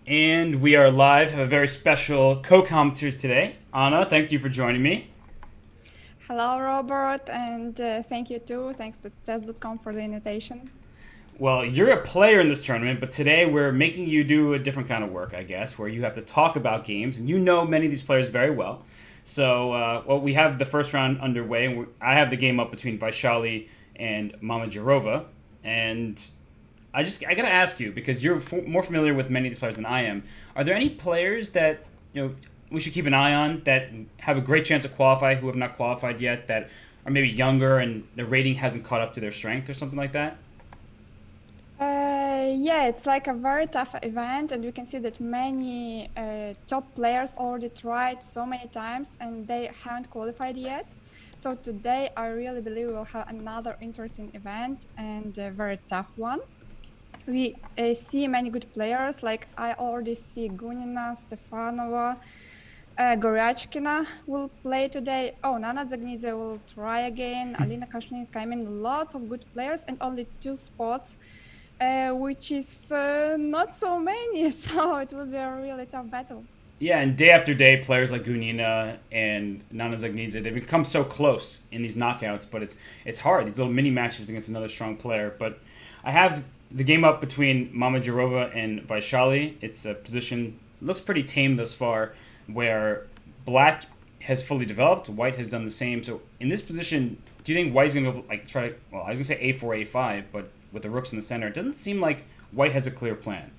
And we are live. Have a very special co-commentator today. Anna, thank you for joining me. Hello, Robert, and thank you too. Thanks to Test.com for the invitation. Well, you're a player in this tournament, but today we're making you do a different kind of work, I guess, where you have to talk about games, and you know many of these players very well. So, we have the first round underway, and I have the game up between Vaishali and Mama Jarova, and I gotta ask you because you're more familiar with many of these players than I am. Are there any players that we should keep an eye on that have a great chance to qualify who have not qualified yet that are maybe younger and the rating hasn't caught up to their strength or something like that? Yeah, it's like a very tough event, and you can see that many top players already tried so many times and they haven't qualified yet. So today, I really believe we'll have another interesting event and a very tough one. We see many good players, like I already see Gunina, Stefanova, Goryachkina will play today. Oh, Nana Zagnidze will try again. Alina Kashlinska. I mean, lots of good players and only 2 spots, which is not so many. So it will be a really tough battle. Yeah, and day after day, players like Gunina and Nana Zagnidze, they've become so close in these knockouts, but it's hard. These little mini matches against another strong player. But I have the game up between Mama Jarova and Vaishali. It's a position looks pretty tame thus far, where Black has fully developed, White has done the same. So in this position, do you think White's going to go like try? Well, I was going to say A4, A5, but with the rooks in the center, it doesn't seem like White has a clear plan.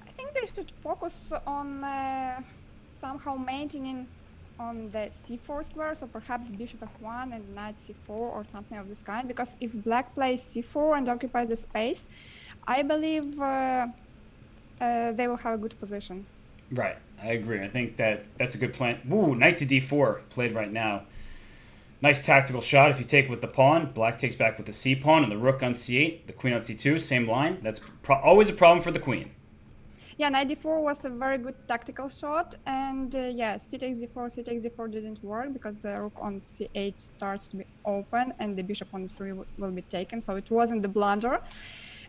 I think they should focus on somehow maintaining on the c4 square, so perhaps bishop f1 and knight c4 or something of this kind, because if Black plays c4 and occupies the space, I believe they will have a good position. Right, I agree. I think that's a good plan. Ooh, knight to d4 played right now. Nice tactical shot. If you take with the pawn, Black takes back with the c pawn and the rook on c8, the queen on c2, same line. That's always a problem for the queen. Yeah, knight d4 was a very good tactical shot, and yeah, c takes d4, c takes d4 didn't work because the rook on c8 starts to be open and the bishop on d3 will be taken, so it wasn't the blunder.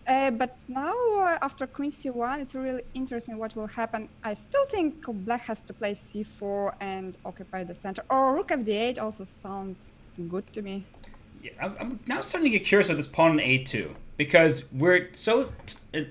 But now, after queen c1, it's really interesting what will happen. I still think Black has to play c4 and occupy the center. Or rook fd8 also sounds good to me. Yeah, I'm now starting to get curious about this pawn on a2 because we're so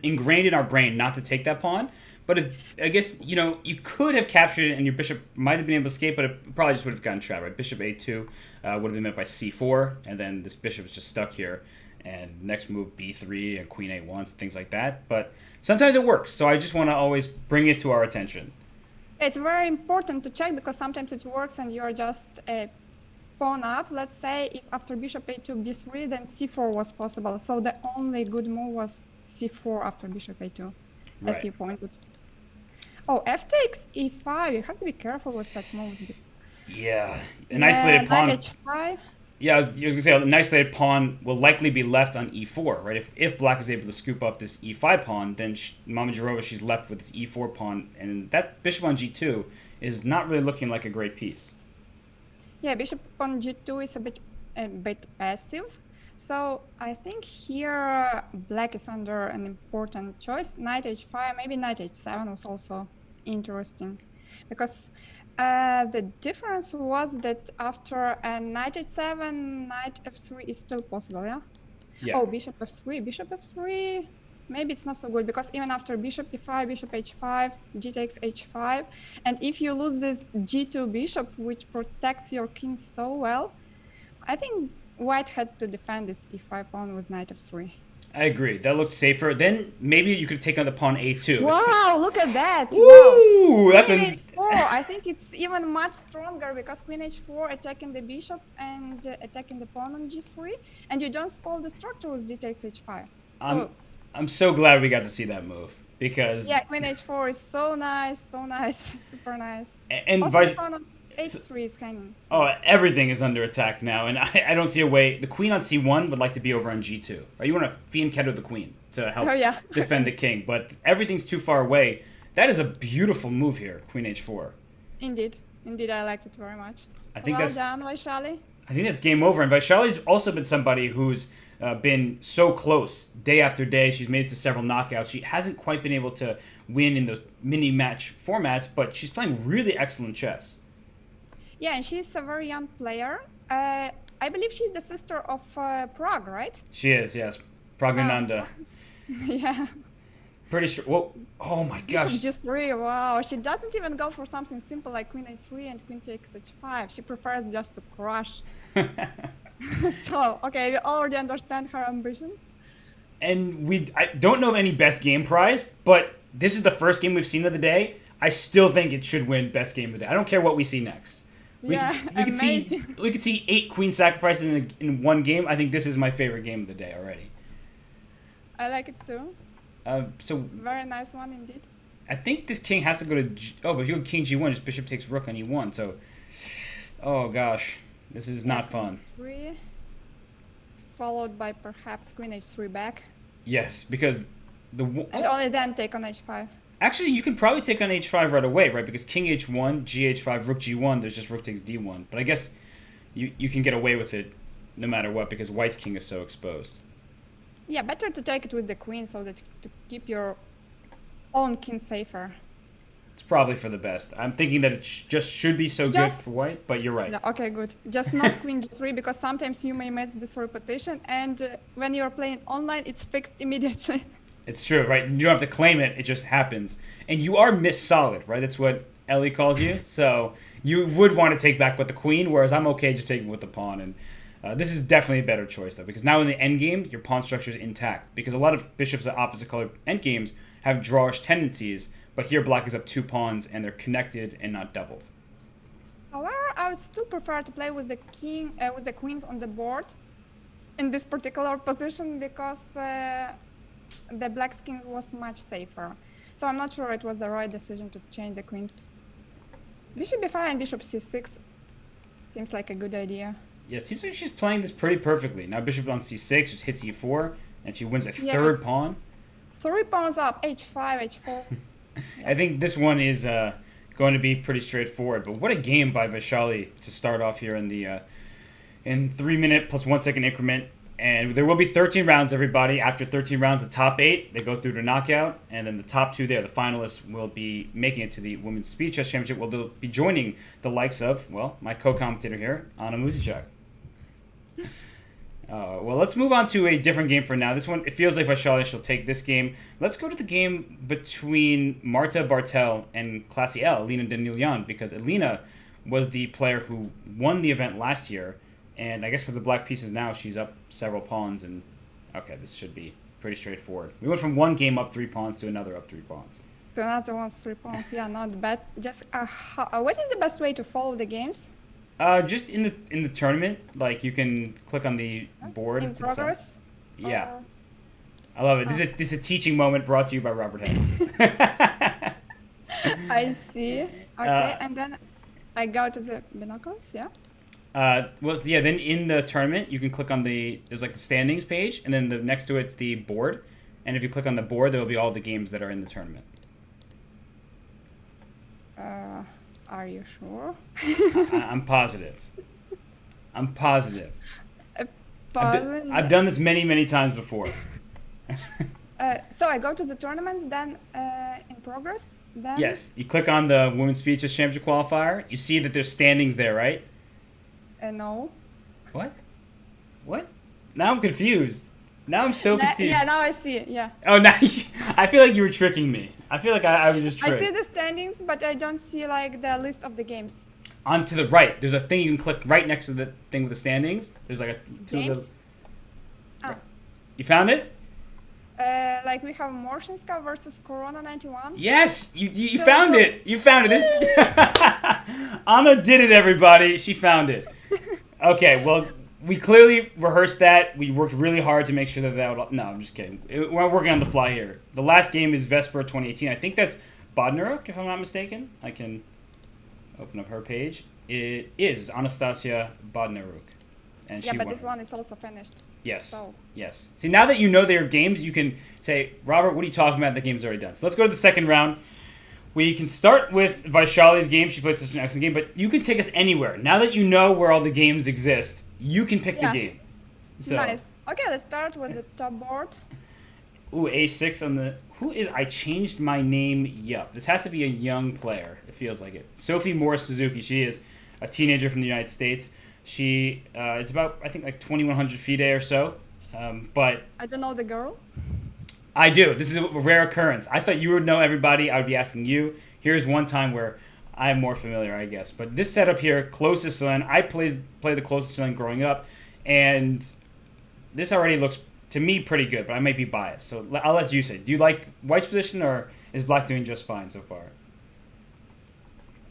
ingrained in our brain not to take that pawn. But I guess you could have captured it, and your bishop might have been able to escape, but it probably just would have gotten trapped. Right? Bishop a2 would have been met by c4, and then this bishop is just stuck here. And next move b3 and queen a1, things like that. But sometimes it works, so I just want to always bring it to our attention. It's very important to check because sometimes it works and you're just pawn up. Let's say if after bishop a2 b3, then c4 was possible. So the only good move was c4 after bishop a2, as you pointed. Oh, f takes e5. You have to be careful with such moves. Yeah, an isolated pawn. Knight h5. Yeah, I was going to say an isolated pawn will likely be left on e4, right? If Black is able to scoop up this e5 pawn, then Mama Jarova, she's left with this e4 pawn, and that bishop on g2 is not really looking like a great piece. Yeah, bishop on g2 is a bit passive. So I think here Black is under an important choice. Knight h5, maybe knight h7 was also interesting, because the difference was that after knight h7, knight f3 is still possible, yeah? Yeah. Oh, bishop f3, maybe it's not so good, because even after bishop e5, bishop h5, g takes h5, and if you lose this g2 bishop, which protects your king so well, I think White had to defend this e5 pawn with knight f3. I agree. That looked safer. Then maybe you could take on the pawn a2. Wow, look at that. Ooh, wow. That's queen h4. I think it's even much stronger because queen h4 attacking the bishop and attacking the pawn on g3, and you don't spoil the structure with g takes h5. So, I'm so glad we got to see that move because yeah, queen h4 is so nice, super nice. And also, pawn on h3 is hanging. So. Oh, everything is under attack now, and I don't see a way. The queen on c1 would like to be over on g2. Right? You want to fiend Keto the queen to help defend the king, but everything's too far away. That is a beautiful move here, queen h4. Indeed, I liked it very much. I think well done, Vaishali. I think that's game over, and Vaishali's also been somebody who's been so close day after day. She's made it to several knockouts. She hasn't quite been able to win in those mini match formats, but she's playing really excellent chess. Yeah, and she's a very young player. I believe she's the sister of Prague, right? She is, yes. Pragnananda. Yeah. Pretty sure. Whoa. Oh my gosh. Bishop G3, wow. She doesn't even go for something simple like Queen H3 and Queen takes H5. She prefers just to crush. So, okay, we already understand her ambitions. And I don't know of any best game prize, but this is the first game we've seen of the day. I still think it should win best game of the day. I don't care what we see next. We could see 8 queen sacrifices in one game. I think this is my favorite game of the day already. I like it too. So very nice one indeed. I think this king has to go to but if you go king g1, just bishop takes rook on e1. So, oh gosh, this is not fun. 3, followed by perhaps Queen h3 back. Yes, because and only then take on h5. Actually, you can probably take on h5 right away, right? Because king h1, gh5, rook g1. There's just rook takes d1. But I guess you can get away with it no matter what because white's king is so exposed. Yeah, better to take it with the queen so that to keep your own king safer. It's probably for the best. I'm thinking that it just should be so good for white, but you're right. Yeah, okay, good. Just not queen g3 because sometimes you may miss this repetition and when you're playing online, it's fixed immediately. It's true, right? You don't have to claim it. It just happens. And you are miss solid, right? That's what Ellie calls you. So you would want to take back with the queen, whereas I'm okay just taking with the pawn. And this is definitely a better choice, though, because now in the endgame, your pawn structure is intact. Because a lot of bishops at opposite colored endgames have drawish tendencies, but here black is up 2 pawns, and they're connected and not doubled. However, I would still prefer to play with the king, with the queens on the board in this particular position because the black king was much safer. So I'm not sure it was the right decision to change the queens. Bishop b5 and bishop c6 seems like a good idea. Yeah, it seems like she's playing this pretty perfectly. Now bishop on c6 just hits e4, and she wins a third pawn. 3 pawns up, h5, h4. I think this one is going to be pretty straightforward. But what a game by Vaishali to start off here in the in 3-minute plus 1 second increment. And there will be 13 rounds, everybody. After 13 rounds, the top 8, they go through to knockout. And then the top 2 there, the finalists, will be making it to the Women's Speed Chess Championship. Well, they'll be joining the likes of, well, my co-commentator here, Anna Muzychuk. Well, let's move on to a different game for now. This one, it feels like Vaishali she'll take this game. Let's go to the game between Marta Bartel and Classy L, Elena Danilyan, because Elena was the player who won the event last year. And I guess for the black pieces now, she's up several pawns. And okay, this should be pretty straightforward. We went from one game up 3 pawns to another up 3 pawns. To another one 3 pawns, yeah, not bad. Just what is the best way to follow the games? Just in the tournament, like you can click on the board. In progress. Yeah, I love it. This is a teaching moment brought to you by Robert Hess. I see. Okay, and then I go to the binoculars. Yeah. Then in the tournament, you can click on there's like the standings page, and then next to it's the board. And if you click on the board, there will be all the games that are in the tournament. Are you sure? I'm positive. I'm positive. Positive. I've done this many, many times before. So I go to the tournaments, then in progress, then... Yes, you click on the Women's Speed Chess Championship qualifier. You see that there's standings there, right? No. What? What? Now I'm confused. Now I'm so confused. Yeah, now I see it, yeah. Oh, now I feel like you were tricking me. I feel like I was just tricked. I see the standings, but I don't see like the list of the games. On to the right, there's a thing you can click right next to the thing with the standings. There's like games? You found it? Like we have Morshinska versus Corona 91. Yes, you found it. You found it. Anna did it, everybody. She found it. Okay, well, we clearly rehearsed that. We worked really hard to make sure that would... No, I'm just kidding. We're working on the fly here. The last game is Vesper 2018. I think that's Bodnaruk, if I'm not mistaken. I can open up her page. It is Anastasia Bodnaruk. And yeah, she but won. this one is also finished. Yes. So. Yes. See, now that you know their games, you can say, Robert, what are you talking about? The game's already done. So let's go to the second round. We can start with Vaishali's game. She played such an excellent game, but you can take us anywhere. Now that you know where all the games exist, you can pick the game. So, nice. Okay, let's start with the top board. Ooh, A6 on the... Who is... I changed my name. Yup. This has to be a young player. It feels like it. Sophie Morris Suzuki. She is a teenager from the United States. She is about, I think, like 2,100 FIDE or so. But... I don't know the girl. I do. This is a rare occurrence. I thought you would know everybody. I would be asking you. Here's one time where I'm more familiar, I guess. But this setup here, closest lane. I played the closest lane growing up. And this already looks... to me, pretty good, but I might be biased. So I'll let you say. Do you like White's position, or is Black doing just fine so far?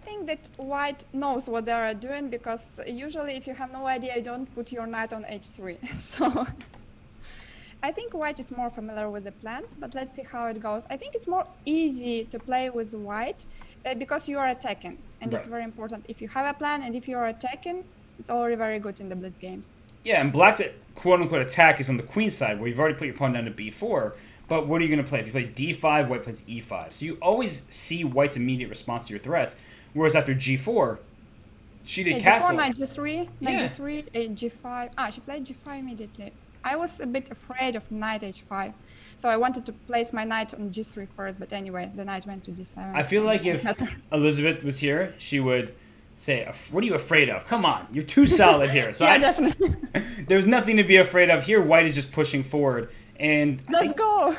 I think that White knows what they are doing, because usually if you have no idea, you don't put your knight on h3. So I think White is more familiar with the plans, but let's see how it goes. I think it's more easy to play with White because you are attacking, and Right. it's very important. If you have a plan and if you are attacking, it's already very good in the blitz games. Yeah, and Black's quote-unquote attack is on the queen side, where you've already put your pawn down to b4, but what are you going to play? If you play d5, White plays e5. So you always see White's immediate response to your threats, whereas after g4, she did castle. G4, knight g3, knight Yeah. g3, g5. Ah, she played g5 immediately. I was a bit afraid of knight h5, so I wanted to place my knight on g3 first, but anyway, the knight went to d7. I feel like if Elizabeth was here, she would say, what are you afraid of? Come on, you're too solid here. So yeah, definitely. There's nothing to be afraid of here. White is just pushing forward, and Let's go.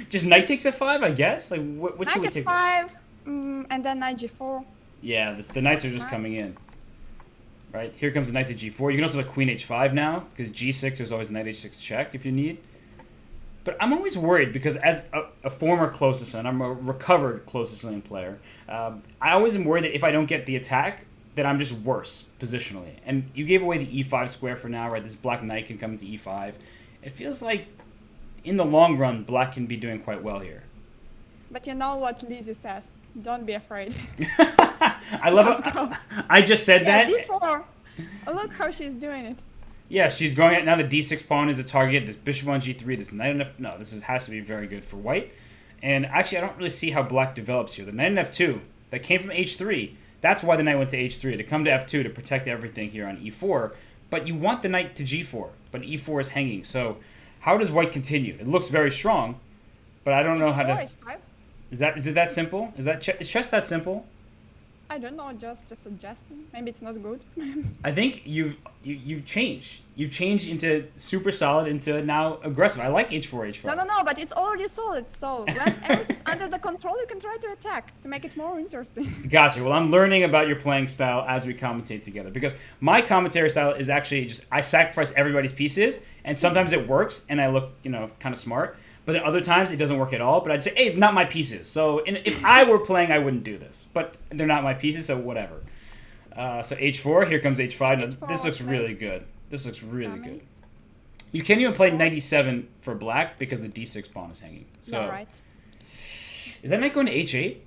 just knight takes f5, I guess. Like what should we Knight take? f5, and then knight g4. Yeah, the knights are just coming in. Right, here comes the knight to g4. You can also play queen h5 now, because g6 is always knight h6 check if you need. But I'm always worried, because as a former closest lane, I'm a recovered closest lane player. I always am worried that if I don't get the attack, that I'm just worse positionally. And you gave away the e5 square for now, right? This black knight can come into e5. It feels like, in the long run, Black can be doing quite well here. But you know what Lizzie says? Don't be afraid. I love it. I just said that. d4. Oh, look how she's doing it. Yeah, she's going at now. The d6 pawn is a target. This bishop on g3. This knight on f. No, has to be very good for White. And actually, I don't really see how Black develops here. The knight on f2 that came from h3. That's why the knight went to h3 to come to f2 to protect everything here on e4. But you want the knight to g4, but e4 is hanging. So how does White continue? It looks very strong, but I don't know how to. h5? Is it that simple? Is chess that simple? I don't know, just a suggestion. Maybe it's not good. I think you've changed. You've changed into super solid into now aggressive. I like h4, h5. No, but it's already solid. So when everything's under the control, you can try to attack to make it more interesting. Gotcha. Well, I'm learning about your playing style as we commentate together, because my commentary style is actually just I sacrifice everybody's pieces, and sometimes it works, and I look kind of smart. But then other times it doesn't work at all. But I'd say, hey, not my pieces. So if I were playing, I wouldn't do this. But they're not my pieces, so whatever. So h4, here comes h5. Now, this looks really good. This looks really good. You can't even play knight e7 for Black because the d6 pawn is hanging. So no, right. Is that knight going to h8?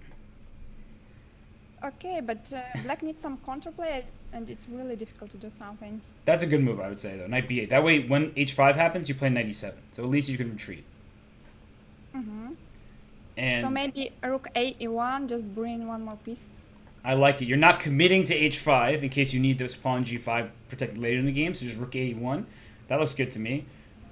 Okay, but Black needs some counterplay, and it's really difficult to do something. That's a good move, I would say, though. Knight b8. That way, when h5 happens, you play knight e7. So at least you can retreat. And so maybe rook a e1, just bring one more piece. I like it. You're not committing to h5 in case you need this pawn g5 protected later in the game, so just rook a e1. That looks good to me.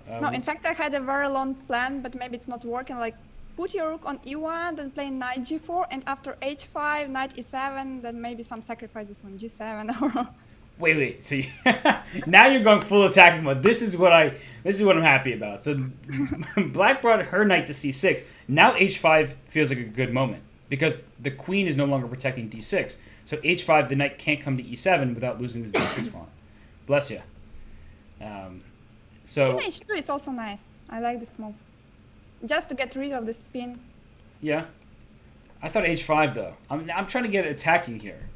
No, in fact, I had a very long plan, but maybe it's not working. Like, put your rook on e1, then play knight g4, and after h5, knight e7, then maybe some sacrifices on g7 or... Wait. See, now you're going full attacking mode. This is what I'm happy about. So Black brought her knight to c6. Now h5 feels like a good moment because the queen is no longer protecting d6. So h5, the knight can't come to e7 without losing this d6 pawn. Bless you. So h2 is also nice. I like this move, just to get rid of the spin. Yeah, I thought h5 though. I'm trying to get attacking here.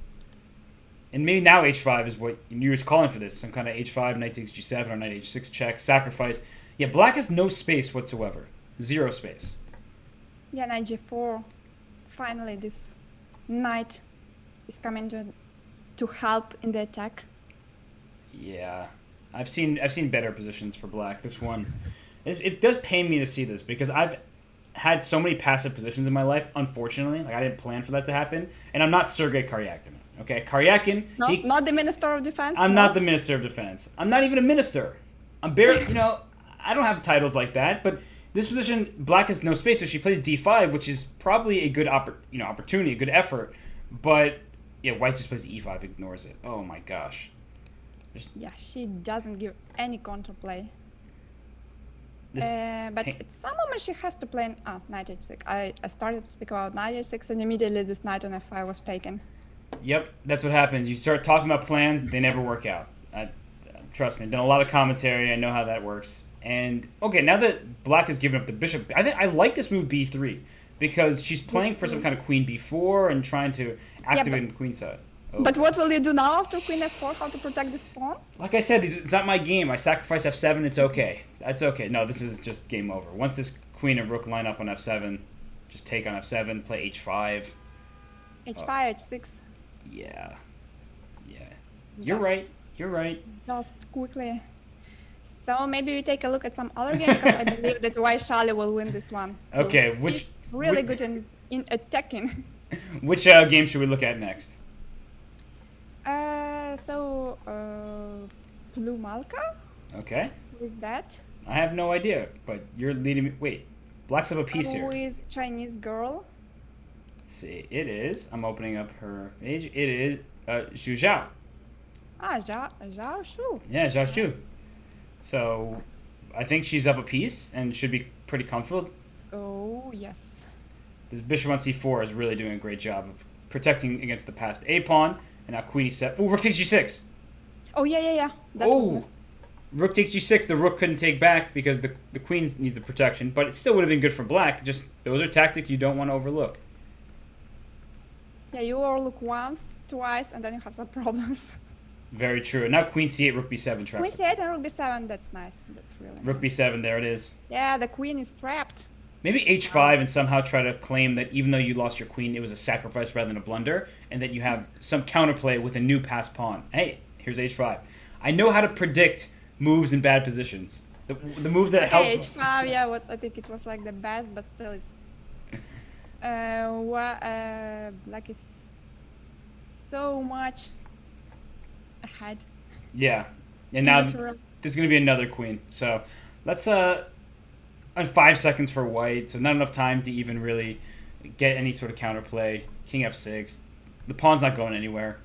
And maybe now h5 is what you were calling for this. Some kind of h5, knight takes g7, or knight h6 check, sacrifice. Yeah, Black has no space whatsoever. Zero space. Yeah, knight g4. Finally, this knight is coming to help in the attack. Yeah. I've seen better positions for Black. This one, it does pain me to see this because I've had so many passive positions in my life, unfortunately. Like, I didn't plan for that to happen. And I'm not Sergei Karyakin. Okay, Karyakin... Not the Minister of Defense? I'm not the Minister of Defense. I'm not even a minister. I'm barely, I don't have titles like that, but this position, black has no space, so she plays d5, which is probably a good opportunity, a good effort. But yeah, white just plays e5, ignores it. Oh my gosh. Yeah, she doesn't give any counterplay. This But at some moment she has to play knight h6. I started to speak about knight h6 and immediately this knight on f5 was taken. Yep, that's what happens. You start talking about plans, they never work out. Trust me, I've done a lot of commentary. I know how that works. And okay, now that black has given up the bishop, I like this move b3 because she's playing for some kind of queen b4 and trying to activate the queen side. Oh. But what will you do now after queen f4? How to protect this pawn? Like I said, it's not my game. I sacrifice f7. It's okay. That's okay. No, this is just game over. Once this queen and rook line up on f7, just take on f7, play h5. h5, h6. Yeah. You're right. You're right. Just quickly. So maybe we take a look at some other game because I believe that White Shali will win this one. Okay, He's really good in attacking. Which game should we look at next? Blue Malka? Okay. Who is that? I have no idea, but you're leading me. Wait, black's up a piece here. Who is Chinese girl? Let's see. It is. I'm opening up her page. It is Zhu Zhao. Zhao Shu. Yeah, Zhao Shu. So, I think she's up a piece and should be pretty comfortable. Oh, yes. This bishop on c4 is really doing a great job of protecting against the passed a pawn. And now queen e7. Oh, rook takes g6. Oh, yeah. That was rook takes g6. The rook couldn't take back because the queen needs the protection. But it still would have been good for black. Just those are tactics you don't want to overlook. Yeah, you overlook once, twice, and then you have some problems. Very true. Now queen c8, rook b7 traps. Queen c8 and rook b7, that's nice. That's really Rook nice. b7, there it is. Yeah, the queen is trapped. Maybe h5 and somehow try to claim that even though you lost your queen, it was a sacrifice rather than a blunder, and that you have some counterplay with a new passed pawn. Hey, here's h5. I know how to predict moves in bad positions. The moves that help. h5, yeah, I think it was like the best, but still it's... black is so much ahead. Yeah, and now there's going to be another queen. So let's... on 5 seconds for white, so not enough time to even really get any sort of counterplay. King f6. The pawn's not going anywhere.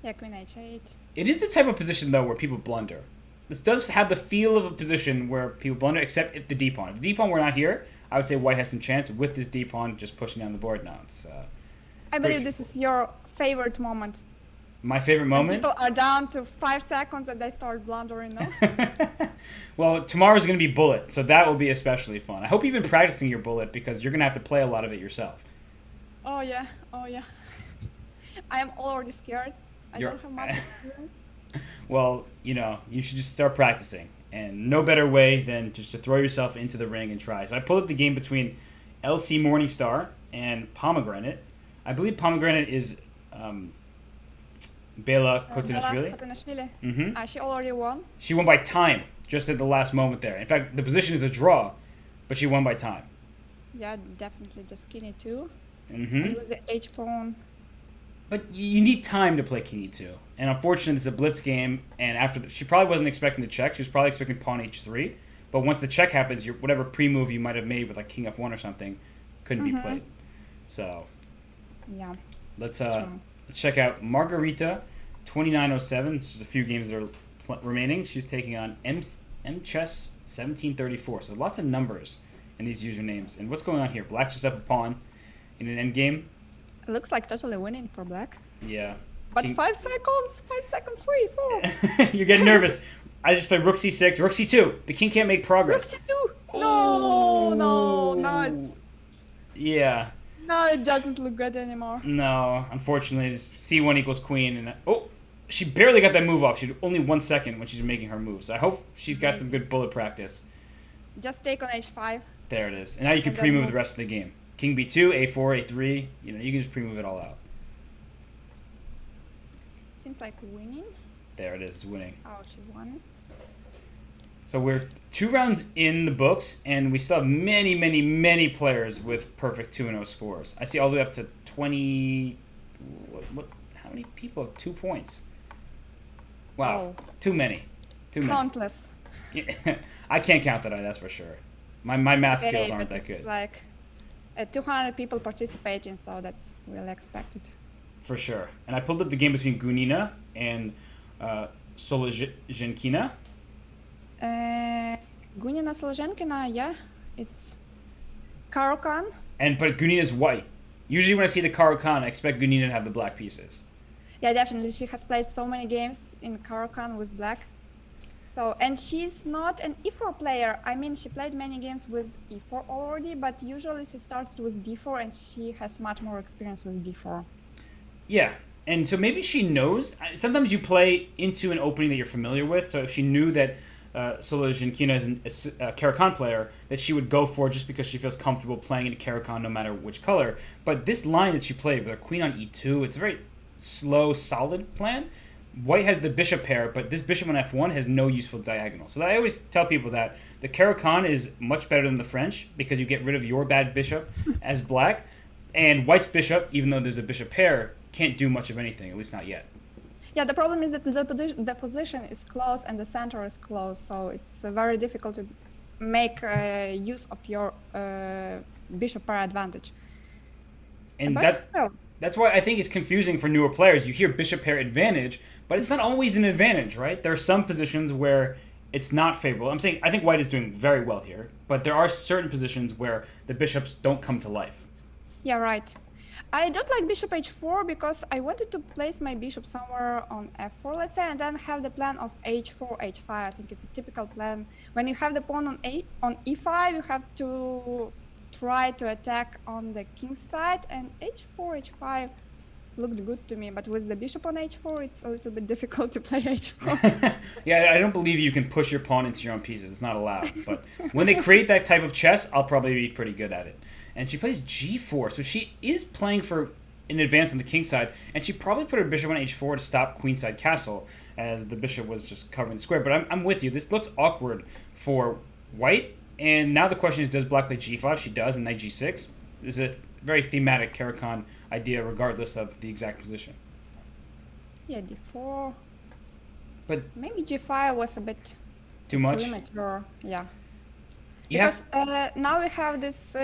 Yeah, queen h8. It is the type of position, though, where people blunder. This does have the feel of a position where people blunder, except if the d-pawn. If the d-pawn were not here, I would say white has some chance with this d-pawn just pushing down the board now. It's, I believe this is your favorite moment. My favorite moment? People are down to 5 seconds and they start blundering, no? Well, tomorrow's going to be bullet, so that will be especially fun. I hope you've been practicing your bullet because you're going to have to play a lot of it yourself. Oh, yeah. I am already scared. I don't have much experience. Well, you should just start practicing. And no better way than just to throw yourself into the ring and try. So I pulled up the game between LC Morningstar and Pomegranate. I believe Pomegranate is... Bela Kotanishvili. Mm-hmm. She already won. She won by time, just at the last moment there. In fact, the position is a draw, but she won by time. Yeah, definitely just king e2. Mm-hmm. It was the h pawn. But you need time to play king e2. And unfortunately, it's a blitz game, and she probably wasn't expecting the check. She was probably expecting pawn h3. But once the check happens, whatever pre-move you might have made with like king f1 or something couldn't be played. So yeah, let's check out Margarita 2907. Just a few games that are remaining. She's taking on Chess 1734. So lots of numbers in these usernames. And what's going on here? Black just up a pawn in an endgame. It looks like totally winning for black. Yeah. But 5 seconds. 5 seconds. 3, 4. You're getting nervous. I just played rook c6, rook c2. The king can't make progress. Rook c2. No, it's... Yeah. No, it doesn't look good anymore. No, unfortunately, it's c1 equals queen, and she barely got that move off. She had only 1 second when she's making her move. So I hope she's got some good bullet practice. Just take on h5. There it is, and now you can pre-move the rest of the game. King b2, a4, a3. You can just pre-move it all out. Seems like winning. There it is, it's winning. Oh, she won. So we're 2 rounds in the books, and we still have many, many, many players with perfect 2-0 scores. I see all the way up to 20... How many people have 2 points? Wow, too many. Countless. I can't count that, that's for sure. My math Okay, skills aren't but that good. it's like 200 people participating, so that's really expected. For sure. And I pulled up the game between Gunina and Solozhenkina. Gunina Solozhenkina, yeah, it's Caro-Kann. But Gunina's white. Usually when I see the Caro-Kann, I expect Gunina to have the black pieces. Yeah, definitely. She has played so many games in Caro-Kann with black. So, and she's not an e4 player. I mean, she played many games with e4 already, but usually she starts with d4 and she has much more experience with d4. Yeah. And so maybe she knows. Sometimes you play into an opening that you're familiar with. So if she knew that Solozhenkina is a Caro-Kann player, that she would go for just because she feels comfortable playing into Caro-Kann no matter which color. But this line that she played with her queen on e2, it's a very slow, solid plan. White has the bishop pair, but this bishop on f1 has no useful diagonal. So I always tell people that the Caro-Kann is much better than the French because you get rid of your bad bishop as black. And White's bishop, even though there's a bishop pair, can't do much of anything, at least not yet. Yeah, the problem is that the position is close and the center is close, so it's very difficult to make use of your bishop pair advantage. And but still, that's why I think it's confusing for newer players. You hear bishop pair advantage, but it's not always an advantage, right? There are some positions where it's not favorable. I'm saying I think White is doing very well here, but there are certain positions where the bishops don't come to life. Yeah, right. I don't like bishop h4 because I wanted to place my bishop somewhere on f4, let's say, and then have the plan of h4, h5. I think it's a typical plan. When you have the pawn on e5, you have to try to attack on the king's side, and h4, h5 looked good to me, but with the bishop on h4, it's a little bit difficult to play h4. Yeah, I don't believe you can push your pawn into your own pieces. It's not allowed. But when they create that type of chess, I'll probably be pretty good at it. And she plays g4, so she is playing for an advance on the king side, and she probably put her bishop on h4 to stop queenside castle, as the bishop was just covering the square. But I'm with you. This looks awkward for White, and now the question is, does black play g5? She does, and knight g6. This is a very thematic Caro-Kann idea, regardless of the exact position. Yeah, d4. But maybe g5 was a bit too much. Premature. Yeah. Yeah. Because now we have this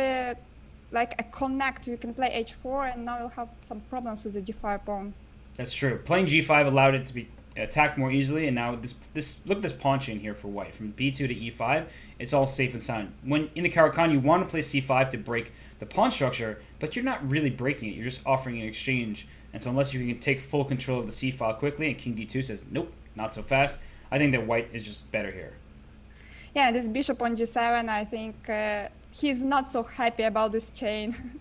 like a connect. You can play h4, and now you'll have some problems with the g5 pawn. That's true. Playing g5 allowed it to be attacked more easily, and now this look at this pawn chain here for White from b2 to e5. It's all safe and sound. When in the Caro-Kann, you want to play c5 to break the pawn structure, but you're not really breaking it. You're just offering an exchange. And so unless you can take full control of the c file quickly, and king d2 says nope, not so fast, I think that White is just better here. Yeah, this bishop on g7, I think he's not so happy about this chain.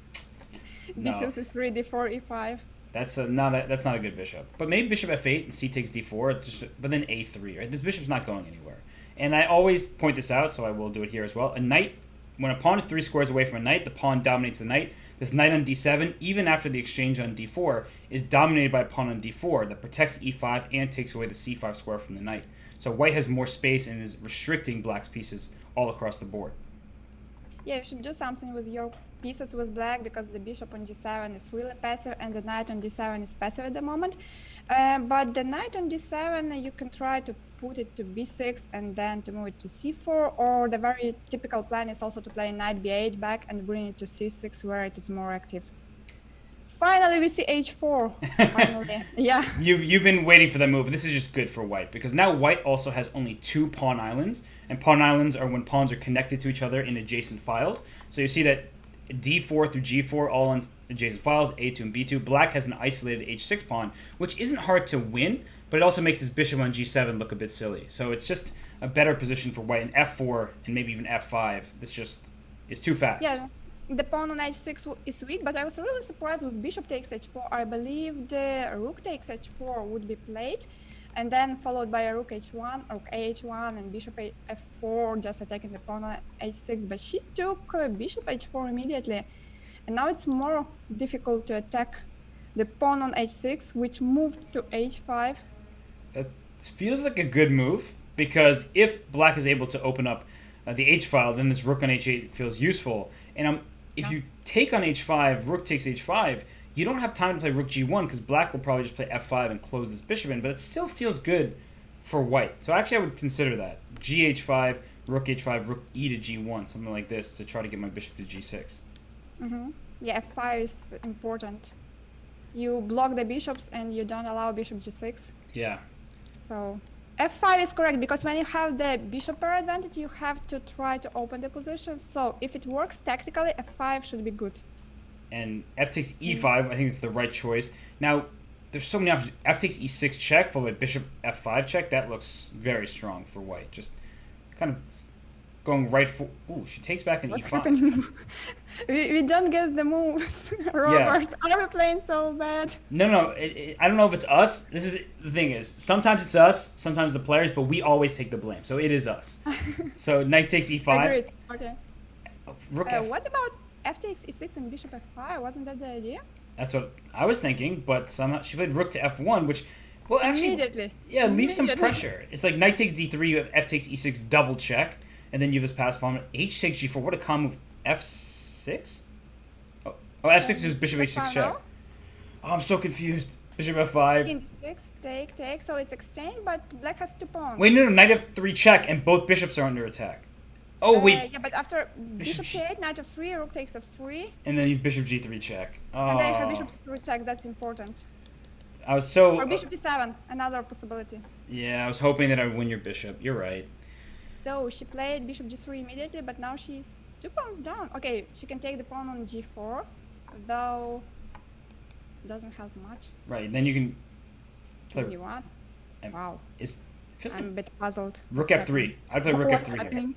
No. b2, c3, d4, e5. That's not a good bishop. But maybe bishop f8 and c takes d4, but then a3, right? This bishop's not going anywhere. And I always point this out, so I will do it here as well. A knight, when a pawn is 3 squares away from a knight, the pawn dominates the knight. This knight on d7, even after the exchange on d4, is dominated by a pawn on d4 that protects e5 and takes away the c5 square from the knight. So White has more space and is restricting black's pieces all across the board. Yeah, you should do something with your pieces with black, because the bishop on g7 is really passive and the knight on d7 is passive at the moment. But the knight on d7, you can try to put it to b6 and then to move it to c4, or the very typical plan is also to play knight b8 back and bring it to c6 where it is more active. Finally, we see h4. Finally, yeah. You've been waiting for that move. This is just good for White, because now White also has only 2 pawn islands, and pawn islands are when pawns are connected to each other in adjacent files. So you see that d4 through g4 all on adjacent files, a2 and b2. Black has an isolated h6 pawn, which isn't hard to win, but it also makes his bishop on g7 look a bit silly. So it's just a better position for White. And f4 and maybe even f5, this just is too fast. Yeah. The pawn on h6 is weak, but I was really surprised with bishop takes h4. I believe the rook takes h4 would be played, and then followed by a rook h1, rook ah1, and bishop f4, just attacking the pawn on h6. But she took bishop h4 immediately, and now it's more difficult to attack the pawn on h6, which moved to h5. It feels like a good move, because if black is able to open up the h file, then this rook on h8 feels useful. And if you take on h5, rook takes h5, you don't have time to play rook g1, because black will probably just play f5 and close this bishop in, but it still feels good for white. So actually I would consider that. Gh5, rook h5, rook e to g1, something like this to try to get my bishop to g6. Yeah, f5 is important. You block the bishops and you don't allow bishop g6. Yeah. So f5 is correct because when you have the bishop pair advantage, you have to try to open the position. So if it works tactically, f5 should be good. And f takes e5, I think it's the right choice. Now, there's so many options. F takes e6 check, followed by bishop f5 check. That looks very strong for white. Just kind of going right for... Ooh, she takes back an What's e5. happening? we don't guess the moves. Robert, are we playing so bad? No. I don't know if it's us. This is the thing is, sometimes it's us, sometimes the players, but we always take the blame. So it is us. So knight takes e5. Agreed. Okay. Rook f... What about f takes e6 and bishop f5? Wasn't that the idea? That's what I was thinking, but somehow she played rook to f1, which, well, actually, Immediately. Yeah, leave some pressure. It's like knight takes d3, you have f takes e6 double check, and then you have this pass pawn. h takes g4. What a calm move. f6? Oh, f6 is bishop h6 check. Oh, I'm so confused. Bishop f5. King 6, take. So it's exchange, but black has 2 pawns. Wait, no, knight f3 check, and both bishops are under attack. Oh, wait. Yeah, but after bishop c8, knight f3, rook takes f3. And then you have bishop g3 check. Oh. And then you have bishop g3 check, that's important. I was so... Or bishop e7, another possibility. Yeah, I was hoping that I would win your bishop. You're right. So she played bishop g3 immediately, but now she's 2 pawns down. Okay, she can take the pawn on g4, though doesn't help much. Right, then you can play... King d1. Wow. I'm a bit puzzled. Rook f3. I'd play rook f3 here.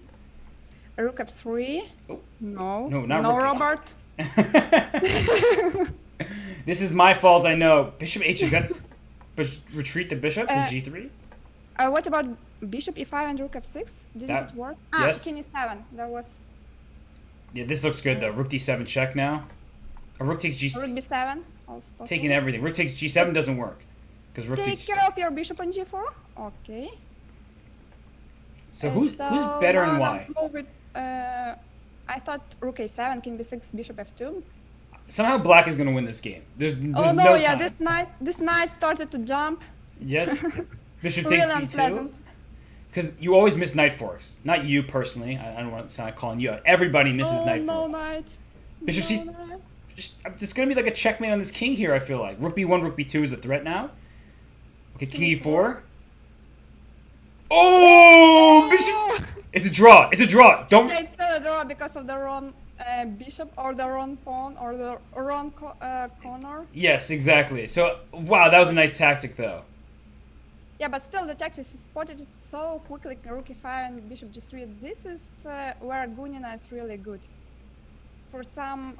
Rook f3? Oh. No. Not no, rook Robert. This is my fault, I know. Bishop h6, that's... But retreat the bishop to g3? What about bishop e5 and rook f6? Didn't it work? Yes. King e7. There was... Yeah, this looks good, though. Rook d7 check now. A rook takes g6. Rook b7. Also taking everything. Rook takes g7 doesn't work. Because rook takes... Take care of your bishop on g4. Okay. So who's better and why? I thought rook a7, king b6, bishop f2. Somehow black is going to win this game. There's no no yeah, time. this knight started to jump. Yes. Bishop really takes b2. Unpleasant. Because you always miss knight forks. Not you personally. I don't want to sound like calling you out. Everybody misses knight forks. Knight. Bishop c... There's going to be like a checkmate on this king here, I feel like. Rook b1, rook b2 is a threat now. Okay, king e4. Oh! Bishop... It's a draw. It's a draw. Don't... Yeah, it's still a draw because of the wrong bishop or the wrong pawn or the wrong corner. Yes, exactly. So, wow, that was a nice tactic, though. Yeah, but still the tactics, she spotted it so quickly, rook e5 and bishop g3. This is where Gunina is really good. For some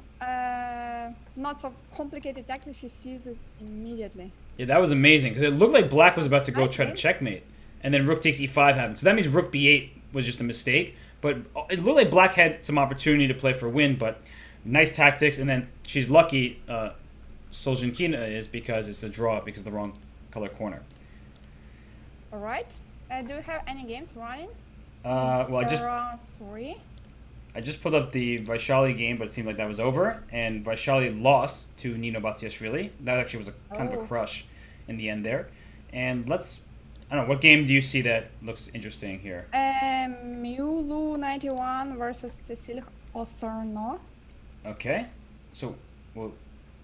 not so complicated tactics, she sees it immediately. Yeah, that was amazing, because it looked like black was about to go try to checkmate. And then rook takes e5 happened. So that means rook b8 was just a mistake. But it looked like black had some opportunity to play for win, but nice tactics. And then she's lucky, Solzhenitsyn is, because it's a draw because of the wrong color corner. All right. Do you have any games running? Well, I just pulled up the Vaishali game, but it seemed like that was over. And Vaishali lost to Nino Batsiashvili. That actually was a kind of a crush in the end there. And I don't know, what game do you see that looks interesting here? Miulu 91 versus Cecile Osorno. Okay. So, well,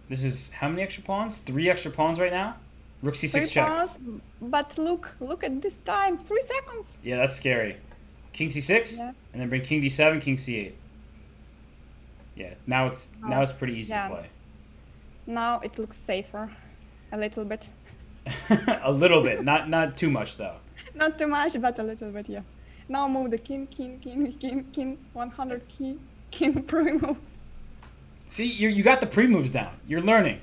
this is how many extra pawns? 3 extra pawns right now? Rook c6 3 check. pawns, but look at this time. 3 seconds. Yeah, that's scary. King c6, and then bring king d7, king c8. Yeah, now it's pretty easy to play. Now it looks safer, a little bit. A little bit, not too much though. Not too much, but a little bit, yeah. Now move the king, 100 king pre-moves. See, you got the pre-moves down. You're learning.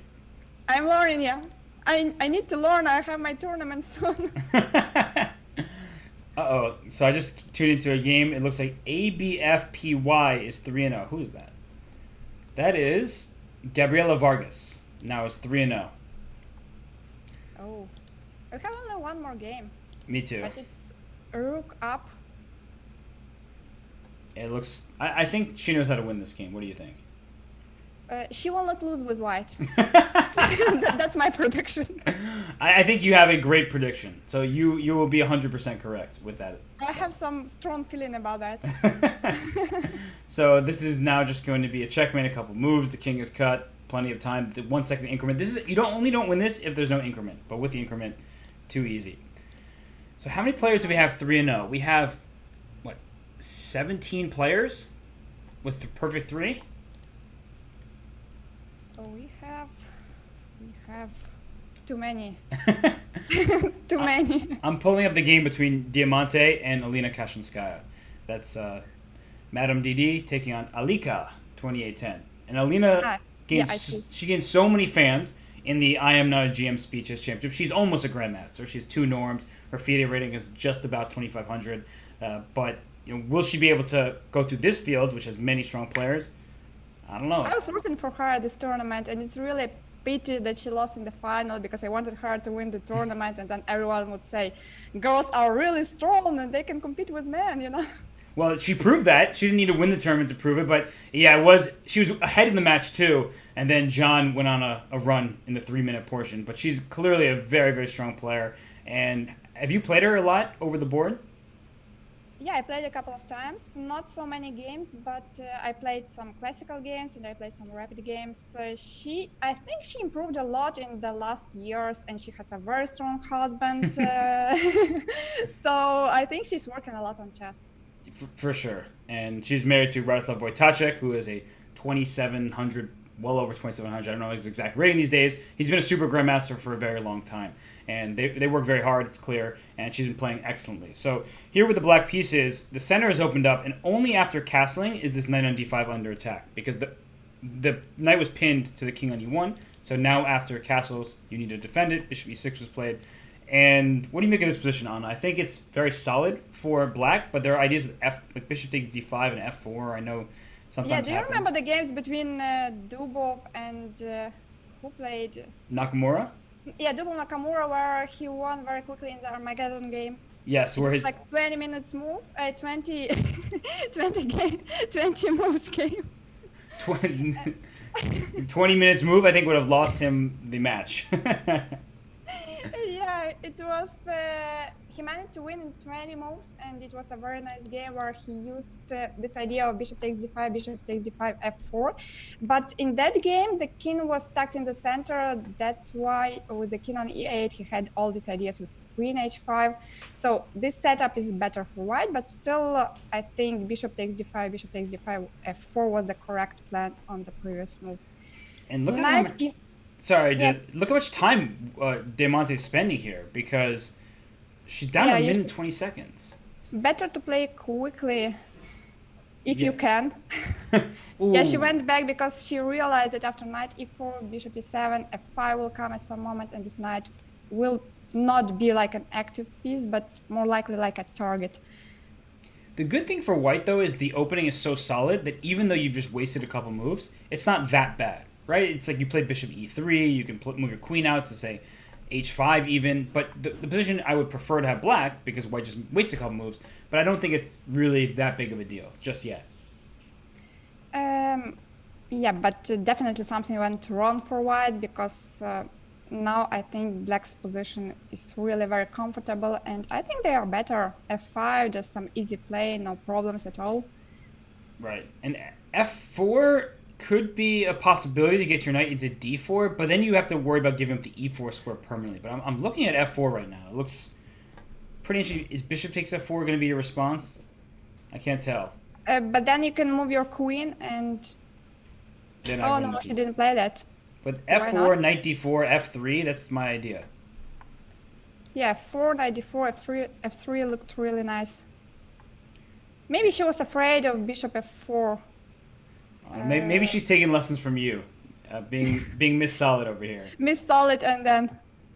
I'm learning, yeah. I need to learn. I have my tournament soon. Uh-oh. So I just tuned into a game. It looks like ABFPY is 3-0. Who is that? That is Gabriela Vargas. Now it's 3-0. Oh. We have only one more game. Me too. But it's rook up. It looks... I think she knows how to win this game. What do you think? She will not lose with white. That's my prediction. I think you have a great prediction. So you will be 100% correct with that. I have some strong feeling about that. So this is now just going to be a checkmate, a couple moves. The king is cut, plenty of time. The 1 second increment. This is you don't win this if there's no increment, but with the increment, too easy. So how many players do we have 3-0? We have what 17 players with the perfect 3. Oh, we have too many. Too many. I'm pulling up the game between Diamante and Alina Kashinskaya. That's Madame DD taking on Alika 2810. And Alina she gains so many fans in the I Am Not a GM Speeches Championship. She's almost a Grandmaster. She has 2 norms. Her FIDE rating is just about 2,500. But will she be able to go through this field, which has many strong players? I don't know. I was rooting for her at this tournament, and it's really a pity that she lost in the final because I wanted her to win the tournament, and then everyone would say, girls are really strong and they can compete with men. Well, she proved that. She didn't need to win the tournament to prove it, but yeah, she was ahead in the match too, and then John went on a run in the 3-minute portion, but she's clearly a very, very strong player. And have you played her a lot over the board? Yeah, I played a couple of times, not so many games, but I played some classical games and I played some rapid games. I think she improved a lot in the last years, and she has a very strong husband. So I think she's working a lot on chess. For sure. And she's married to Radoslav Wojtaszek, who is a 2,700, well over 2,700. I don't know his exact rating these days. He's been a super grandmaster for a very long time. And they work very hard, it's clear, and she's been playing excellently. So here with the black pieces, the center is opened up, and only after castling is this knight on d5 under attack, because the knight was pinned to the king on e1, so now after castles, you need to defend it. Bishop e6 was played. And what do you make of this position, Anna? I think it's very solid for black, but there are ideas with like bishop takes d5 and f4. I know sometimes. Yeah, do you remember the games between Dubov and who played? Nakamura? Yeah, Dubov Nakamura, where he won very quickly in the Armageddon game. Yes, where his like 20 minutes move, 20 moves game. 20 minutes move, I think would have lost him the match. Yeah, it was. He managed to win in 20 moves, and it was a very nice game where he used this idea of bishop takes d5, bishop takes d5, f4. But in that game, the king was stuck in the center. That's why with the king on e8, he had all these ideas with queen h5. So this setup is better for white, but still, I think bishop takes d5, f4 was the correct plan on the previous move. And look at look how much time Diamante is spending here, because she's down a minute 20 seconds. Better to play quickly if you can. Yeah, she went back because she realized that after knight e4, bishop e7, f5 will come at some moment, and this knight will not be like an active piece, but more likely like a target. The good thing for white, though, is the opening is so solid that even though you've just wasted a couple moves, it's not that bad. Right? It's like you played bishop e3, you can move your queen out to, say, h5 even, but the position I would prefer to have black, because white just wasted a couple moves, but I don't think it's really that big of a deal just yet. Yeah, but definitely something went wrong for white, because now I think black's position is really very comfortable, and I think they are better. f5, just some easy play, no problems at all. Right, and f4 could be a possibility to get your knight into d4, but then you have to worry about giving up the e4 square permanently. But I'm looking at f4 right now. It looks pretty interesting. Is bishop takes f4 going to be your response? I can't tell. But then you can move your queen and... Then oh, no, she didn't play that. But f4, knight d4, f3, that's my idea. Yeah, f4, knight d4, f3 looked really nice. Maybe she was afraid of bishop f4. Maybe she's taking lessons from you, being Miss Solid over here. Miss Solid, and then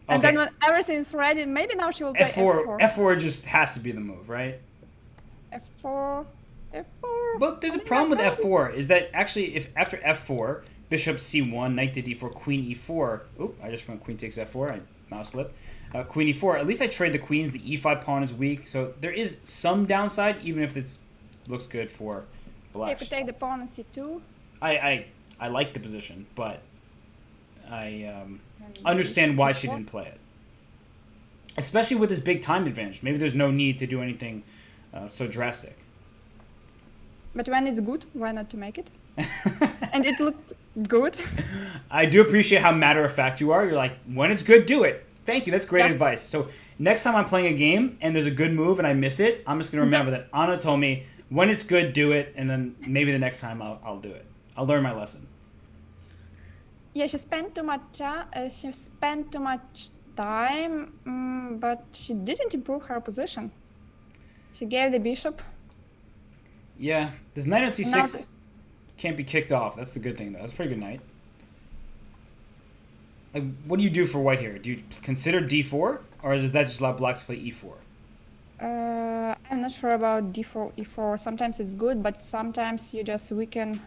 when everything's ready, maybe now she will play f4. F4 just has to be the move, right? f4. But there's a problem with f4, is that actually if after f4, bishop c1, knight to d4, queen e4. Oop, I just went queen takes f4. I mouse slip. Queen e4. At least I trade the queens. The e5 pawn is weak, so there is some downside, even if it looks good for black. You could take the pawn on c2. I I like the position, but I understand why she didn't play it. Especially with this big time advantage. Maybe there's no need to do anything so drastic. But when it's good, why not to make it? And it looked good. I do appreciate how matter-of-fact you are. You're like, when it's good, do it. Thank you. That's great advice. So next time I'm playing a game and there's a good move and I miss it, I'm just going to remember that Anna told me, when it's good, do it. And then maybe the next time I'll do it. I'll learn my lesson. Yeah, she spent too much time, but she didn't improve her position. She gave the bishop. Yeah, this knight on c6 can't be kicked off. That's the good thing, though. That's a pretty good knight. Like, what do you do for white here? Do you consider d4, or does that just allow blacks to play e4? I'm not sure about d4, e4. Sometimes it's good, but sometimes you just weaken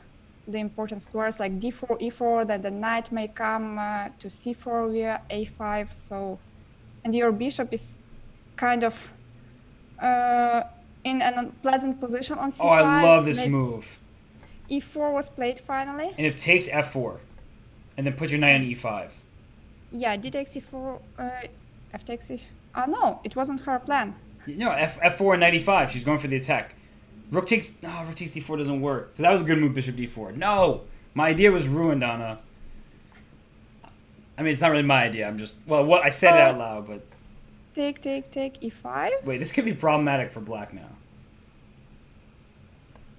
the important squares like d4, e4. Then the knight may come to c4 via a5. So, and your bishop is kind of in an unpleasant position on c5. Oh, I love this move. e4 was played finally. And it takes f4, and then put your knight on e5. Yeah, d takes e4, f takes e. Oh no, it wasn't her plan. No, f4 and knight e5. She's going for the attack. Rook takes d4 doesn't work. So that was a good move, bishop d4. No, my idea was ruined, Anna. I mean, it's not really my idea. I'm just I said it out loud, but take e5. wait, this could be problematic for black now.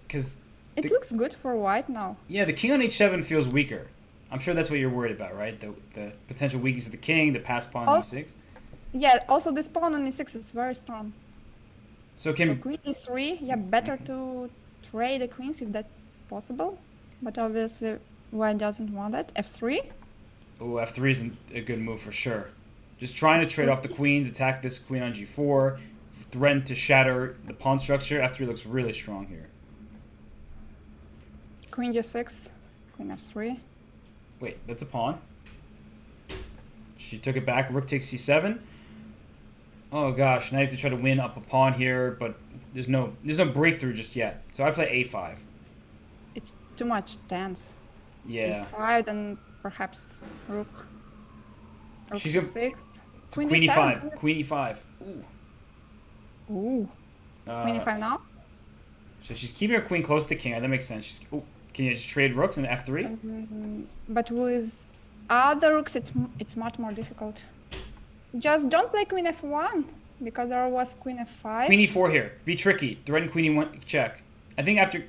Because it looks good for white now. Yeah, the king on h7 feels weaker. I'm sure that's what you're worried about, right? The potential weakness of the king, the passed pawn on e6. Yeah, also this pawn on e6 is very strong. So queen e3, yeah, better to trade the queens if that's possible. But obviously white doesn't want that. f3. Oh, f3 isn't a good move for sure. Just trying to trade off the queens, attack this queen on g4, threaten to shatter the pawn structure. f3 looks really strong here. Queen g6, queen f3. Wait, that's a pawn. She took it back. Rook takes c7. Oh gosh, now you have to try to win up a pawn here, but there's no breakthrough just yet. So I play a5. It's too much tense. Yeah. a5, then perhaps rook. Rook She's c6. Queen e5. Queen e5. Ooh. Ooh. Queen e5 now. So she's keeping her queen close to the king. That makes sense. Can you just trade rooks and f3? But with other rooks, it's much more difficult. Just don't play queen f1 because there was queen f5. Queen e4 here. Be tricky. Threaten queen e1 check. I think after.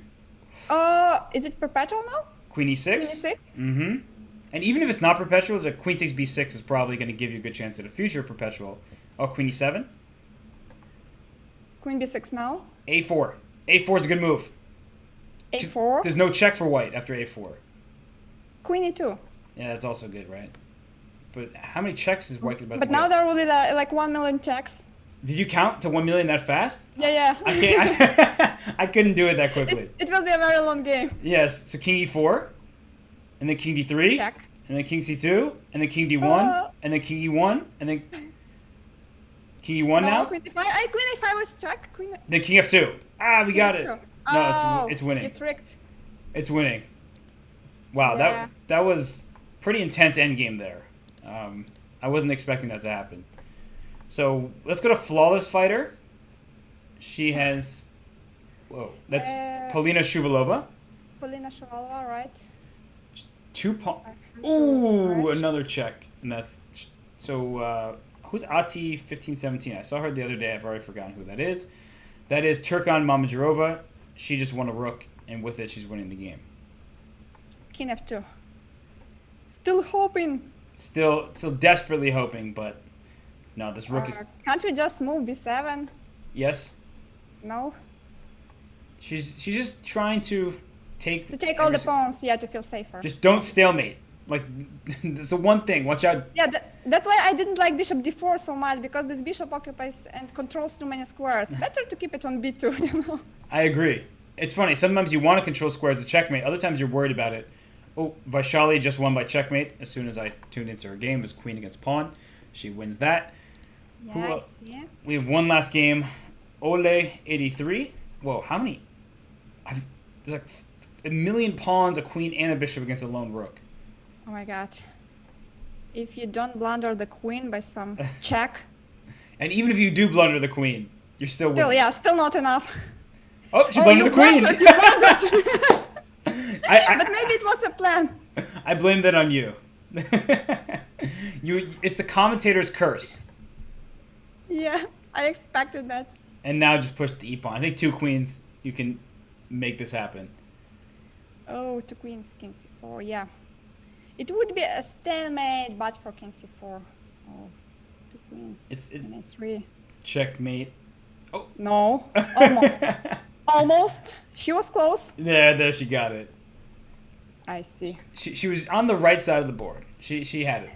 Is it perpetual now? Queen e6. Queen e6. Mm-hmm. And even if it's not perpetual, the queen takes b6 is probably going to give you a good chance at a future perpetual. Oh, queen e7. Queen b6 now. a4. a4 is a good move. a4. There's no check for white after a4. Queen e2. Yeah, that's also good, right? But how many checks is white about to But get? now there will be like 1 million checks. Did you count to 1 million that fast? Yeah. I can't. I couldn't do it that quickly. It will be a very long game. Yes. So king e4, and then king d3, Check. and then king c2, and then king d1, and then king e1, and then king e1 now. Queen e5. Queen e5 was check. Queen. Then king f2. We got it. No, it's winning. You tricked. It's winning. Wow, Yeah. that was pretty intense endgame there. I wasn't expecting that to happen. So let's go to Flawless Fighter. She has... Whoa, that's Polina Shuvalova. Polina Shuvalova, right? 2 pawn... Ooh, another check. And that's... So, who's Ati 1517? I saw her the other day. I've already forgotten who that is. That is Turkan Mamajirova. She just won a rook, and with it, she's winning the game. King f2. Still hoping. Still desperately hoping, but no, this rook is... Can't we just move b7? Yes? No? She's just trying to take... To take all the pawns, yeah, to feel safer. Just don't stalemate. Like, that's the one thing. Watch out. Yeah, that's why I didn't like bishop d4 so much, because this bishop occupies and controls too many squares. Better to keep it on b2, you know? I agree. It's funny. Sometimes you want to control squares to checkmate. Other times you're worried about it. Oh, Vaishali just won by checkmate as soon as I tuned into her game. It was queen against pawn. She wins that. Yes, yeah. We have one last game. Ole 83. Whoa, how many? There's like a million pawns, a queen, and a bishop against a lone rook. Oh my god. If you don't blunder the queen by some check. And even if you do blunder the queen, you're still Still, winning. yeah, still not enough. Oh, she blundered the queen! You blundered. But maybe it was a plan. I blame that on you. It's the commentator's curse. Yeah, I expected that. And now just push the e-pawn. I think 2 queens, you can make this happen. Oh, 2 queens, king c4, yeah. It would be a stalemate, but for king c4. Oh, 2 queens, It's king a3. Checkmate. Oh. No, almost. Almost. She was close. There she got it. I see. She was on the right side of the board. She had it.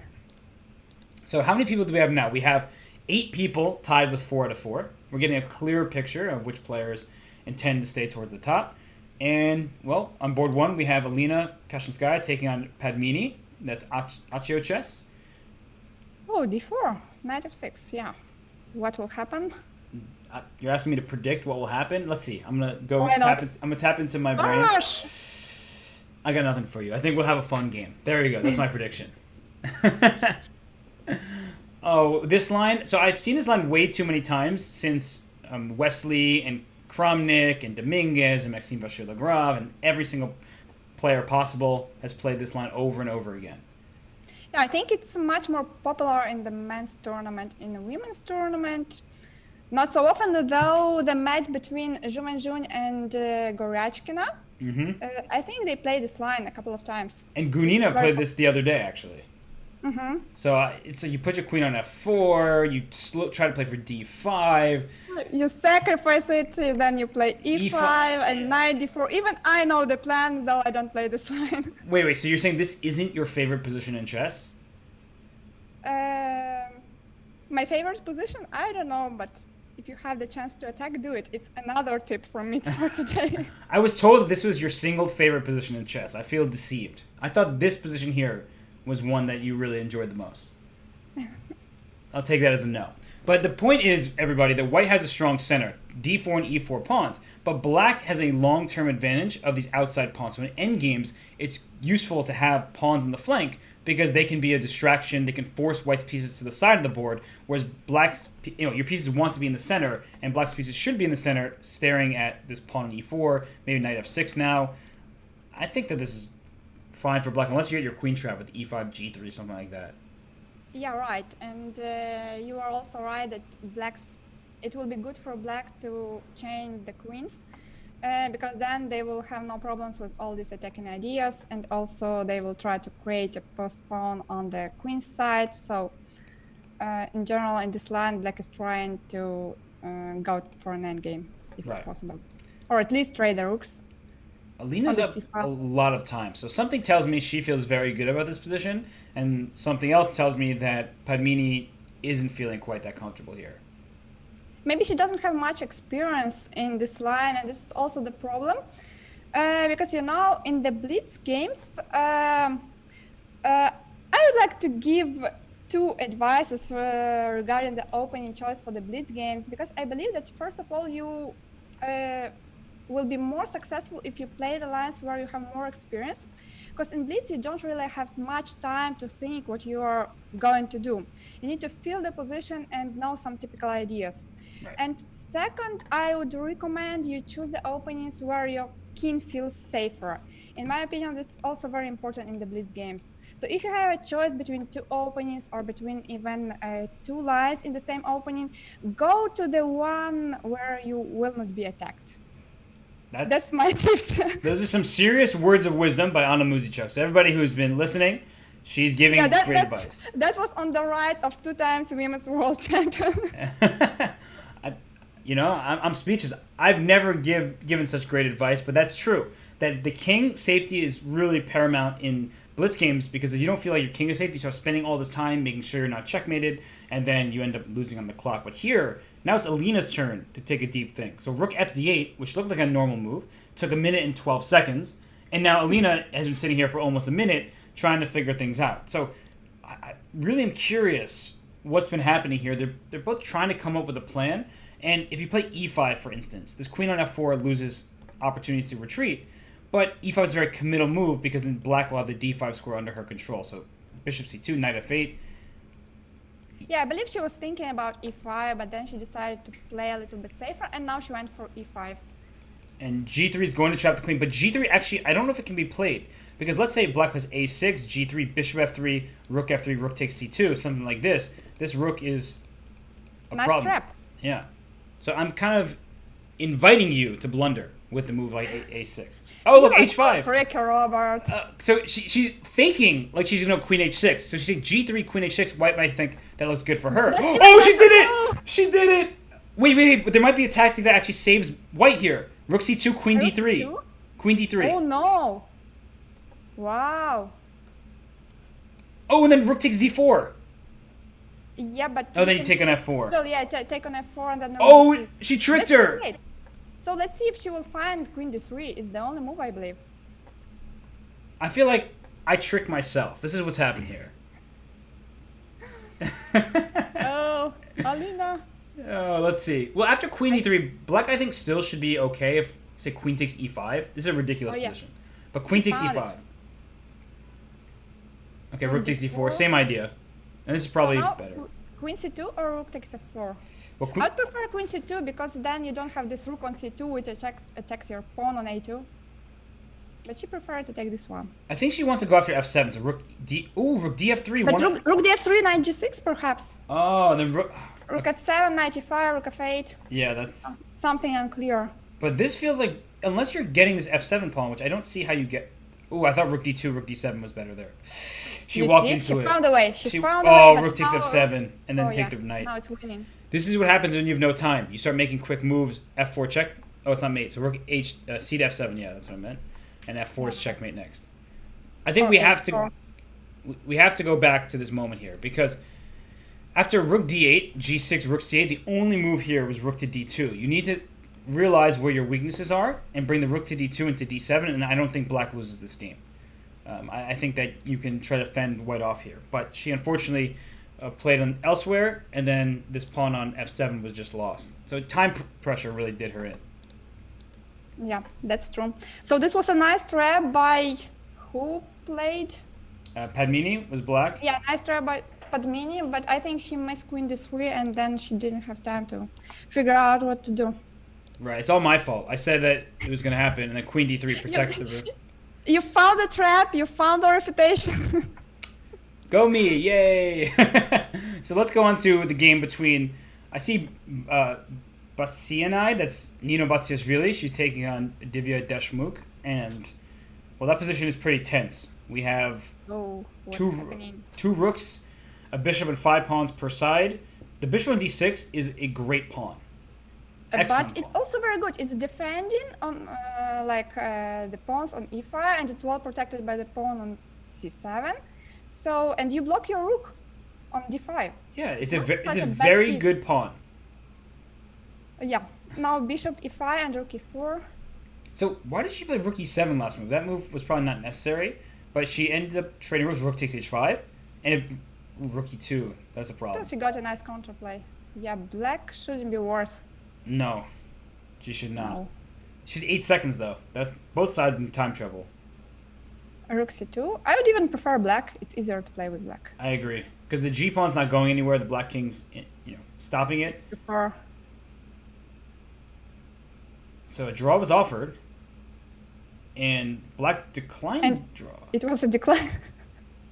So how many people do we have now? We have 8 people tied with 4 out of 4. We're getting a clearer picture of which players intend to stay towards the top. And, well, on board 1, we have Alina Kashinskaya taking on Padmini. That's Accio chess. Oh, d4. Knight of 6, yeah. What will happen? You're asking me to predict what will happen? Let's see. I'm gonna go Why not? I'm gonna tap into my brain. Gosh! I got nothing for you. I think we'll have a fun game. There you go. That's my prediction. Oh, this line. So I've seen this line way too many times since Wesley and Kramnik and Dominguez and Maxime Vachier-Lagrave and every single player possible has played this line over and over again. Yeah, I think it's much more popular in the men's tournament. In the women's tournament, not so often, though. The match between Juvenjun and Goryachkina, I think they played this line a couple of times. And Gunina played this the other day, actually. So so you put your queen on f4, you try to play for d5. You sacrifice it, then you play e5 and knight d4. Even I know the plan, though I don't play this line. Wait, so you're saying this isn't your favorite position in chess? My favorite position? I don't know, but if you have the chance to attack, do it. It's another tip from me for today. I was told that this was your single favorite position in chess. I feel deceived. I thought this position here was one that you really enjoyed the most. I'll take that as a no. But the point is, everybody, that white has a strong center, d4 and e4 pawns, but black has a long-term advantage of these outside pawns. So in endgames, it's useful to have pawns in the flank because they can be a distraction. They can force white's pieces to the side of the board, whereas black's, your pieces want to be in the center, and black's pieces should be in the center, staring at this pawn on e4, maybe knight f6 now. I think that this is fine for black, unless you get your queen trap with e5, g3, something like that. Yeah, right. And you are also right that it will be good for black to chain the queens because then they will have no problems with all these attacking ideas, and also they will try to create a post pawn on the queen's side. So in general, in this line, black is trying to go for an endgame if it's possible, or at least trade the rooks. Alina's up a lot of time, so something tells me she feels very good about this position, and something else tells me that Padmini isn't feeling quite that comfortable here. Maybe she doesn't have much experience in this line, and this is also the problem, because in the blitz games, I would like to give 2 advices regarding the opening choice for the blitz games, because I believe that first of all you will be more successful if you play the lines where you have more experience, because in blitz you don't really have much time to think what you are going to do. You need to feel the position and know some typical ideas. Right. And second, I would recommend you choose the openings where your king feels safer. In my opinion, this is also very important in the blitz games. So if you have a choice between 2 openings or between even 2 lines in the same opening, go to the one where you will not be attacked. That's my tips. Those are some serious words of wisdom by Anna Muzychuk. So everybody who's been listening, she's giving great advice. That was on the rights of 2 times women's world champion. I'm speechless. I've never given such great advice, but that's true. That the king safety is really paramount in blitz games, because if you don't feel like your king is safe, you start spending all this time making sure you're not checkmated, and then you end up losing on the clock. But here, now it's Alina's turn to take a deep think. So rook fd8, which looked like a normal move, took 1 minute and 12 seconds, and now Alina has been sitting here for almost a minute trying to figure things out. So I really am curious what's been happening here. They're both trying to come up with a plan, and if you play e5, for instance, this queen on f4 loses opportunities to retreat, But e5 is a very committal move because then black will have the d5 square under her control. So bishop c2, knight f8. Yeah, I believe she was thinking about e5, but then she decided to play a little bit safer, and now she went for e5. And g3 is going to trap the queen, but g3 actually, I don't know if it can be played. Because let's say black has a6, g3, bishop f3, rook takes c2, something like this. This rook is a Nice problem. trap. Yeah. So I'm kind of inviting you to blunder with the move like a6. Oh, look, h5. Frick, Robert. So she's faking like she's going to queen h6. So she's saying g3, queen h6. White might think that looks good for her. Oh, she did it! She did it! Wait, but there might be a tactic that actually saves white here. Rook c2, queen Rook d3. c2? Queen d3. Oh, no. Wow. Oh, and then rook takes d4. Yeah, but... Oh, then you take on f4. Still, yeah, take on f4 and then... Oh, she tricked her. Great. So let's see if she will find queen d3. It's the only move, I believe. I feel like I tricked myself. This is what's happened here. Oh, Alina. Oh, let's see. Well, after queen e3, black I think still should be okay if, say, queen takes e5. This is a ridiculous position. But queen takes e5. Okay, rook takes d4. Same idea. And this is probably better. Queen c2 or rook takes f4? Well, I'd prefer queen c2 because then you don't have this rook on c2 which attacks your pawn on a2. But she preferred to take this one. I think she wants to go after f7. So rook df3. But rook df3, knight g6 perhaps. Oh, then rook f7, knight e5, rook f8. Yeah, that's... Something unclear. But this feels like, unless you're getting this f7 pawn, which I don't see how you get... Ooh, I thought rook d2, rook d7 was better there. She walked into it. She found a way. She found a way. Oh, rook takes f7, and then take the knight. Now it's winning. This is what happens when you have no time. You start making quick moves. f4 check. Oh, it's not mate. So rook c to f7. Yeah, that's what I meant. And f4 is checkmate next. I think we have to go back to this moment here because after rook d8, g6, rook c8, the only move here was rook to d2. You need to realize where your weaknesses are and bring the rook to d2 into d7, and I don't think black loses this game. I think that you can try to fend white off here. But she unfortunately played on elsewhere, and then this pawn on f7 was just lost. So time pressure really did her in. Yeah, that's true. So this was a nice trap by who played? Padmini was black. Yeah, nice trap by Padmini, but I think she missed queen d3 and then she didn't have time to figure out what to do. Right, it's all my fault. I said that it was going to happen, and then queen d3 protects the rook. You found the trap, you found the refutation. Go me, yay! So let's go on to the game between, I see Basianai, that's Nino Batsiashvili. She's taking on Divya Deshmukh, and, well, that position is pretty tense. We have two rooks, a bishop and 5 pawns per side. The bishop on d6 is a great pawn. But it's also very good. It's defending on the pawns on e5, and it's well protected by the pawn on c7. So, and you block your rook on d5. Yeah, it's a very good pawn. Yeah. Now bishop e5 and rook e4. So why did she play rook e7 last move? That move was probably not necessary, but she ended up trading rooks. Rook takes h5, and if rook e2, that's a problem. Still, she got a nice counterplay. Yeah, black shouldn't be worse. No, she should not. No. She's 8 seconds though. That's both sides in time trouble. Rook c2. I would even prefer black. It's easier to play with black. I agree because the g pawn's not going anywhere. The black king's, stopping it. Prefer. So a draw was offered, and black declined the draw. It was a decline.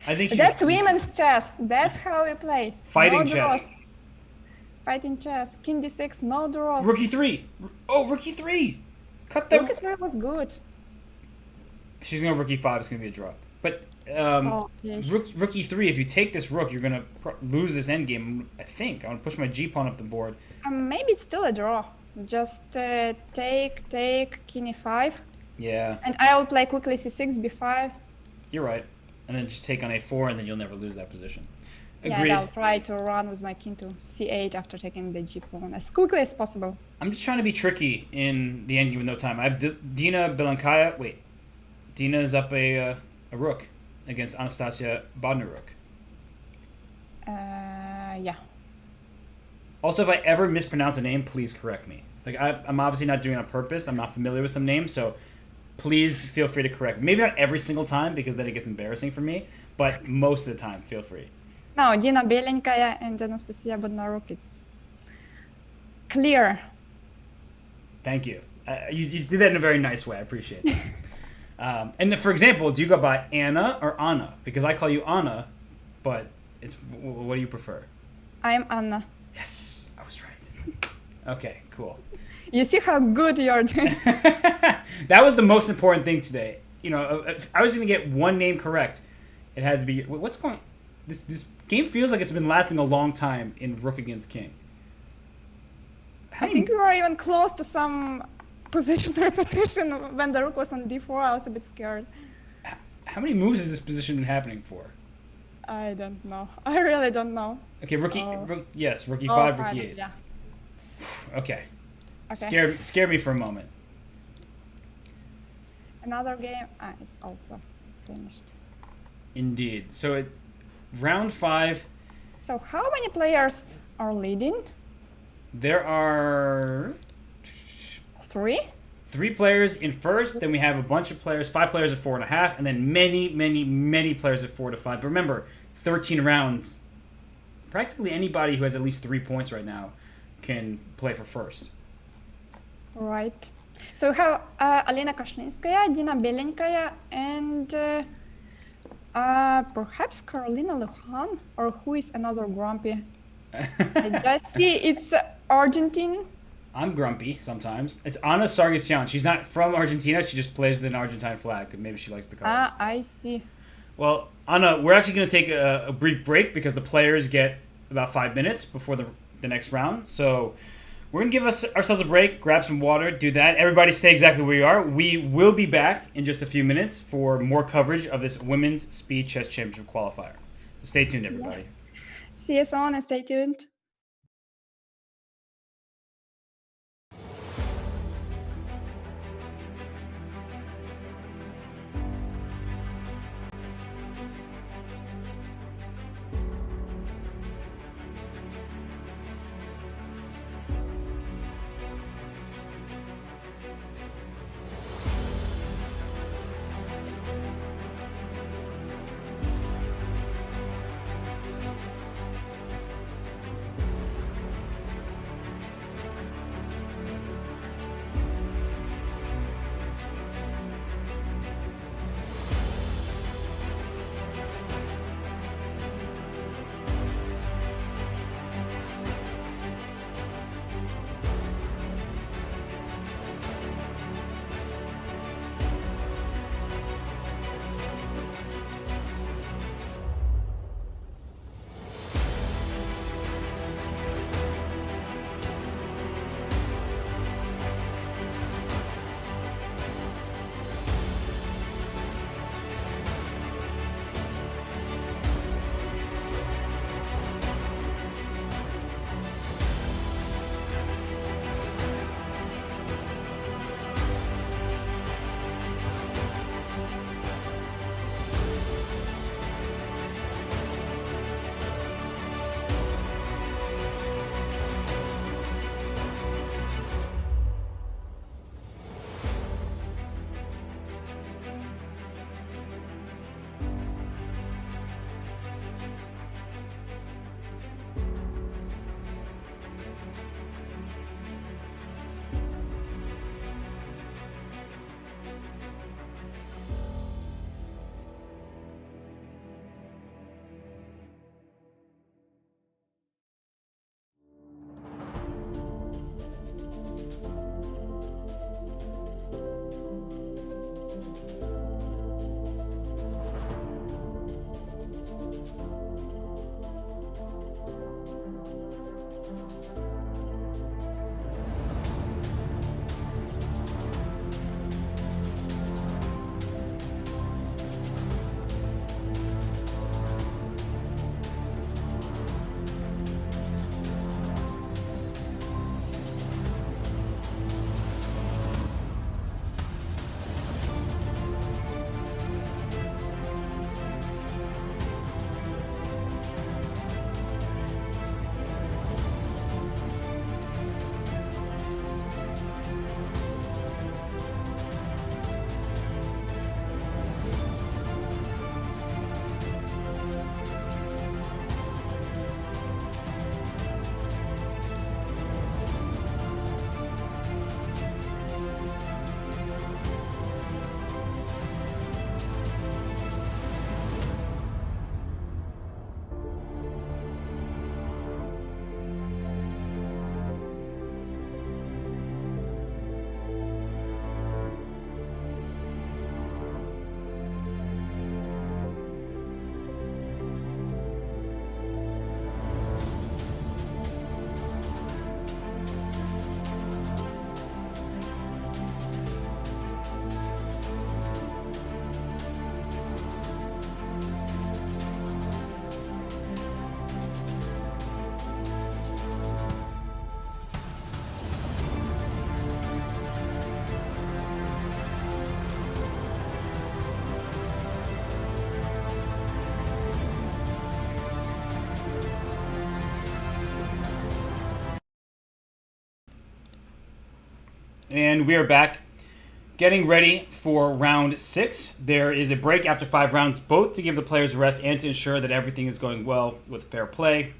I think that's women's chess. That's how we play. Fighting chess. Fighting chess. King d6, no draws. Rook e3. Oh, rook e3. Cut that. Rook e3 was good. She's going to rook e5. It's going to be a draw. But rook e3, if you take this rook, you're going to lose this endgame, I think. I want to push my g-pawn up the board. Maybe it's still a draw. Just take, king e5. Yeah. And I will play quickly c6, b5. You're right. And then just take on a4, and then you'll never lose that position. Agreed. Yeah, and I'll try to run with my king to c8 after taking the g-pawn as quickly as possible. I'm just trying to be tricky in the endgame with no time. I have Dina Belankaya. Wait. Dina is up a rook against Anastasia Bodnaruk. Yeah. Also, if I ever mispronounce a name, please correct me. Like I'm obviously not doing it on purpose. I'm not familiar with some names, so please feel free to correct. Maybe not every single time because then it gets embarrassing for me, but most of the time, feel free. No, Dina беленькая and Anastasia Bodnaruk, it's clear. Thank you. You did that in a very nice way. I appreciate that. And then, for example, do you go by Anna or Anna? Because I call you Anna, but it's what do you prefer? I'm Anna. Yes, I was right. Okay, cool. You see how good you're doing. That was the most important thing today. You know, if I was going to get one name correct, it had to be... What's going... This game feels like it's been lasting a long time in Rook against King. I think we were even close to some position repetition when the rook was on d4. I was a bit scared. How many moves has this position been happening for? I don't know. I really don't know. Okay, rook e5, rook e8. Yeah. Okay. Okay. Scared me for a moment. Another game. It's also finished. Indeed. So round 5. So how many players are leading? There are 3. 3 players in first. Then we have a bunch of players, 5 players at 4.5, and then many players at 4 to 5. But remember, 13 rounds. Practically anybody who has at least 3 points right now can play for first. Right. So we have Alina Kashlinskaya, Dina Belenькая, and perhaps Carolina Lujan, or who is another grumpy? I just see it's Argentine. I'm grumpy sometimes. It's Ana Sargsyan. She's not from Argentina. She just plays with an Argentine flag. Maybe she likes the colors. I see. Well, Ana, we're actually going to take a brief break because the players get about 5 minutes before the next round. So we're going to give ourselves a break, grab some water, do that. Everybody stay exactly where you are. We will be back in just a few minutes for more coverage of this Women's Speed Chess Championship qualifier. So stay tuned, everybody. See you soon and stay tuned. And we are back, getting ready for round 6. There is a break after 5 rounds, both to give the players a rest and to ensure that everything is going well with fair play.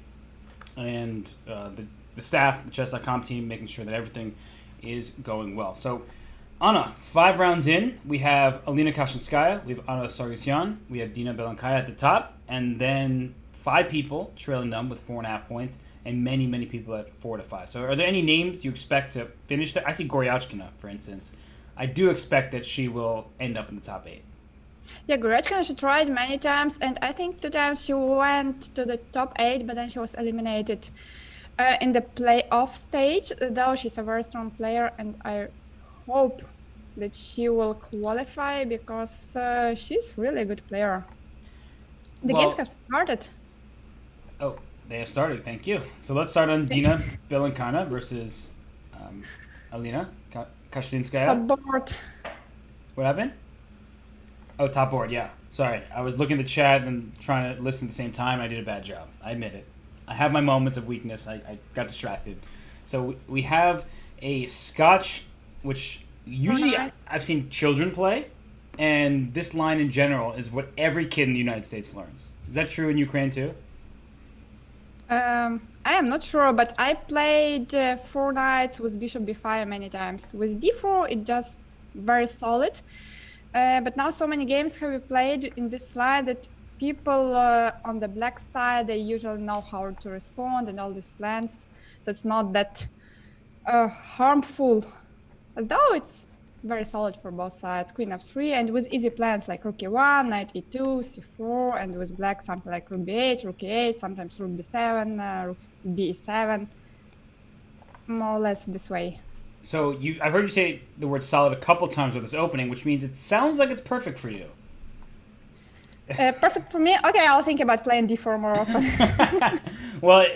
And the staff, the chess.com team, making sure that everything is going well. So, Anna, 5 rounds in, we have Alina Kashinskaya, we have Anna Sargsyan, we have Dina Belankaya at the top, and then 5 people trailing them with 4.5 points, and many, many people at 4 to 5. So are there any names you expect to finish that? I see Goryachkina, for instance. I do expect that she will end up in the top 8. Yeah, Goryachkina, she tried many times, and I think 2 times she went to the top 8, but then she was eliminated in the playoff stage, though she's a very strong player, and I hope that she will qualify because she's really a good player. The games have started. Oh, they have started. Thank you. So let's start on Dina Belankana versus Alina Kashinskaya. Top board. What happened? Oh, top board, yeah. Sorry. I was looking at the chat and trying to listen at the same time. I did a bad job. I admit it. I have my moments of weakness. I got distracted. So we have a Scotch, which usually I've seen children play, and this line in general is what every kid in the United States learns. Is that true in Ukraine too? I am not sure, but I played 4 knights with bishop b5 many times. With d4, it's just very solid. But now so many games have we played in this line that people on the black side, they usually know how to respond and all these plans. So it's not that harmful. Although it's very solid for both sides. Queen f3, and with easy plans like rook e1, knight e2, c4, and with black something like rook b8, rook e8, sometimes rook b7, rook b7, more or less this way. So I've heard you say the word solid a couple times with this opening, which means it sounds like it's perfect for you. Perfect for me? Okay, I'll think about playing d4 more often. Well,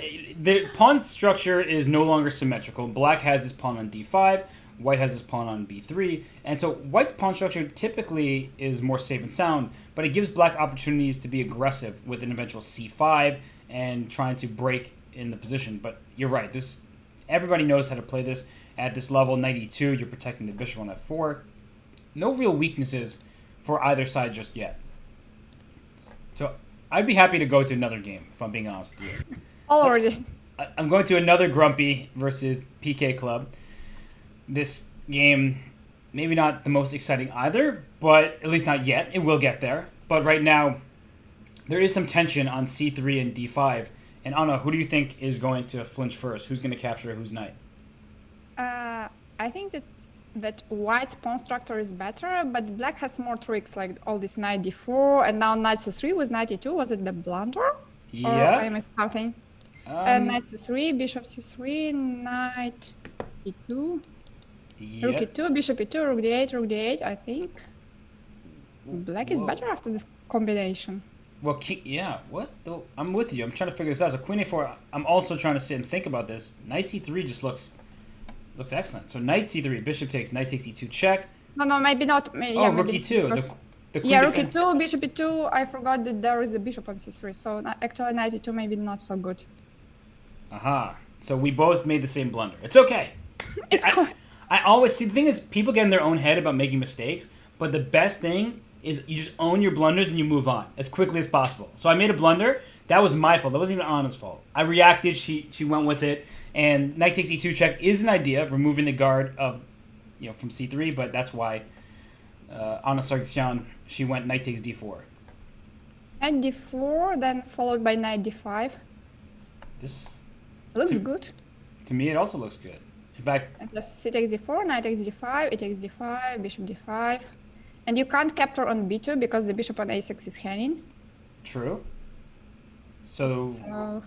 the pawn structure is no longer symmetrical. Black has his pawn on d5, white has his pawn on b3, and so white's pawn structure typically is more safe and sound, but it gives black opportunities to be aggressive with an eventual c5 and trying to break in the position. But you're right, everybody knows how to play this at this level. Knight e2, you're protecting the bishop on f4. No real weaknesses for either side just yet. So I'd be happy to go to another game, if I'm being honest with you. Already. I'm going to another Grumpy versus PK Club. This game, maybe not the most exciting either, but at least not yet. It will get there. But right now, there is some tension on c3 and d5. And Anna, who do you think is going to flinch first? Who's going to capture whose knight? I think that white's pawn structure is better, but black has more tricks, like all this knight d4, and now knight c3 with knight e2. Was it the blunder? Yeah. Or I missed something. Knight c3, bishop c3, knight e2. Yep. Rook e2, bishop e2, rook d8, rook d8, I think. Black is better after this combination. Well, yeah, what? I'm with you. I'm trying to figure this out. So queen a4, I'm also trying to sit and think about this. Knight c3 just looks excellent. So knight c3, bishop takes, knight takes e2 check. No, maybe not. Yeah, rook maybe e2. The queen rook e2, bishop e2. I forgot that there is a bishop on c3. So actually knight e2 maybe not so good. Aha. So we both made the same blunder. It's okay. I always see, the thing is, people get in their own head about making mistakes, but the best thing is you just own your blunders and you move on as quickly as possible. So I made a blunder. That was my fault. That wasn't even Anna's fault. I reacted. She went with it. And knight takes e2 check is an idea, removing the guard of, from c3, but that's why Anna Sargsyan, she went knight takes d4. Knight d4, then followed by knight d5. This looks good. To me, it also looks good. In fact, and plus c takes d4, knight takes d5, e takes d5, bishop d5. And you can't capture on b2 because the bishop on a6 is hanging. True. So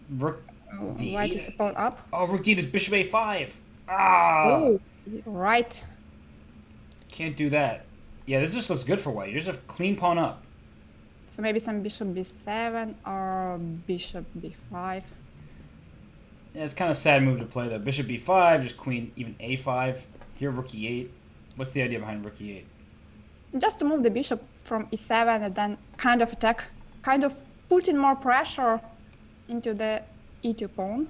rook d8. White is a pawn up. Oh, rook d, there's bishop a5. Ah! Oh, right. Can't do that. Yeah, this just looks good for white. You just have clean pawn up. So maybe some bishop b7 or bishop b5. Yeah, it's kind of a sad move to play though. Bishop b5, just queen, even a5. Here, rook e8. What's the idea behind rook e8? Just to move the bishop from e7 and then kind of attack, kind of put in more pressure into the e2 pawn.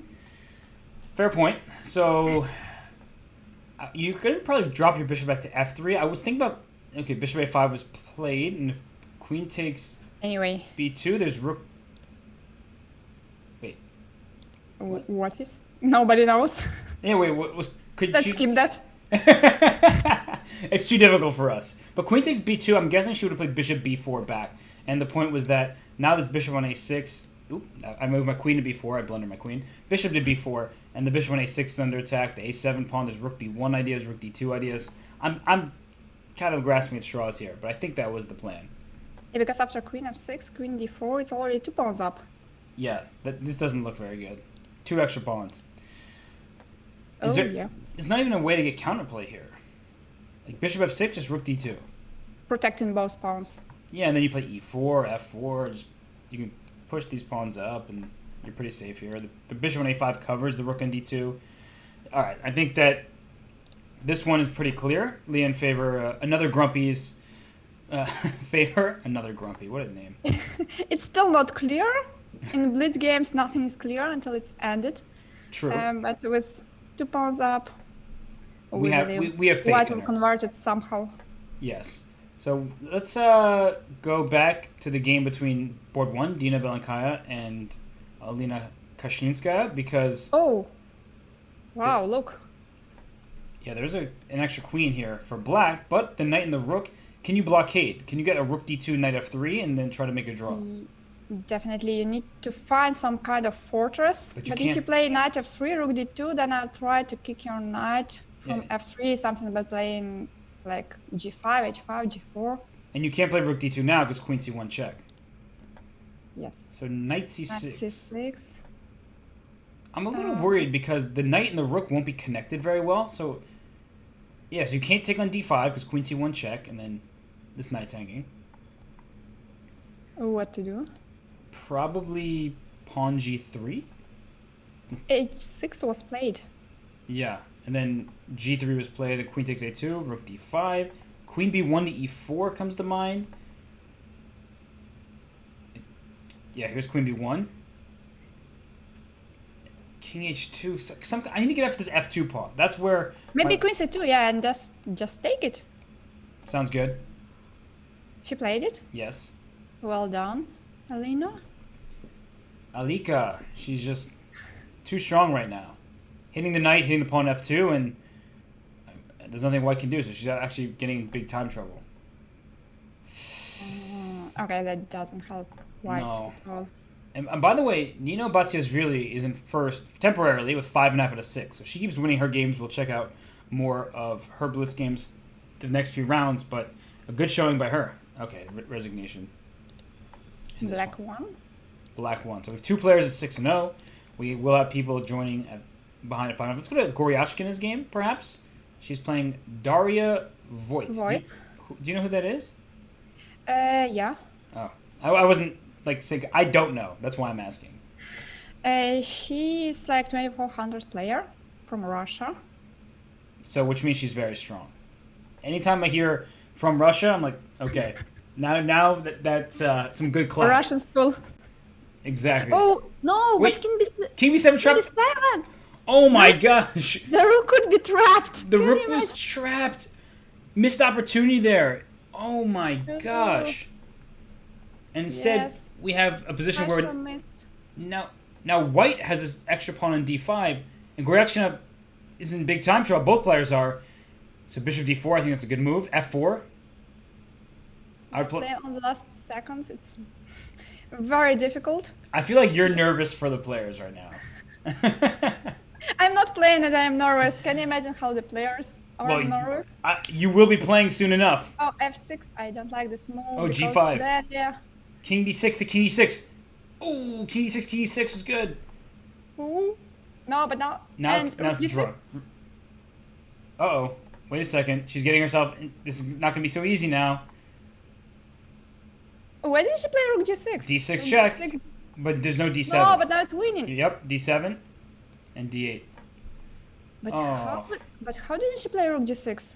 Fair point. So You could probably drop your bishop back to f3. I was thinking about, okay, bishop a5 was played, and if queen takes Anyway, b2, there's rook. Wait. what is? Nobody knows. Anyway, what was? Could Let's she? skip that. It's too difficult for us. But queen takes b2. I'm guessing she would have played bishop b4 back. And the point was that now this bishop on a6. Oop! I moved my queen to b4. I blundered my queen. Bishop to b4, and the bishop on a6 is under attack. The a7 pawn. There's rook d1 ideas, rook d2 ideas. I'm kind of grasping at straws here, but I think that was the plan. Yeah, because after queen f6, queen d4, it's already 2 pawns up. Yeah, this doesn't look very good. 2 extra pawns. Yeah. There's not even a way to get counterplay here. Like bishop f6, just rook d2. Protecting both pawns. Yeah, and then you play e4, f4. Just, you can push these pawns up, and you're pretty safe here. The bishop on a5 covers the rook on d2. All right, I think that this one is pretty clear. Leah in favor. Another Grumpy's favor. Another Grumpy. What a name. It's still not clear. In blitz games, nothing is clear until it's ended. True. But with 2 pawns up, we have faith White in will her. convert it somehow. Yes. So let's go back to the game between board 1, Dina Velenkaya, and Alina Kashinskaya, because... Oh! Wow, look. Yeah, there's an extra queen here for black, but the knight and the rook, can you blockade? Can you get a rook d2, knight f3, and then try to make a draw? Definitely, you need to find some kind of fortress. But If you play knight f3, rook d2, then I'll try to kick your knight from f3, something about playing like g5, h5, g4. And you can't play rook d2 now because queen c1 check. Yes. So knight c6. Knight c6. I'm a little worried because the knight and the rook won't be connected very well. So, yes, you can't take on d5 because queen c1 check, and then this knight's hanging. What to do? Probably pawn g3. h6 was played. Yeah, and then g3 was played. The queen takes a2, rook d5, queen b1 to e4 comes to mind. Yeah, here's queen b1. King h2. I need to get after this f2 pawn. That's where Maybe queen c2, yeah, and just take it. Sounds good. She played it. Yes. Well done, Alina. Alika, she's just too strong right now. Hitting the knight, hitting the pawn f2, and there's nothing white can do, so she's actually getting in big time trouble. Okay, that doesn't help white No. at all. And by the way, Nino Batsiashvili is in first temporarily with 5.5 out of 6. So she keeps winning her games. We'll check out more of her blitz games the next few rounds, but a good showing by her. Okay, resignation. in this Black one. Black one. So we have 2 players at 6-0. We will have people joining behind the final. Let's go to Goryachkina's game, perhaps. She's playing Daria Voigt. Do you know who that is? Yeah. Oh, I wasn't like saying I don't know. That's why I'm asking. She is like 2400 player from Russia. So, which means she's very strong. Anytime I hear from Russia, I'm like, okay, now that's some good class. Russian school. Exactly. Oh no! Wait, but King B7 trap. B7. Oh my gosh! The rook could be trapped. The rook was trapped. Missed opportunity there. Oh my gosh! And instead, we have a position where now White has this extra pawn on d5, and Goryachkina is in big time trouble. Both players are. So bishop d4, I think that's a good move. f4. I would play on the last seconds. It's very difficult. I feel like you're nervous for the players right now. I'm not playing it. I'm nervous. Can you imagine how the players are nervous? You will be playing soon enough. Oh, f6. I don't like this move. Oh, g5. Then, yeah. King d6 to king e6. Ooh, king e6, king e6 was good. Ooh. No, but now it's a draw. Uh-oh. Wait a second. She's getting herself... This is not going to be so easy now. Why didn't she play rook g6? d6 check. But there's no d7. No, but now it's winning. Yep, d7 and d8. But how didn't she play rook g6?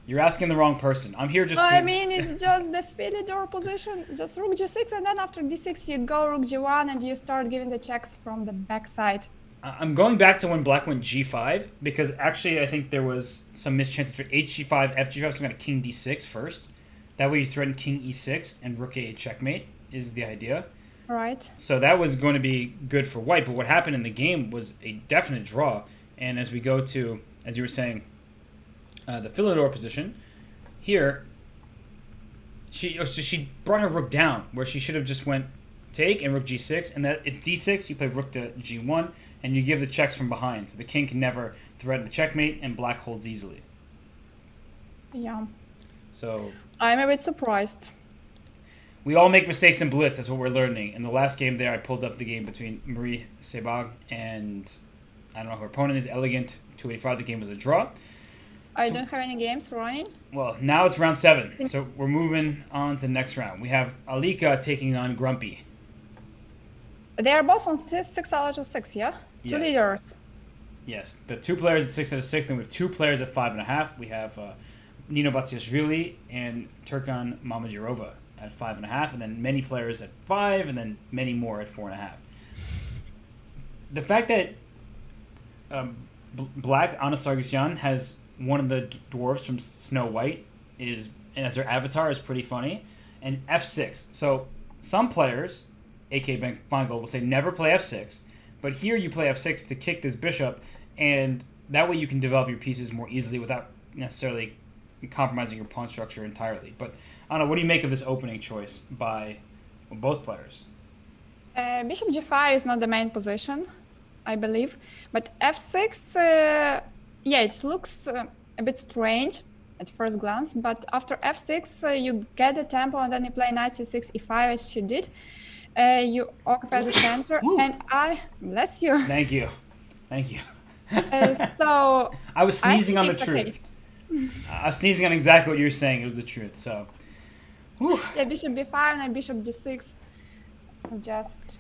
You're asking the wrong person. I'm here just I mean, it's just the Philidor position. Just rook g6, and then after d6 you go rook g1 and you start giving the checks from the backside. I'm going back to when black went g5 because actually I think there was some mischances for hg5, fg5, so I'm going to king d6 first. That way you threaten king e6 and rook a8 checkmate is the idea. Right. So that was going to be good for white, but what happened in the game was a definite draw. And as we go to, as you were saying, the Philidor position, here, she brought her rook down, where she should have just went take and rook g6, and that if d6, you play rook to g1, and you give the checks from behind, so the king can never threaten the checkmate, and black holds easily. Yeah. So I'm a bit surprised. we all make mistakes in blitz. That's what we're learning. In the last game there, I pulled up the game between Marie Sebag and I don't know who her opponent is. Elegant 285. The game was a draw. I don't have any games running. Well, now it's round 7, so we're moving on to the next round. We have Alika taking on Grumpy. They are both on 6 out of 6, yeah? Yes. 2 leaders. Yes, the 2 players at 6 out of 6. Then we have 2 players at 5.5. We have Nino Batsiashvili and Turkan Mamajirova at 5.5, and then many players at 5, and then many more at 4.5. The fact that Black Anna Sargsyan has one of the dwarves from Snow White and as their avatar is pretty funny, and f6. So some players, aka Ben Feingold, will say never play f6, but here you play f6 to kick this bishop, and that way you can develop your pieces more easily without necessarily compromising your pawn structure entirely. But I don't know, what do you make of this opening choice by both players? Bishop g5 is not the main position, I believe, but f6, yeah, it looks a bit strange at first glance, but after f6 you get the tempo and then you play knight c6 e5 as she did. You occupy the center. Woo. And I bless you. Thank you. So I was sneezing on the it's truth. okay. I was sneezing on exactly what you were saying. It was the truth. So, whew. Yeah, bishop b5 and bishop d6, just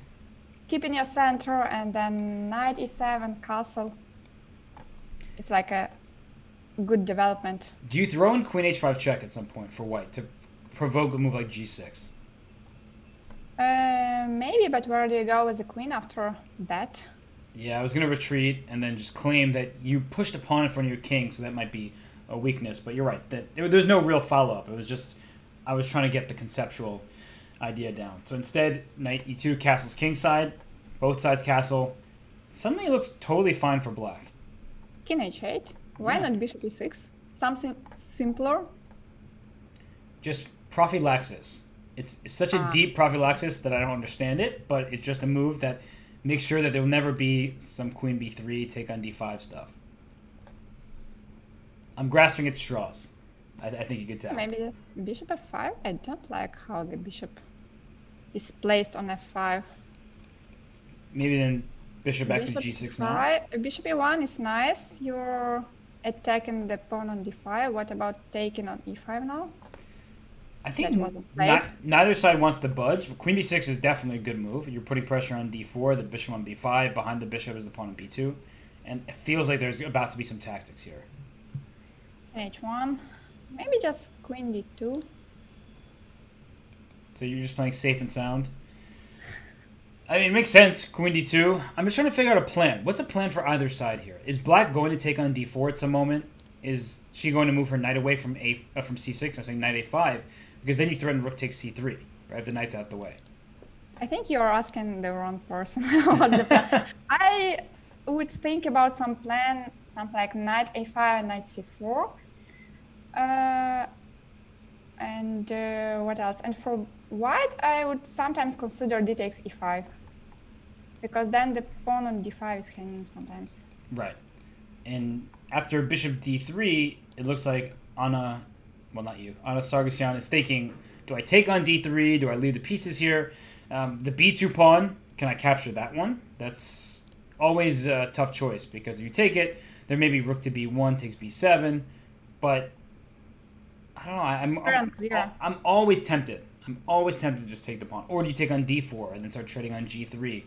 keeping your center, and then knight e7 castle. It's like a good development. Do you throw in queen h5 check at some point for white to provoke a move like g6? Maybe, but where do you go with the queen after that? Yeah, I was going to retreat and then just claim that you pushed a pawn in front of your king, so that might be a weakness. But you're right. There's no real follow-up. It was just, I was trying to get the conceptual idea down. So instead, knight e2 castles kingside, both sides castle. Suddenly it looks totally fine for black. King h8. Why not bishop e6? Something simpler. Just prophylaxis. It's such a deep prophylaxis that I don't understand it, but it's just a move that makes sure that there will never be some queen b3 take on d5 stuff. I'm grasping at straws. I think you could tell. Maybe the bishop f5. I don't like how the bishop is placed on f5. Maybe then bishop back to g6 now. Right. Bishop e1 is nice. You're attacking the pawn on d5. What about taking on e5 now? I think neither side wants to budge. Queen b6 is definitely a good move. You're putting pressure on d4, the bishop on b5. Behind the bishop is the pawn on b2. And it feels like there's about to be some tactics here. h1. Maybe just queen d2. So you're just playing safe and sound? I mean, it makes sense. Queen d2. I'm just trying to figure out a plan. What's a plan for either side here? Is black going to take on d4 at some moment? Is she going to move her knight away from from c6? I'm saying knight a5. Because then you threaten rook takes c3, right? If the knight's out the way. I think you're asking the wrong person. What's the plan? I would think about some plan, something like knight a5 and knight c4. And what else? And for white, I would sometimes consider d takes e5. Because then the pawn on d5 is hanging sometimes. Right. And after bishop d3, it looks like Anna... Well, not you. Anna Sargsyan is thinking, do I take on d3? Do I leave the pieces here? The b2 pawn, can I capture that one? That's always a tough choice, because if you take it, there may be rook to b1 takes b7, but I don't know. I'm always tempted. I'm always tempted to just take the pawn. Or do you take on d4 and then start trading on g3?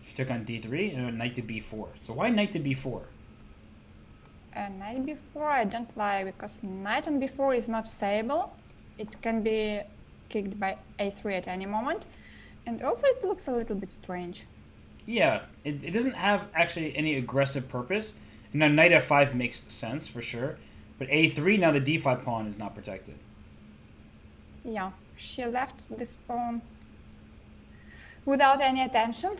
She took on d3 and knight to b4. So why knight to b4? Knight b4 I don't like, because knight on b4 is not stable. It can be kicked by a3 at any moment, and also it looks a little bit strange. Yeah, it doesn't have actually any aggressive purpose. Now knight f5 makes sense for sure, but a3 now the d5 pawn is not protected. Yeah, she left this pawn without any attention.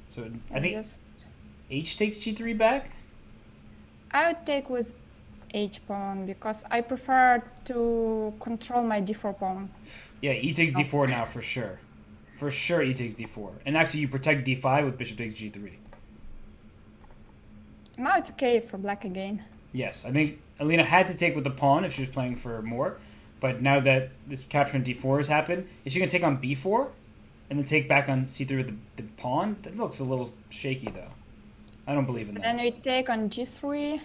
So I think Just, h takes g3 back. I would take with h pawn because I prefer to control my d4 pawn. Yeah, e takes d4 now for sure. For sure, e takes d4. And actually, you protect d5 with bishop takes g3. Now it's okay for black again. Yes, I think Alina had to take with the pawn if she was playing for more. But now that this capture on d4 has happened, is she going to take on b4? And then take back on c3 with the pawn? That looks a little shaky, though. I don't believe in that. Then we take on g3.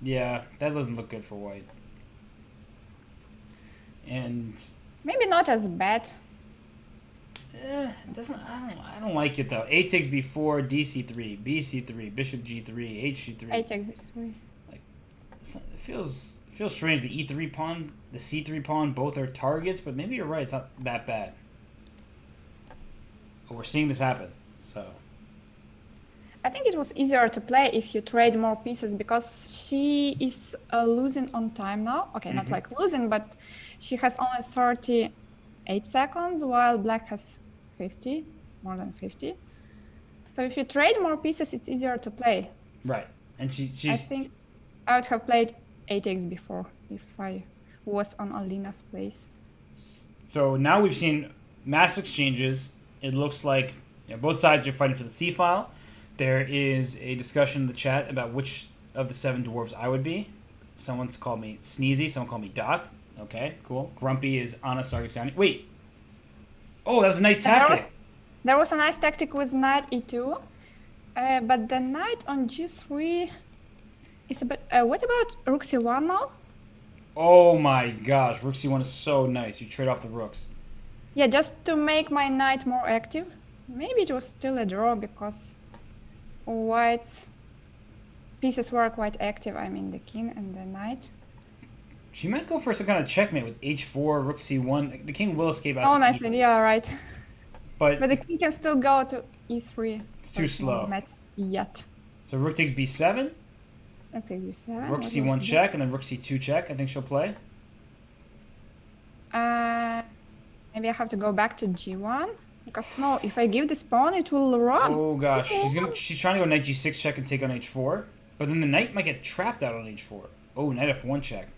Yeah, that doesn't look good for white. And Maybe not as bad. it doesn't. I don't like it though. A takes b4, dc3, bc3, bishop g3, hc3. I take this 3. It feels strange. The e3 pawn, the c3 pawn, both are targets, but maybe you're right. It's not that bad. But we're seeing this happen, so. I think it was easier to play if you trade more pieces because she is losing on time now. Okay, not like losing, but she has only 38 seconds while black has 50, more than 50. So if you trade more pieces, it's easier to play. Right, and she's. I think I would have played 8x before if I was on Alina's place. So now we've seen mass exchanges. It looks like both sides are fighting for the C file. There is a discussion in the chat about which of the 7 dwarves I would be. Someone's called me Sneezy. Someone called me Doc. Okay, cool. Grumpy is Anna Sargsyan. Wait. Oh, that was a nice tactic. There was a nice tactic with knight e2. But the knight on g3 is a bit... what about rook c1 now? Oh my gosh. Rook c1 is so nice. You trade off the rooks. Yeah, just to make my knight more active. Maybe it was still a draw because white's pieces were quite active. I mean, the king and the knight. She might go for some kind of checkmate with h4, rook c1. The king will escape out. Oh, to nicely. e4. Yeah, right. But the king can still go to e3. It's too slow. Not yet. So rook takes b7. Rook takes b7. Rook c1 check, and then rook c2 check. I think she'll play. Maybe I have to go back to g1. Because no, if I give this pawn, it will run. Oh gosh, she's trying to go knight g6 check and take on h4, but then the knight might get trapped out on h4. Oh, knight f1 check.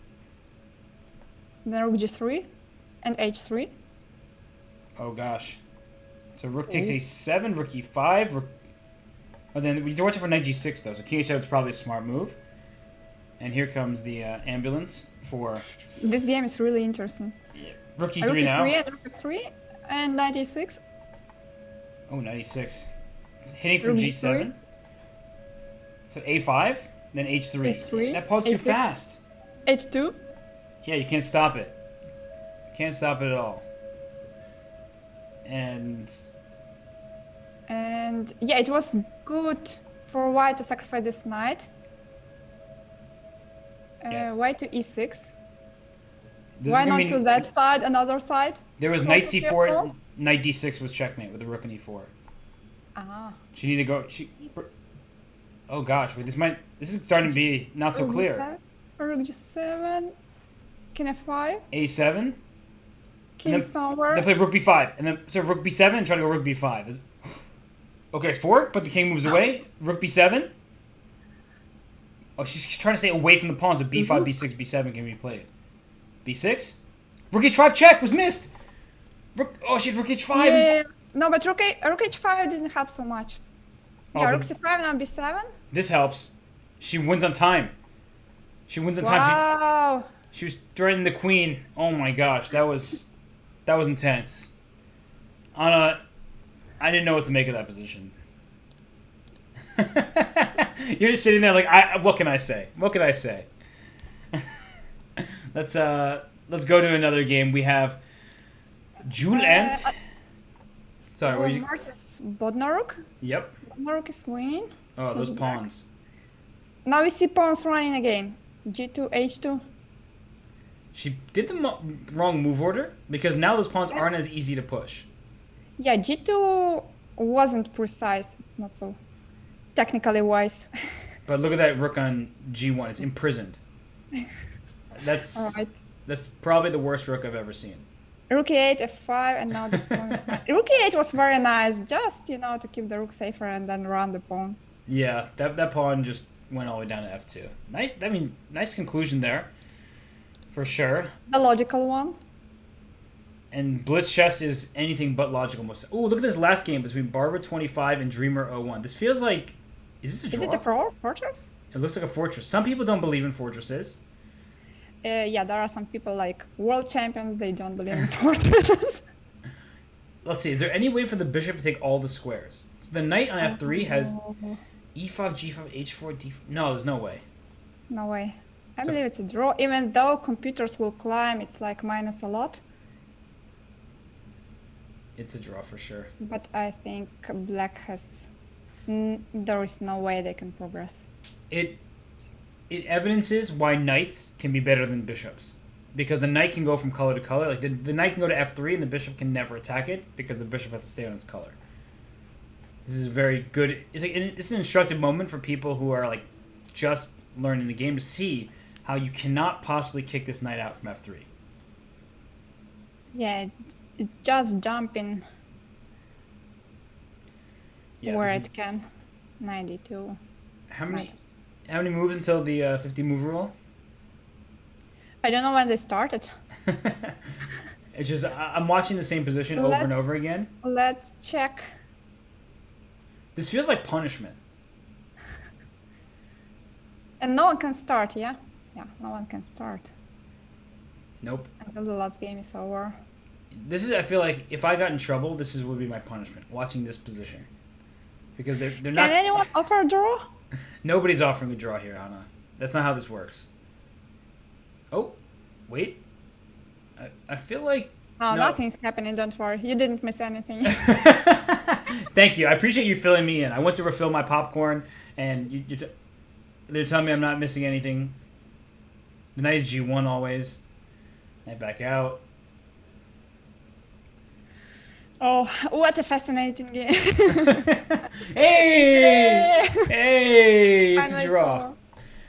Then rook g3 and h3. Oh gosh. So rook takes a7, rook e5, rook. Oh, then we need to watch it for knight g6 though. So king h7 is probably a smart move. And here comes the ambulance for. This game is really interesting. Yeah. Rook e3 rook now. E3 and rook f3 and knight e6. Oh, knight e6. Hitting for Rook g7. g3. So a5, then h3. h3. That pawn's too h6. fast. h2. Yeah, you can't stop it. Can't stop it at all. And yeah, it was good for white to sacrifice this knight. White to e6. Why not to that side, another side? There was knight c4, knight d6 was checkmate with the rook and e4. Ah. She needed to go. Oh gosh, wait, this is starting to be not so clear. Rook g7, king f5. a7. King somewhere. They play rook b5, and then so rook b7 and try to go rook b5. Okay, fork, but the king moves away. Rook b7. Oh, she's trying to stay away from the pawns. So b5, b6, b7 can be played. b6. Rook h5 check was missed. She had rook h5. Yeah. No, but rook h5 didn't help so much. Yeah, rook c5 now b7. This helps. She wins on time. She wins on time. Wow. She was threatening the queen. Oh my gosh, that was intense. Anna, I didn't know what to make of that position. You're just sitting there like, what can I say? What can I say? Let's go to another game. We have Julent. Sorry, where you? Versus Bodnaruk. Yep. Bodnaruk is winning. Oh, those pawns. Now we see pawns running again. G2, H2. She did the wrong move order because now those pawns aren't as easy to push. Yeah, G2 wasn't precise. It's not so technically wise. But look at that rook on g1. It's imprisoned. That's Alright. that's probably the worst rook I've ever seen. Rook e8, f5, and now this pawn is Rook e8 was very nice, just, you know, to keep the rook safer and then run the pawn. Yeah, that pawn just went all the way down to f2. Nice. I mean, nice conclusion there, for sure. The logical one. And Blitz chess is anything but logical. Oh, look at this last game between Barber25 and Dreamer01. This feels like, is this a draw? Is it a fortress? It looks like a fortress. Some people don't believe in fortresses. Yeah, there are some people like world champions, they don't believe in fortresses. Let's see, is there any way for the bishop to take all the squares? So the knight on f3 has e5, g5, h4, d4. No, there's no way. No way. I believe it's a draw, even though computers will climb, it's like minus a lot. It's a draw for sure. But I think black has... there is no way they can progress. It evidences why knights can be better than bishops. Because the knight can go from color to color. Like the knight can go to f3 and the bishop can never attack it because the bishop has to stay on its color. This is a very good... this is an instructive moment for people who are like just learning the game to see how you cannot possibly kick this knight out from f3. Yeah, it's just jumping where it can. 92. How many moves until the 50 move rule? I don't know when they started. It's just I'm watching the same position over and over again. Let's check. This feels like punishment. And no one can start, yeah? Yeah, no one can start. Nope. Until the last game is over. This is, I feel like, if I got in trouble, this would be my punishment, watching this position. Because they're not... Can anyone offer a draw? Nobody's offering a draw here, Anna. That's not how this works. Oh, wait. I feel like... No, nothing's happening, don't worry. You didn't miss anything. Thank you. I appreciate you filling me in. I went to refill my popcorn, and they're telling me I'm not missing anything. The knight is g1 always. Knight back out. Oh, what a fascinating game. Hey! Hey! It's a Finally draw. draw.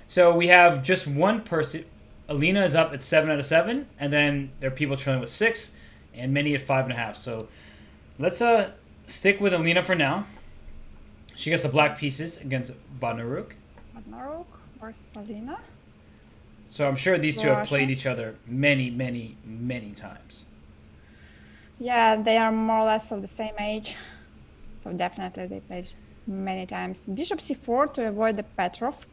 So we have just one person. Alina is up at 7 out of 7, and then there are people trailing with 6, and many at 5.5. So let's stick with Alina for now. She gets the black pieces against Badnaruk. Badnaruk versus Alina. So I'm sure these two have played each other many, many, many times. Yeah, they are more or less of the same age. So definitely they played many times. Bishop c4 to avoid the Petrov.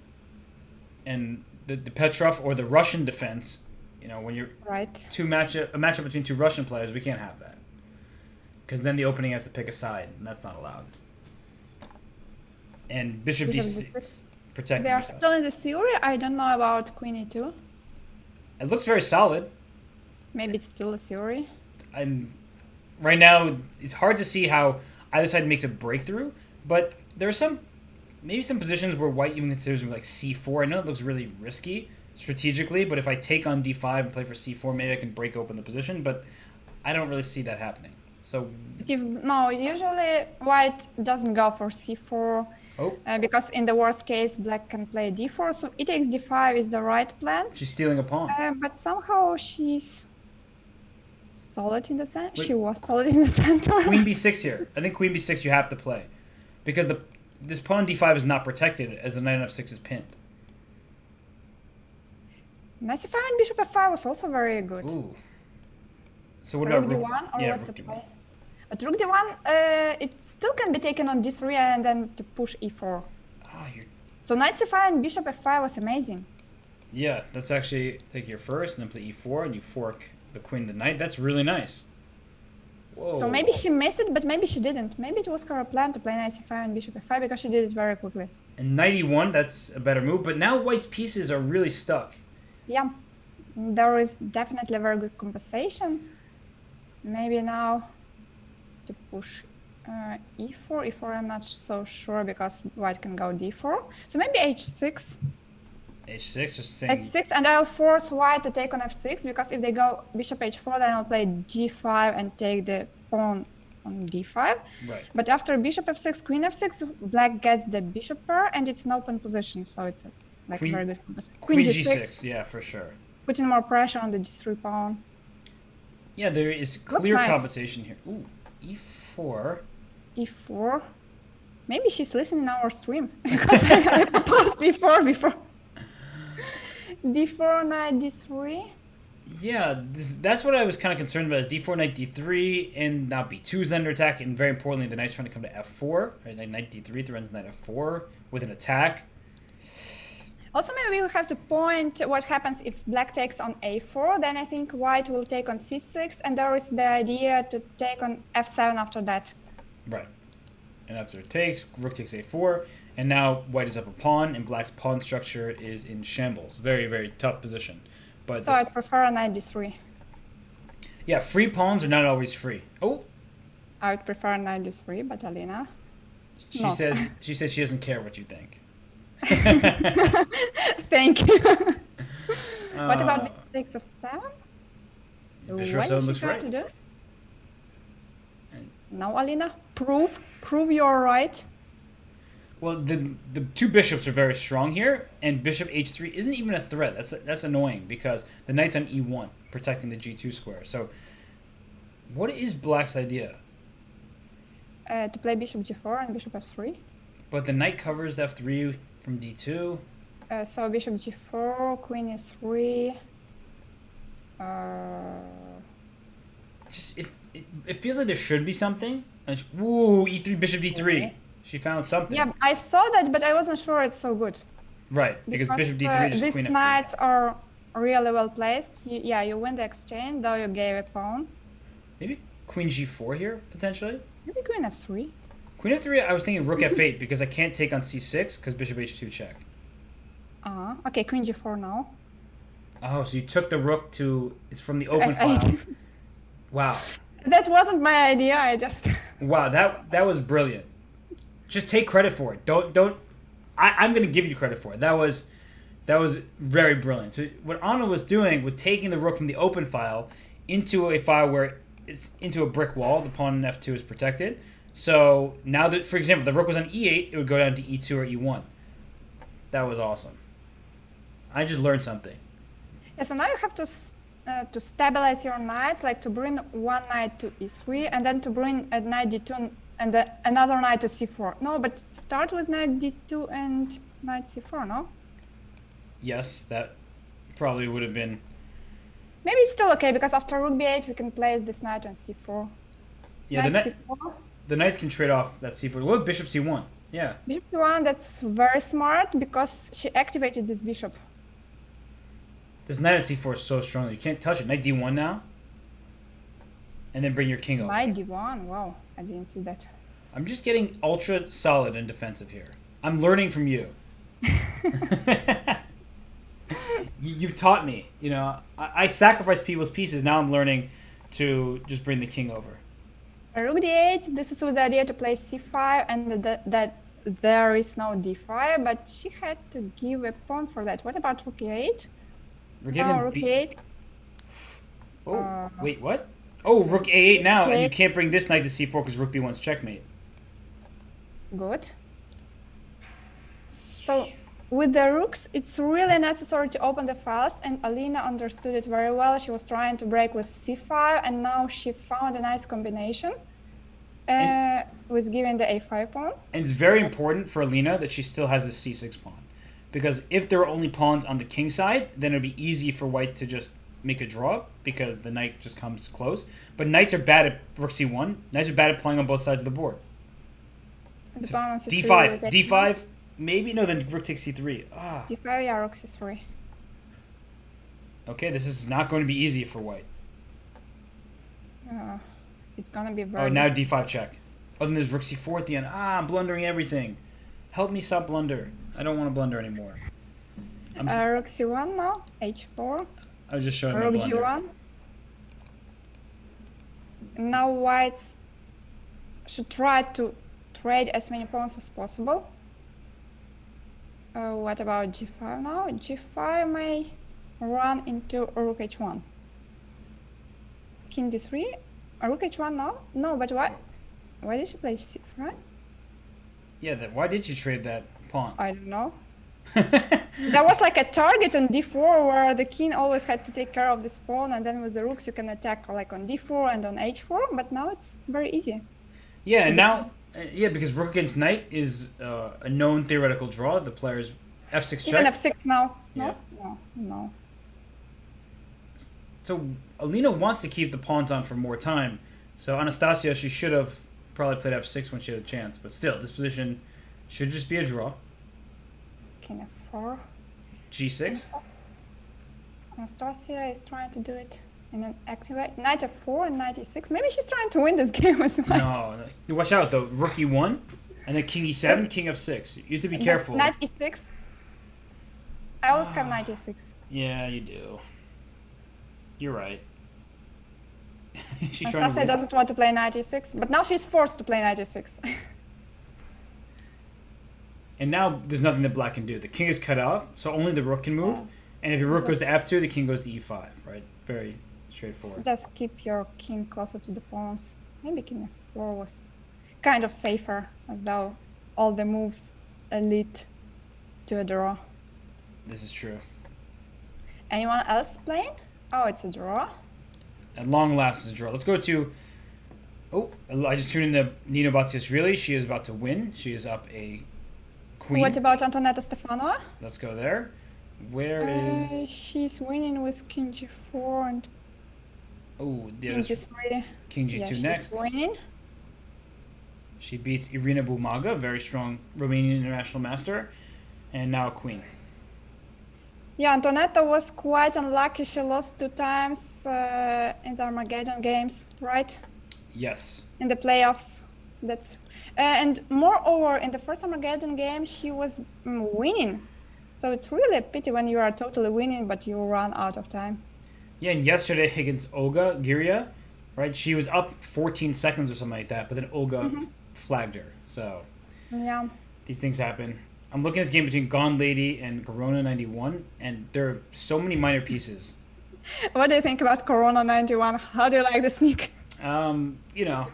And the Petrov or the Russian defense, you know, when you're right. a matchup between two Russian players, we can't have that. Because then the opening has to pick a side, and that's not allowed. And Bishop d6 protecting They are yourself. still in the theory. I don't know about Queen e2. It looks very solid. Maybe it's still a theory. Right now, it's hard to see how either side makes a breakthrough, but there are maybe some positions where white even considers like c4. I know it looks really risky strategically, but if I take on d5 and play for c4, maybe I can break open the position, but I don't really see that happening. So No, usually white doesn't go for c4 because in the worst case, black can play d4, so e takes d5 is the right plan. She's stealing a pawn. But somehow she's solid in the center. She was solid in the center. Queen b6 here. I think queen b6 you have to play because this pawn d5 is not protected as the knight on f6 is pinned. Knight c5 and bishop f5 was also very good. Ooh. So what about rook d1 or what to play? But rook d1, it still can be taken on d3 and then to push e4. So knight c5 and bishop f5 was amazing. Yeah, that's actually take your first and then play e4 and you fork the queen to knight. That's really nice. Whoa. So maybe she missed it, but maybe she didn't. Maybe it was her plan to play knight c5 and bishop f5 because she did it very quickly. And knight e1, that's a better move. But now white's pieces are really stuck. Yeah, there is definitely a very good compensation. Maybe now to push e4. e4 I'm not so sure because white can go d4. So maybe h6. h6, just saying. h6, and I'll force white to take on f6 because if they go bishop h4, then I'll play g5 and take the pawn on d5. Right. But after bishop f6, queen f6, black gets the bishop pair and it's an open position, so it's like Queen- a very good position. Queen g6, yeah, for sure. Putting more pressure on the g3 pawn. Yeah, there is clear nice. compensation here. Ooh, e4. e4. Maybe she's listening our stream because I proposed d4 before. d4, knight d3. Yeah, that's what I was kind of concerned about is d4, knight d3, and now b2 is under attack, and very importantly, the knight's trying to come to f4. Right, knight d3 threatens knight f4 with an attack. Also, maybe we have to point what happens if black takes on a4. Then I think white will take on c6, and there is the idea to take on f7 after that. Right. And after it takes, rook takes a4, and now white is up a pawn, and black's pawn structure is in shambles. Very, very tough position. But so I'd prefer a knight d3. Yeah, free pawns are not always free. Oh. I would prefer knight d3, but Alina. She says she doesn't care what you think. Thank you. What about bishop of 7? Bishop of 7 looks right. To do? Now, Alina, prove you're right. Well, the two bishops are very strong here, and bishop h3 isn't even a threat. That's annoying because the knight's on e1, protecting the g2 square. So, what is black's idea? To play bishop g4 and bishop f3. But the knight covers f3 from d2. So bishop g4, queen e3. Just it feels like there should be something. Ooh, e3, bishop d3. She found something. Yeah, I saw that, but I wasn't sure it's so good. Right, because bishop d3 is these queen f3. knights are really well placed. You win the exchange, though you gave a pawn. Maybe queen g4 here, potentially? Maybe queen f3. Queen f3, I was thinking rook f8 because I can't take on c6 because bishop h2 check. Okay, queen g4 now. Oh, so you took the rook to... It's from the open file. Wow. That wasn't my idea, I just... Wow, that was brilliant. Just take credit for it. Don't... I'm going to give you credit for it. That was very brilliant. So what Anna was doing was taking the rook from the open file into a file where it's into a brick wall. The pawn in f2 is protected. So now that, for example, the rook was on e8, it would go down to e2 or e1. That was awesome. I just learned something. Yeah, so now you have to stabilize your knights, like to bring one knight to e3, and then to bring a knight d2 and another knight to c4. No, but start with knight d2 and knight c4, no? Yes, that probably would have been... Maybe it's still okay, because after rook b8, we can place this knight on c4. Yeah, knight c4. The knights can trade off that c4. What about bishop c1? Yeah. Bishop c1, that's very smart, because she activated this bishop. This knight at c4 is so strong. You can't touch it. Knight d1 now. And then bring your king over. Knight d1, wow. I didn't see that. I'm just getting ultra solid and defensive here. I'm learning from you. You've taught me. You know, I sacrifice people's pieces. Now I'm learning to just bring the king over. Rook d8, this is with the idea to play c5 and that there is no d5, but she had to give a pawn for that. What about rook e8? Rook e8. Oh, wait, what? Oh, rook a8 now, and you can't bring this knight to c4 because rook b1's checkmate. Good. So, with the rooks, it's really necessary to open the files, and Alina understood it very well. She was trying to break with c5, and now she found a nice combination with giving the a5 pawn. And it's very important for Alina that she still has a c6 pawn. Because if there are only pawns on the king side, then it would be easy for white to just make a draw because the knight just comes close. But knights are bad at rook c1. Knights are bad at playing on both sides of the board. The pawn on c3 d5, d5, maybe? No, then rook takes c3. d5, yeah, rook c3. Okay, this is not going to be easy for white. It's going to be very... Oh, now d5 check. Oh, then there's rook c4 at the end. I'm blundering everything. Help me stop blunder. I don't want to blunder anymore. Rook c1 now, h4. I was just showing my Rook blunder. g1. Now whites should try to trade as many pawns as possible. What about g5 now? g5 may run into rook h1. King d3. Rook h1 now? No, but why? Why did she play c5? Yeah, why did you trade that pawn? I don't know. There was like a target on d4 where the king always had to take care of this pawn, and then with the rooks you can attack like on d4 and on h4, but now it's very easy. Yeah, and now, because rook against knight is a known theoretical draw. The player's f6 check. Even f6 now. Yeah. No. So Alina wants to keep the pawns on for more time. So Anastasia, she should have probably played f6 when she had a chance. But still, this position should just be a draw. King f4. g6. Anastasia is trying to do it in an active way. Knight f4 and knight e6. Maybe she's trying to win this game as well. No. Watch out, though. Rook e1, and then king e7, king f6. You have to be careful. Knight e6. I always have knight e6. Yeah, you do. You're right. Anastasia doesn't want to play knight e6, but now she's forced to play knight e6. And now there's nothing that black can do. The king is cut off, so only the rook can move. And if your rook goes to f2, the king goes to e5, right? Very straightforward. Just keep your king closer to the pawns. Maybe king f4 was kind of safer, although all the moves lead to a draw. This is true. Anyone else playing? Oh, it's a draw. At long last, it's a draw. Let's go to... Oh, I just tuned into Nina Batsiasvili. She is about to win. She is up a queen. What about Antonetta Stefanova? Let's go there. Where is... She's winning with king g4 and yeah, king g3. King g2 she's next. Winning. She beats Irina Bumaga, very strong Romanian international master. And now a queen. Yeah, Antonetta was quite unlucky. She lost 2 times in the Armageddon games, right? Yes. In the playoffs. That's and moreover, in the first Armageddon game, she was winning. So it's really a pity when you are totally winning, but you run out of time. Yeah, and yesterday against Olga Giria, right? She was up 14 seconds or something like that, but then Olga flagged her. So yeah, these things happen. I'm looking at this game between Gone Lady and Corona 91, and there are so many minor pieces. What do you think about Corona 91? How do you like the sneak? You know,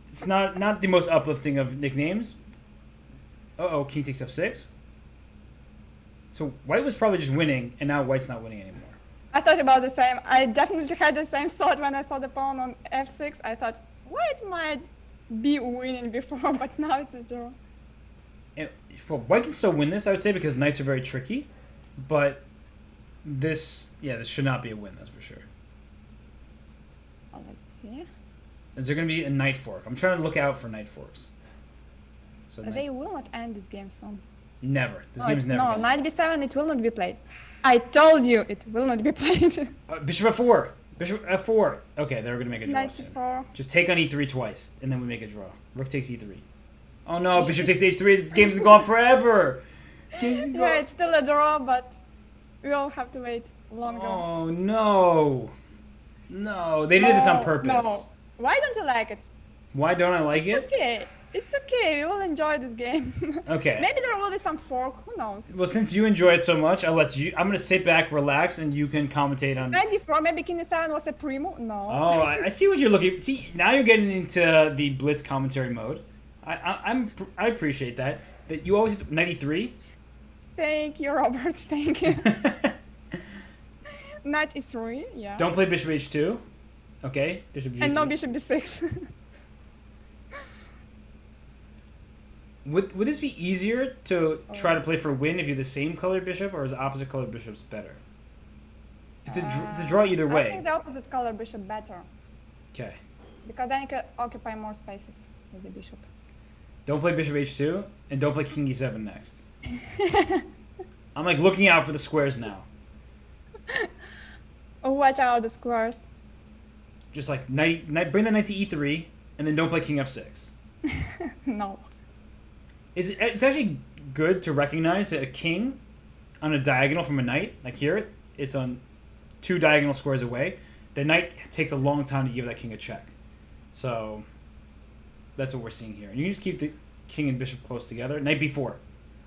it's not the most uplifting of nicknames. Uh-oh, king takes f6. So white was probably just winning, and now white's not winning anymore. I thought about the same. I definitely had the same thought when I saw the pawn on f6. I thought white might be winning before, but now it's a draw. And, well, white can still win this, I would say, because knights are very tricky. But this should not be a win, that's for sure. Let's see. Is there going to be a knight fork? I'm trying to look out for knight forks. So they will not end this game soon. Never. This game is never. No, knight b7, it will not be played. I told you it will not be played. Bishop f4. Bishop f4. Okay, they're going to make a draw Knight soon. f4. Just take on e3 twice, and then we make a draw. Rook takes e3. Oh no, bishop takes h3. This game's gone forever. This game's gone. Yeah, it's still a draw, but we all have to wait longer. Oh no. No, they did this on purpose. No. Why don't you like it? Why don't I like it? Okay, it's okay. We will enjoy this game. Okay. Maybe there will be some fork. Who knows? Well, since you enjoy it so much, I'm gonna sit back, relax, and you can commentate on. 94. Maybe King 7 was a primo. No. Oh, I see what you're looking. See, now you're getting into the blitz commentary mode. I appreciate that. But you always 93. Thank you, Robert. Thank you. Knight e3. Yeah. Don't play bishop h2. Okay. Bishop g3. And no bishop b6. Would this be easier to try to play for a win if you're the same colored bishop, or is opposite colored bishops better? It's a draw either way. I think the opposite color bishop better. Okay. Because then you can occupy more spaces with the bishop. Don't play bishop h2, and don't play king e7 next. I'm like looking out for the squares now. Watch out the squares. Just like bring the knight to e3, and then don't play king f6. No. It's actually good to recognize that a king on a diagonal from a knight, like here, it's on 2 diagonal squares away. The knight takes a long time to give that king a check. So that's what we're seeing here. And you just keep the king and bishop close together. Knight b4.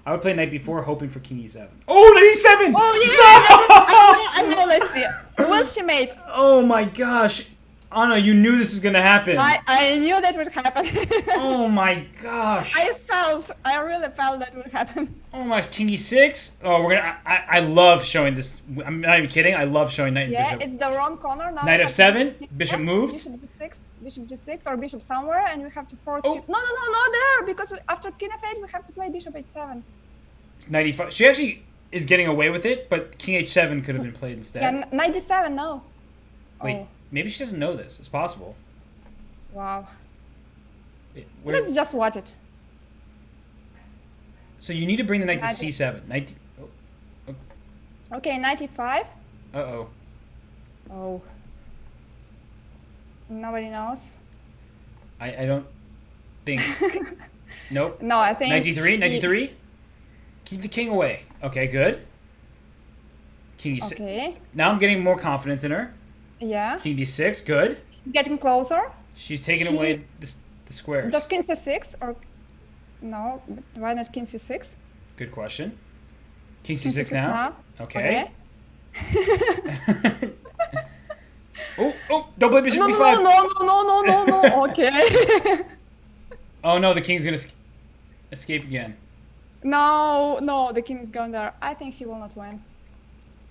I would play knight b4, hoping for king e7. Oh, knight e7! Oh, yeah! No! I know, let's see. Will she mate? Oh my gosh. Anna, you knew this was gonna happen. I knew that would happen. Oh my gosh. I really felt that would happen. Oh my, king e6. Oh, we're gonna. I love showing this. I'm not even kidding. I love showing knight and Yeah, bishop. it's the wrong corner now. Knight f7. Bishop moves. Bishop g6 or bishop somewhere, and we have to force. Oh. No, there, because after king f8 we have to play bishop h7. Knight e5. She actually is getting away with it, but king h7 could have been played instead. Yeah, knight d7 no. Wait, Oh. maybe she doesn't know this. It's possible. Wow. Where's... Let's just watch it. So you need to bring the knight to c7. Knight. Okay, knight e5. Uh-oh. Oh. Nobody knows. I don't think. Nope. No, I think. Knight d3. Knight d3. Keep the king away. Okay, good. King e6. Okay. Now I'm getting more confidence in her. Yeah. King d6. Good. Getting closer. She's taking away the squares. Does king c6 or no? Why not king c6? Good question. King c6 now. Okay. Oh! Don't play bishop e5. No. Okay. Oh no, the king's gonna escape again. No, the king is going there. I think she will not win.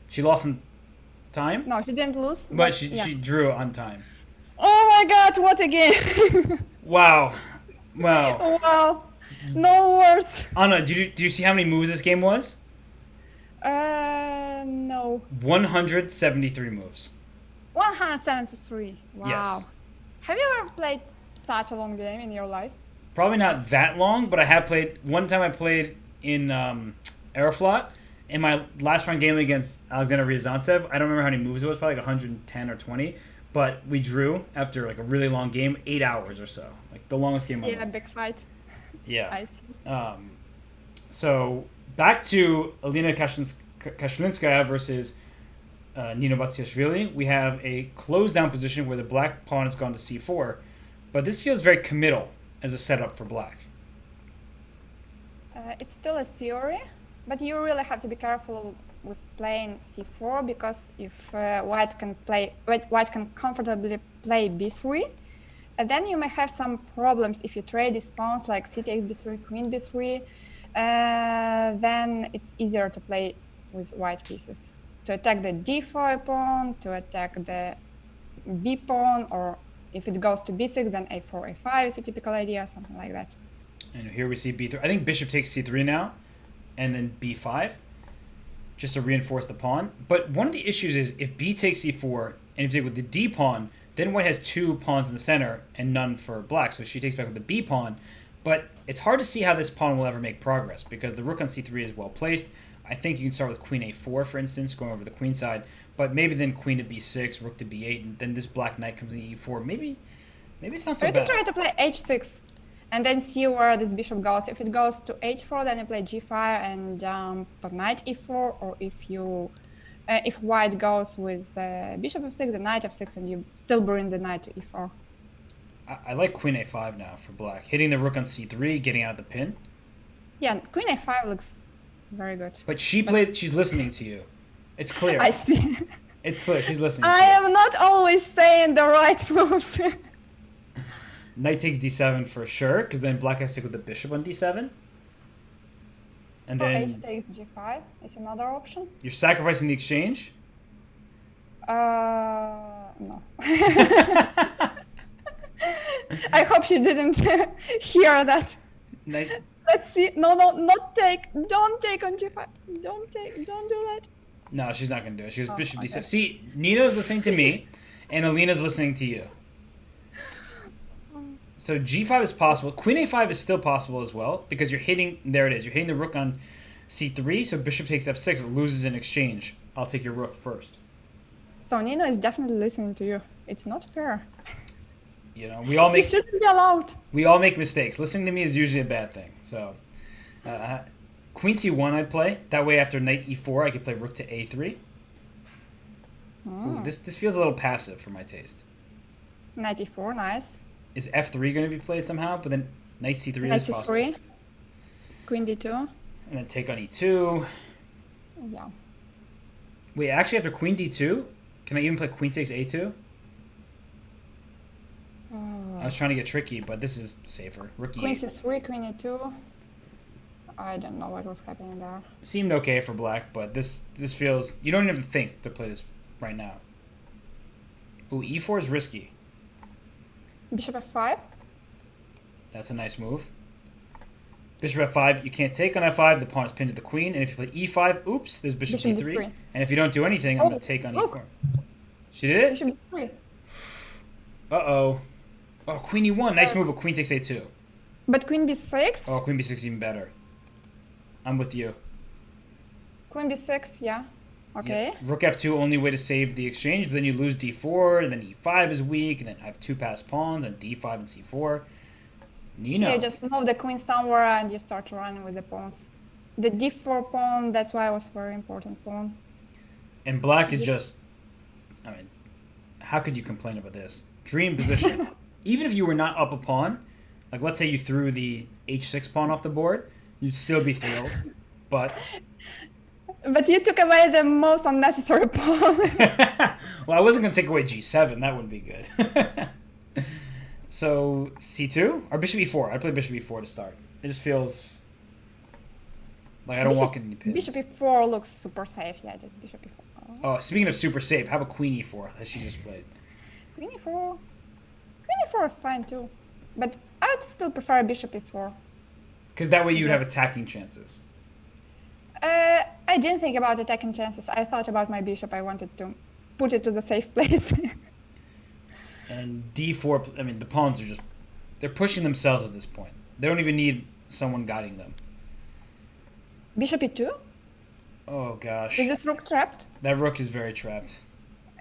She lost in time. No, she didn't lose. But she drew on time. Oh my God! What again? Wow. Wow. No words. Anna, did you see how many moves this game was? No. 173 moves. 173. Wow. Yes. Have you ever played such a long game in your life? Probably not that long, but I have played. One time I played in Aeroflot. In my last round game against Alexander Ryazantsev, I don't remember how many moves it was, probably like 110 or 20. But we drew after like a really long game, 8 hours or so. Like the longest game ever. Yeah, big fight. Yeah. I see. So back to Alina Kashlinskaya versus Nino Batsiashvili. We have a closed down position where the black pawn has gone to c4, but this feels very committal as a setup for black. It's still a theory, but you really have to be careful with playing c4 because if white can comfortably play b3, and then you may have some problems if you trade these pawns like c takes b3, queen b3. Then it's easier to play with white pieces. To attack the d5 pawn, to attack the b pawn, or if it goes to b6, then a4, a5 is a typical idea, something like that. And here we see b3. I think bishop takes c3 now, and then b5, just to reinforce the pawn. But one of the issues is if b takes c4, and if you take with the d pawn, then white has 2 pawns in the center and none for black, so she takes back with the b pawn. But it's hard to see how this pawn will ever make progress because the rook on c3 is well placed. I think you can start with queen a4, for instance, going over the queen side, but maybe then queen to b6, rook to b8, and then this black knight comes in e4. Maybe it's not so bad. You can try to play h6 and then see where this bishop goes. If it goes to h4, then you play g5 and jump knight e4, or if white goes with the bishop f6, the knight f6, and you still bring the knight to e4. I like queen a5 now for black. Hitting the rook on c3, getting out of the pin. Yeah, queen a5 looks very good. But she's listening to you. It's clear. I see. It's clear, she's listening I to you. am not always saying the right moves. Knight takes d7 for sure, because then black has to stick with the bishop on d7. And Or then h takes g5 is another option. you're sacrificing the exchange? No. I hope she didn't hear that. Knight. Let's see. No, not take. Don't take on g5. Don't do that. No, she's not going to do it. She was bishop d7. Okay. See, Nino's listening to me, and Alina's listening to you. So g5 is possible. Queen a5 is still possible as well, because you're hitting, there it is, you're hitting the rook on c3, so bishop takes f6, loses in exchange. I'll take your rook first. So Nino is definitely listening to you. It's not fair. You know, we all She make shouldn't be allowed. mistakes. Listening to me is usually a bad thing. So, queen c1 I'd play. That way after knight e4, I could play rook to a3. Ooh, this feels a little passive for my taste. Knight e4, nice. Is f3 going to be played somehow? But then knight c3 Knight is possible. c3. Queen d2. And then take on e2. Yeah. Wait, actually after queen d2, can I even play queen takes a2? I was trying to get tricky, but this is safer. Rook Queen e8. c3, queen e2. I don't know what was happening there. Seemed okay for black, but this feels... You don't even have to think to play this right now. Ooh, e4 is risky. Bishop f5. That's a nice move. Bishop f5, you can't take on f5. The pawn is pinned to the queen. And if you play e5, oops, there's bishop d3. And if you don't do anything, I'm going to take on e4. She did it? Bishop d3. Uh-oh. Oh, queen e1. Nice move, but queen takes a2. But queen b6? Oh, queen b6 is even better. I'm with you. Queen b6, yeah. Okay. Yep. Rook f2, only way to save the exchange, but then you lose d4, and then e5 is weak, and then I have two passed pawns, and d5 and c4. Nino. Yeah, just move the queen somewhere and you start running with the pawns. The d4 pawn, that's why it was very important pawn. And black is just, I mean, how could you complain about this? Dream position. Even if you were not up a pawn, like let's say you threw the h6 pawn off the board, you'd still be thrilled. But you took away the most unnecessary pawn. well, I wasn't going to take away g7. That wouldn't be good. So, c2? Or bishop e4. I play bishop e4 to start. It just feels like I don't walk in any pins. Bishop e4 looks super safe. Yeah, just bishop e4. Oh, speaking of super safe, how about queen e4 that she just played? Queen e4. Queen e4 is fine too. But I would still prefer bishop e4. Because that way you'd have attacking chances. I didn't think about attacking chances. I thought about my bishop. I wanted to put it to the safe place. And d4, I mean, the pawns are just... They're pushing themselves at this point. They don't even need someone guiding them. Bishop e2? Oh, gosh. Is this rook trapped? That rook is very trapped.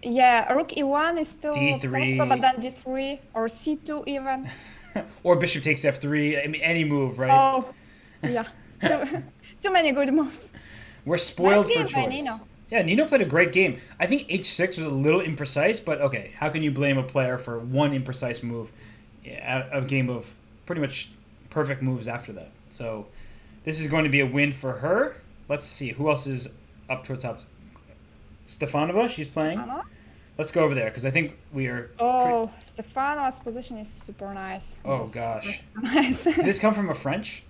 Yeah, rook e1 is still D3. possible, but then d3 or c2 even. Or bishop takes f3. I mean, any move, right? Oh, yeah. Too many good moves. We're spoiled for Nice game by choice. Nino. Yeah, Nino played a great game. I think h6 was a little imprecise, but okay, how can you blame a player for one imprecise move? Yeah, a game of pretty much perfect moves after that. So this is going to be a win for her. Let's see, who else is up towards top? Stefanova, she's playing. Let's go over there, because I think we are... Oh, Stefanova's position is super nice. Oh, Just gosh. super nice. Did this come from a French?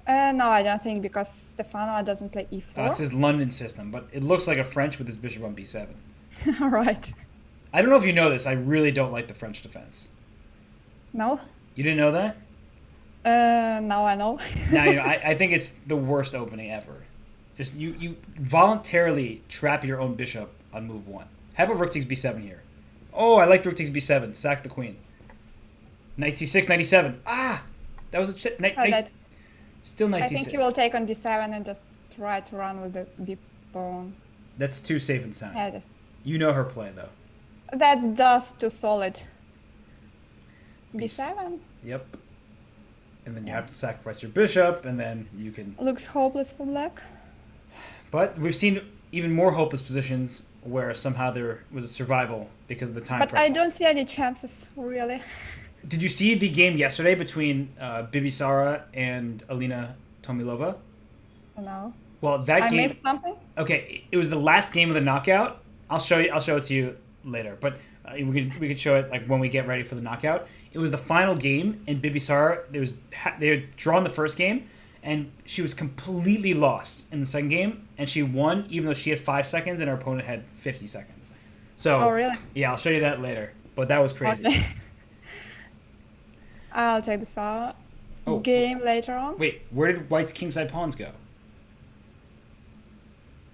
No, I don't think, because Stefanova doesn't play e4. That's his London system, but it looks like a French with his bishop on b7. Right. I don't know if you know this, I really don't like the French defense. No? You didn't know that? Now I know. Now, you know, I think it's the worst opening ever. Just you voluntarily trap your own bishop on move 1. How about rook takes b7 here? Oh, I like rook takes b7. Sack the queen. Knight c6, knight e7. Ah! That was a nice... Still nice I think c6. you will take on d7 and just try to run with the b pawn. That's too safe and sound. Yeah, You know her play, though. that's just too solid. b7? Yep. And then you have to sacrifice your bishop, and then you can... Looks hopeless for black. But we've seen even more hopeless positions where somehow there was a survival because of the time But pressure. I don't see any chances, really. Did you see the game yesterday between Bibisara and Alina Tomilova? No. Well, that I game... missed something? Okay, it was the last game of the knockout. I'll show it to you later, but we could show it like when we get ready for the knockout. It was the final game, and Bibisara, they had drawn the first game, and she was completely lost in the second game, and she won even though she had 5 seconds and her opponent had 50 seconds. So, Oh, really? yeah, I'll show you that later. But that was crazy. Okay. I'll take this game later on. Wait, where did White's kingside pawns go?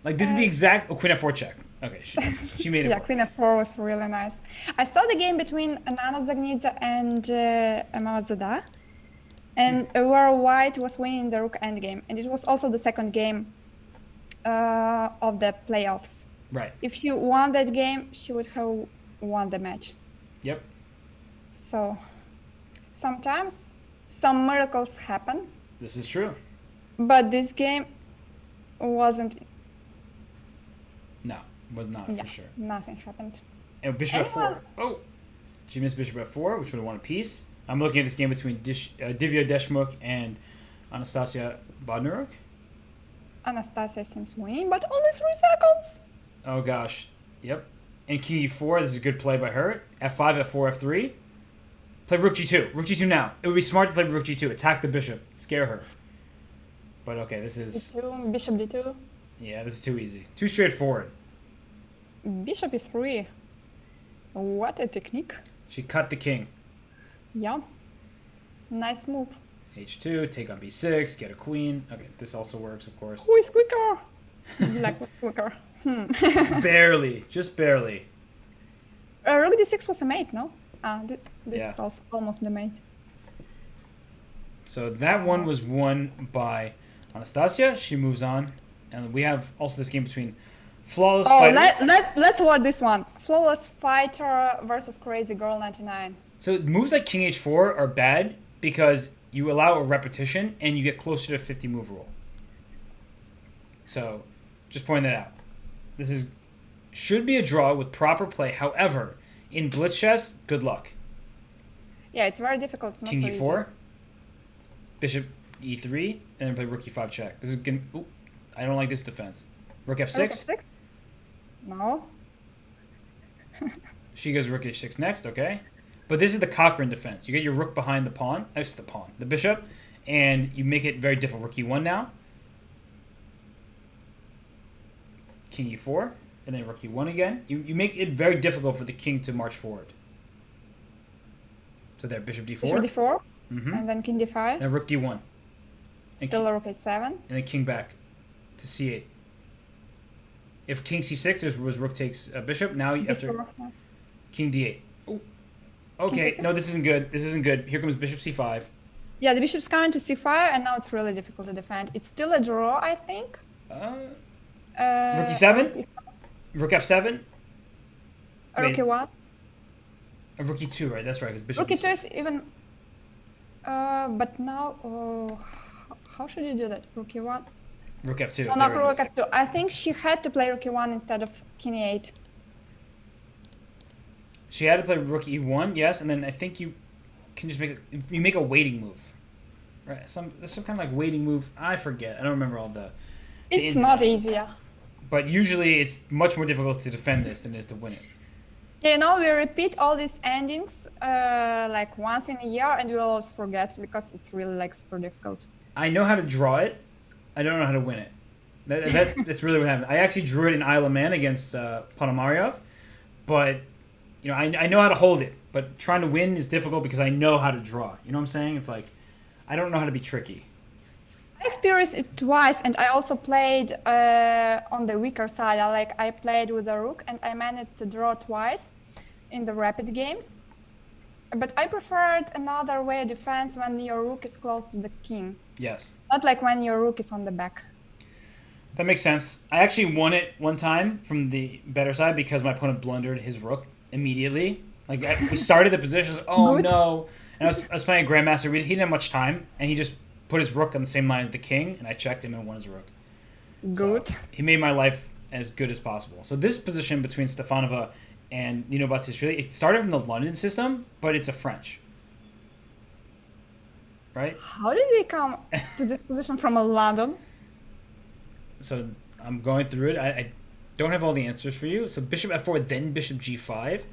Like, this is the exact... Oh, queen f4 check. Okay, she made it Yeah, work. queen f4 was really nice. I saw the game between Nana Zagnidze and Mawazada, and where White was winning the rook endgame, and it was also the second game of the playoffs. Right. If she won that game, she would have won the match. Yep. So sometimes some miracles happen, This is true. but this game wasn't. No, was not Yeah, for sure. nothing happened. And bishop f4. Oh, she missed bishop f4, which would have won a piece. I'm looking at this game between Divya Deshmukh and Anastasia Bodnaruk. Anastasia seems winning, but only 3 seconds. Oh gosh, yep. And king e4. This is a good play by her. f5, f4, f3. Play rook g2. Rook g2 now. It would be smart to play rook g2. Attack the bishop. Scare her. But okay, this is... D2, bishop d2. Yeah, this is too easy. Too straightforward. Bishop e3. What a technique. She cut the king. Yeah. Nice move. h2, take on b6, get a queen. Okay, this also works, of course. Who is quicker? Black was quicker. Barely. Just barely. Rook d6 was a mate, no? This Yeah. is also almost the mate. So that one was won by Anastasia. She moves on. And we have also this game between Flawless Fighter. Let's watch this one. Flawless Fighter versus Crazy Girl 99. So moves like King h4 are bad because you allow a repetition and you get closer to 50 move rule. So just point that out. This should be a draw with proper play. However, in blitz chess, good luck. Yeah, it's very difficult. It's not King so e4, easy. bishop e3, and then play rook e5 check. This is gonna. Ooh, I don't like this defense. Rook f6. Rook f6? No. She goes rook h6 next. Okay, but this is the Cochrane defense. You get your rook behind the pawn. That's the bishop, and you make it very difficult. Rook e1 now. King e4, and then rook e1 again. You make it very difficult for the king to march forward. So there, bishop d4. Bishop d4, Mm-hmm. and then king d5. And rook d1. And Still rook h7. and then king back to c8. If king c6 was rook takes bishop. Now after Bishop, yeah. king d8. Ooh. Okay, C6? no, this isn't good. This isn't good. Here comes bishop c5. Yeah, the bishop's coming to c5, and now it's really difficult to defend. It's still a draw, I think. Rook e7. Rook f7. Rook e1. Rook e2, right? That's right. Because bishop. Rook e2 is even. But now, how should you do that? Rook e1. Rook f2. No, not rook f2. I think she had to play rook e1 instead of king e8. She had to play rook e1, yes, and then I think you can just make a waiting move, right? There's some kind of like waiting move. I forget. I don't remember all the. It's not easy, yeah. But usually it's much more difficult to defend this than it is to win it. Yeah, you know, we repeat all these endings like once in a year, and we always forget because it's really like super difficult. I know how to draw it. I don't know how to win it. That's really what happened. I actually drew it in Isle of Man against Ponomaryov, but you know I know how to hold it. But trying to win is difficult because I know how to draw. You know what I'm saying? It's like I don't know how to be tricky. I experienced it twice, and I also played on the weaker side. I played with the rook, and I managed to draw twice in the rapid games. But I preferred another way of defense when your rook is close to the king. Yes. Not like when your rook is on the back. That makes sense. I actually won it one time from the better side because my opponent blundered his rook immediately. Like we started the position, oh no, and I was playing a Grandmaster. He didn't have much time, and he just put his rook on the same line as the king, and I checked him and won his rook. Good. So he made my life as good as possible. So this position between Stefanova and Nino Batsishvili, it started from the London system, but it's a French. Right? How did they come to this position from London? So I'm going through it. I don't have all the answers for you. So bishop f4, then bishop g5,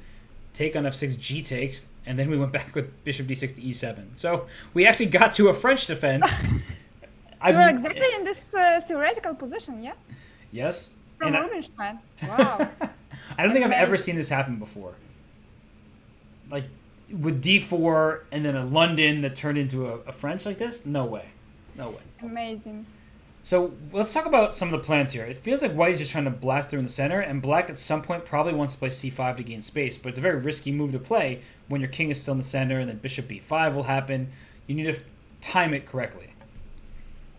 take on f6, g takes, and then we went back with bishop d6 to e7. So we actually got to a French defense. You were exactly in this theoretical position, yeah? Yes. From Rubinstein. Wow. I don't think I've ever seen this happen before. Like with d4 and then a London that turned into a French like this? No way. No way. Amazing. So let's talk about some of the plans here. It feels like white is just trying to blast through in the center, and black at some point probably wants to play c5 to gain space, but it's a very risky move to play when your king is still in the center, and then bishop b5 will happen. You need to time it correctly.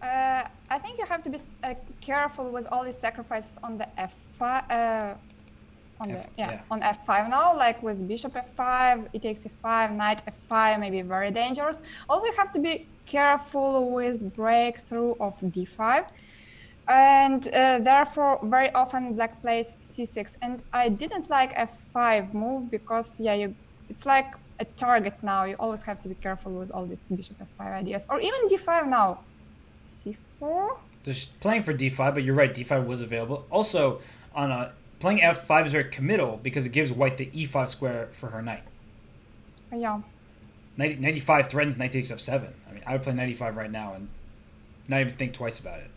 I think you have to be careful with all these sacrifices on the f5. On f5 now, like with bishop f5, it takes e5, knight f5, maybe very dangerous. Also, you have to be careful with breakthrough of d5, and therefore very often black plays c6. And I didn't like f5 move because it's like a target now. You always have to be careful with all these bishop f5 ideas, or even d5 now. c4. Just playing for d5, but you're right, d5 was available. Also, playing f5 is very committal because it gives white the e5 square for her knight. Yeah. 95 threatens knight takes f7. I mean, I would play 95 right now and not even think twice about it.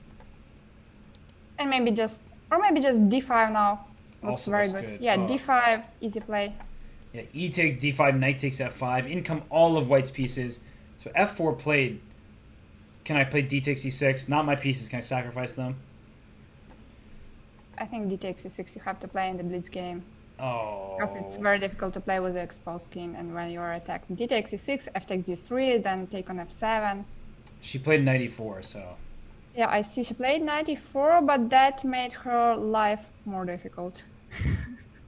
And maybe just d5 now. Looks Also very looks good. good. Yeah, Oh. d5, easy play. Yeah, e takes d5, knight takes f5. In come all of white's pieces. So f4 played. Can I play d takes e6? Not my pieces. Can I sacrifice them? I think d takes e6 you have to play in the blitz game. Oh. Because it's very difficult to play with the exposed king, and when you are attacked. D takes e6, f takes d3, then take on f7. She played knight e4, so. Yeah, I see she played knight e4, but that made her life more difficult.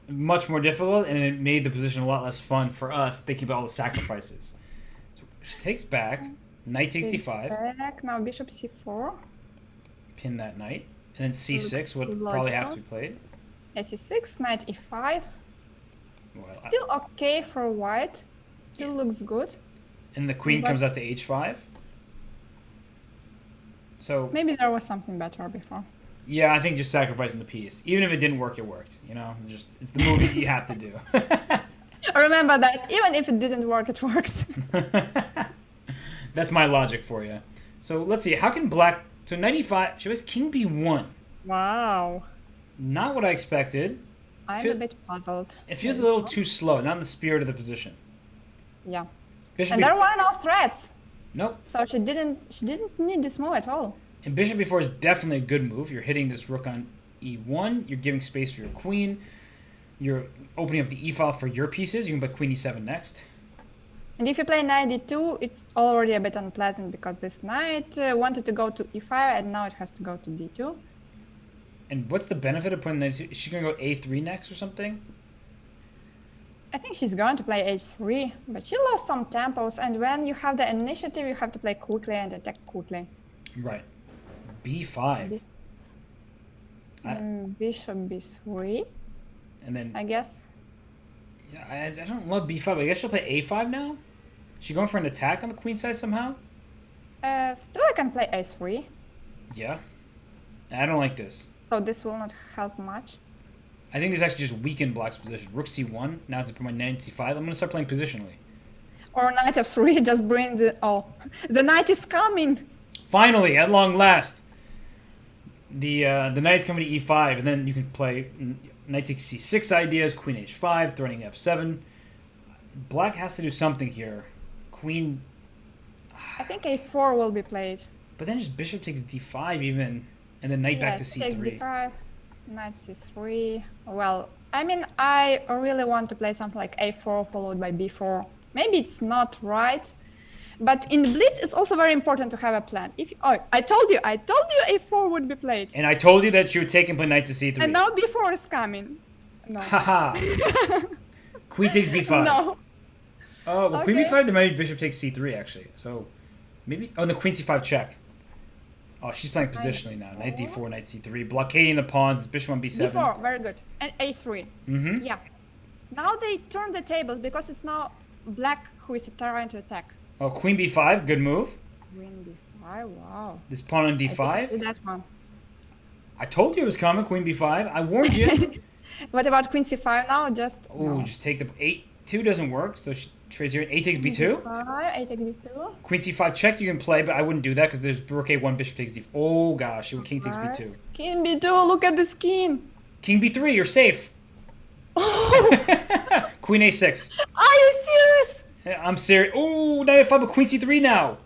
Much more difficult, and it made the position a lot less fun for us thinking about all the sacrifices. So she takes back. Knight takes d5. Back. Now bishop c4. Pin that knight. And then c6 would Looks probably have logical. to be played. c6, knight e5. Well, Still okay for white. Still looks good. and the queen but- comes out to h5. So, Maybe there was something better before. yeah, I think just sacrificing the piece. Even if it didn't work, it worked. You know, just it's the move that you have to do. Remember that even if it didn't work, it works. That's my logic for you. So let's see. How can black... So 95... She has king b1. Wow. Not what I expected. I'm Feel- a bit puzzled. It feels a little too slow. Not in the spirit of the position. Yeah. Bishop And B- there were no threats. Nope. So she didn't need this move at all. And bishop b4 is definitely a good move. You're hitting this rook on e1. You're giving space for your queen. You're opening up the e file for your pieces. You can play queen e7 next. And if you play knight d2, it's already a bit unpleasant because this knight wanted to go to e5 and now it has to go to d2. And what's the benefit of putting this? Is she going to go a3 next or something? I think she's going to play h3, but she lost some tempos, and when you have the initiative, you have to play quickly and attack quickly. Right. b5. Bishop b3, And then... I guess. Yeah, I don't love b5, but I guess she'll play a5 now? She going for an attack on the queen side somehow? Still I can play a3, Yeah. I don't like this. so this will not help much. I think this actually just weakened black's position. Rook c1. Now it's put my knight c5. I'm going to start playing positionally. Or knight f3, just bring the... Oh, the knight is coming! Finally, at long last. The knight is coming to e5, and then you can play knight takes c6 ideas, queen h5, threatening f7. Black has to do something here. Queen... I think a4 will be played. But then just bishop takes d5 even, and then knight back to Yes, takes c3. d5, knight c3. Well, I mean, I really want to play something like a4 followed by b4. Maybe it's not right, but in Blitz, it's also very important to have a plan. If I told you a4 would be played, And I told you that she would take and play knight to c3. and now b4 is coming. No. Haha. Queen takes b5. No. Oh, well, queen Okay. b5, then maybe bishop takes c3, actually. So, maybe... Oh, the queen c5 check. Oh, she's playing positionally now. Knight d4, knight c3. Blockading the pawns. Bishop on b7. b4, very good. And a3. Mm-hmm. Yeah. Now they turn the tables because it's now black who is trying to attack. Oh, queen b5. Good move. Queen b5, wow. This pawn on I didn't see d5. that one. I told you it was coming, queen b5. I warned you. What about queen c5 now? Just Oh, no. just take the... 8-2 doesn't work, so she trades here. a takes b2. A take b2. Queen c5 check you can play, but I wouldn't do that because there's rook a1, bishop takes d4. Oh, gosh. King takes Right. b2. King b2, look at the skin. King b3, you're safe. Queen a6. Are you serious? I'm serious. Oh, knight f5, but queen c3 now.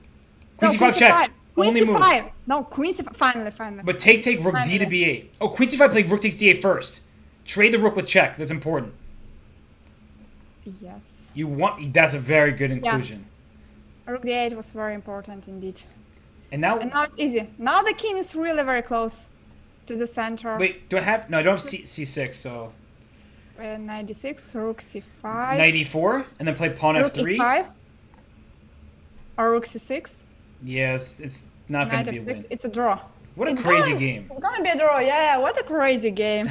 Queen c5 check. Queen Only move. c5. No, queen c5. Finally. But take, rook d to b8. Oh, queen c5 played rook takes d8 first. Trade the rook with check. That's important. Yes. You want... That's a very good inclusion. Rook d8 was very important indeed. And now... And now it's easy. Now the king is really very close to the center. Wait, do I have... No, I don't have c6, so... Knight d6, rook c5. Knight e4, and then play pawn Rook f3. e5. Or rook c6. Yes, it's not going Knight to be a f6. win. It's a draw. What a It's crazy gonna- game. It's gonna be a draw. Yeah, what a crazy game.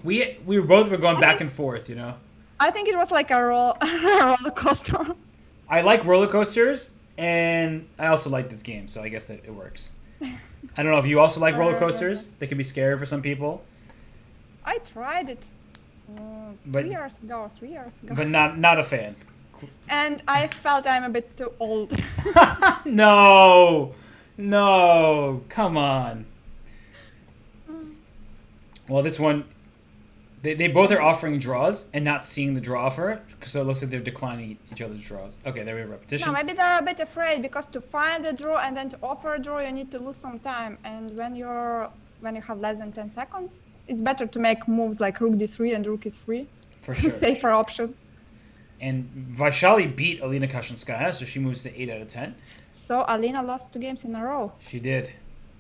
we were both going back and forth, you know? I think it was like a roller coaster. I like roller coasters, and I also like this game, so I guess that it works. I don't know if you also like roller coasters. They can be scary for some people, I tried it But- 2 years ago, 3 years ago. but not a fan. And I felt I'm a bit too old. No, no, come on. Well, this one, they both are offering draws and not seeing the draw offer, so it looks like they're declining each other's draws. Okay, there we have repetition. No, maybe they're a bit afraid because to find a draw and then to offer a draw, you need to lose some time. And when you have less than 10 seconds, it's better to make moves like rook d3 and rook e3. For sure. Safer option. And Vaishali beat Alina Kashinskaya, so she moves to 8 out of 10. So Alina lost 2 games in a row. She did.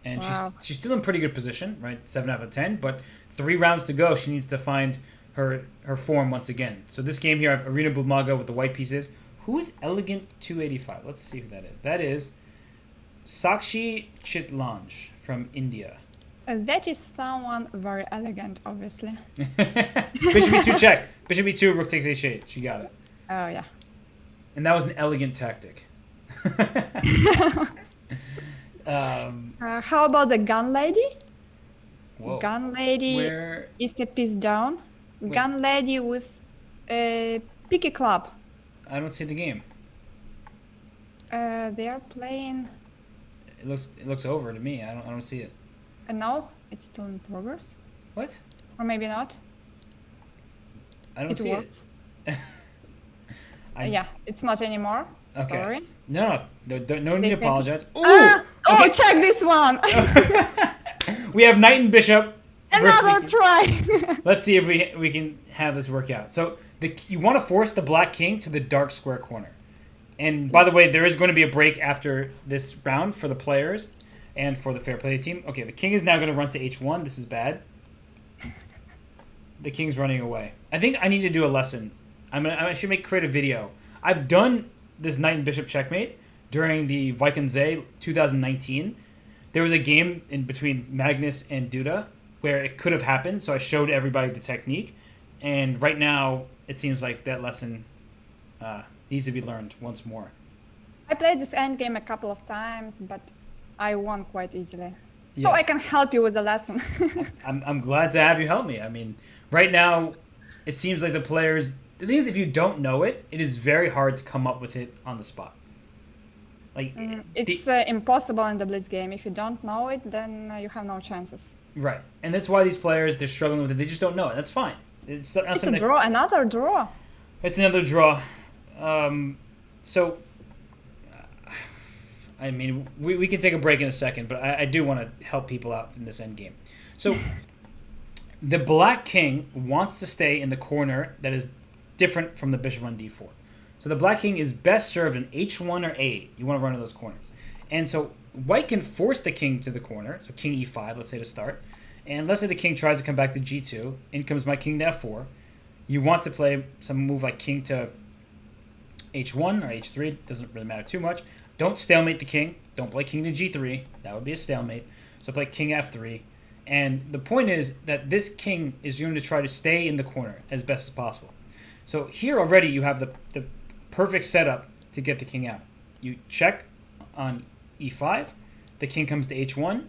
And Wow. she's still in pretty good position, right? 7 out of 10, but 3 rounds to go. She needs to find her form once again. So this game here, I have Arina Bulmaga with the white pieces. Who is Elegant 285? Let's see who that is. That is Sakshi Chitlanj from India. That is someone very elegant, obviously. Bishop e2 check. Bishop e2, rook takes h8. She got it. Oh, yeah. And that was an elegant tactic. How about the gun lady? Whoa. Gun lady Where? is a piece down. Wait. Gun lady with a picky club. I don't see the game. They are playing. It looks over to me. I don't see it. No, it's still in progress. What? Or maybe not. I don't see was. it. Yeah, it's not anymore. Okay. Sorry. No need to apologize. Ooh! Oh, Okay. check this one! We have knight and bishop. Another versus- try! Let's see if we can have this work out. So you want to force the black king to the dark square corner. And by the way, there is going to be a break after this round for the players and for the fair play team. Okay, the king is now going to run to h1. This is bad. The king's running away. I think I need to do a lesson. I should create a video. I've done this knight and bishop checkmate during the Vikings 2019. There was a game in between Magnus and Duda where it could have happened, so I showed everybody the technique. And right now, it seems like that lesson needs to be learned once more. I played this endgame a couple of times, but I won quite easily. So Yes. I can help you with the lesson. I'm glad to have you help me. I mean, right now, it seems like the players... The thing is, if you don't know it, it is very hard to come up with it on the spot. Like It's impossible in the blitz game. If you don't know it, then you have no chances. right, and that's why these players, they're struggling with it. They just don't know it. That's fine. It's not It's a something. draw, another draw. It's another draw. So, I mean, we can take a break in a second, but I do want to help people out in this end game. So, the black king wants to stay in the corner that is different from the bishop on d4. So the black king is best served in h1 or a8. You want to run to those corners. And so white can force the king to the corner. So king e5, let's say to start. And let's say the king tries to come back to g2. In comes my king to f4. You want to play some move like king to h1 or h3. It doesn't really matter too much. Don't stalemate the king. Don't play king to g3. That would be a stalemate. So play king f3. And the point is that this king is going to try to stay in the corner as best as possible. So here already you have the perfect setup to get the king out. You check on e5. The king comes to h1.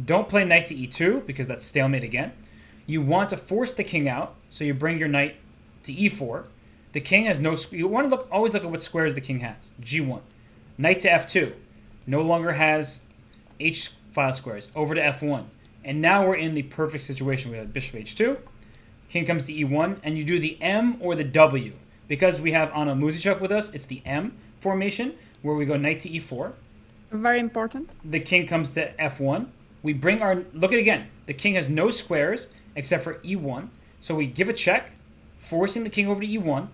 Don't play knight to e2 because that's stalemate again. You want to force the king out, so you bring your knight to e4. The king has no... You want to always look at what squares the king has. g1. Knight to f2. No longer has h file squares. Over to f1. And now we're in the perfect situation. We have bishop h2. King comes to e1, and you do the M or the W. Because we have Anna Muzychuk with us, it's the M formation, where we go knight to e4. Very important. The king comes to f1. We bring our... Look at it again. The king has no squares except for e1. So we give a check, forcing the king over to e1.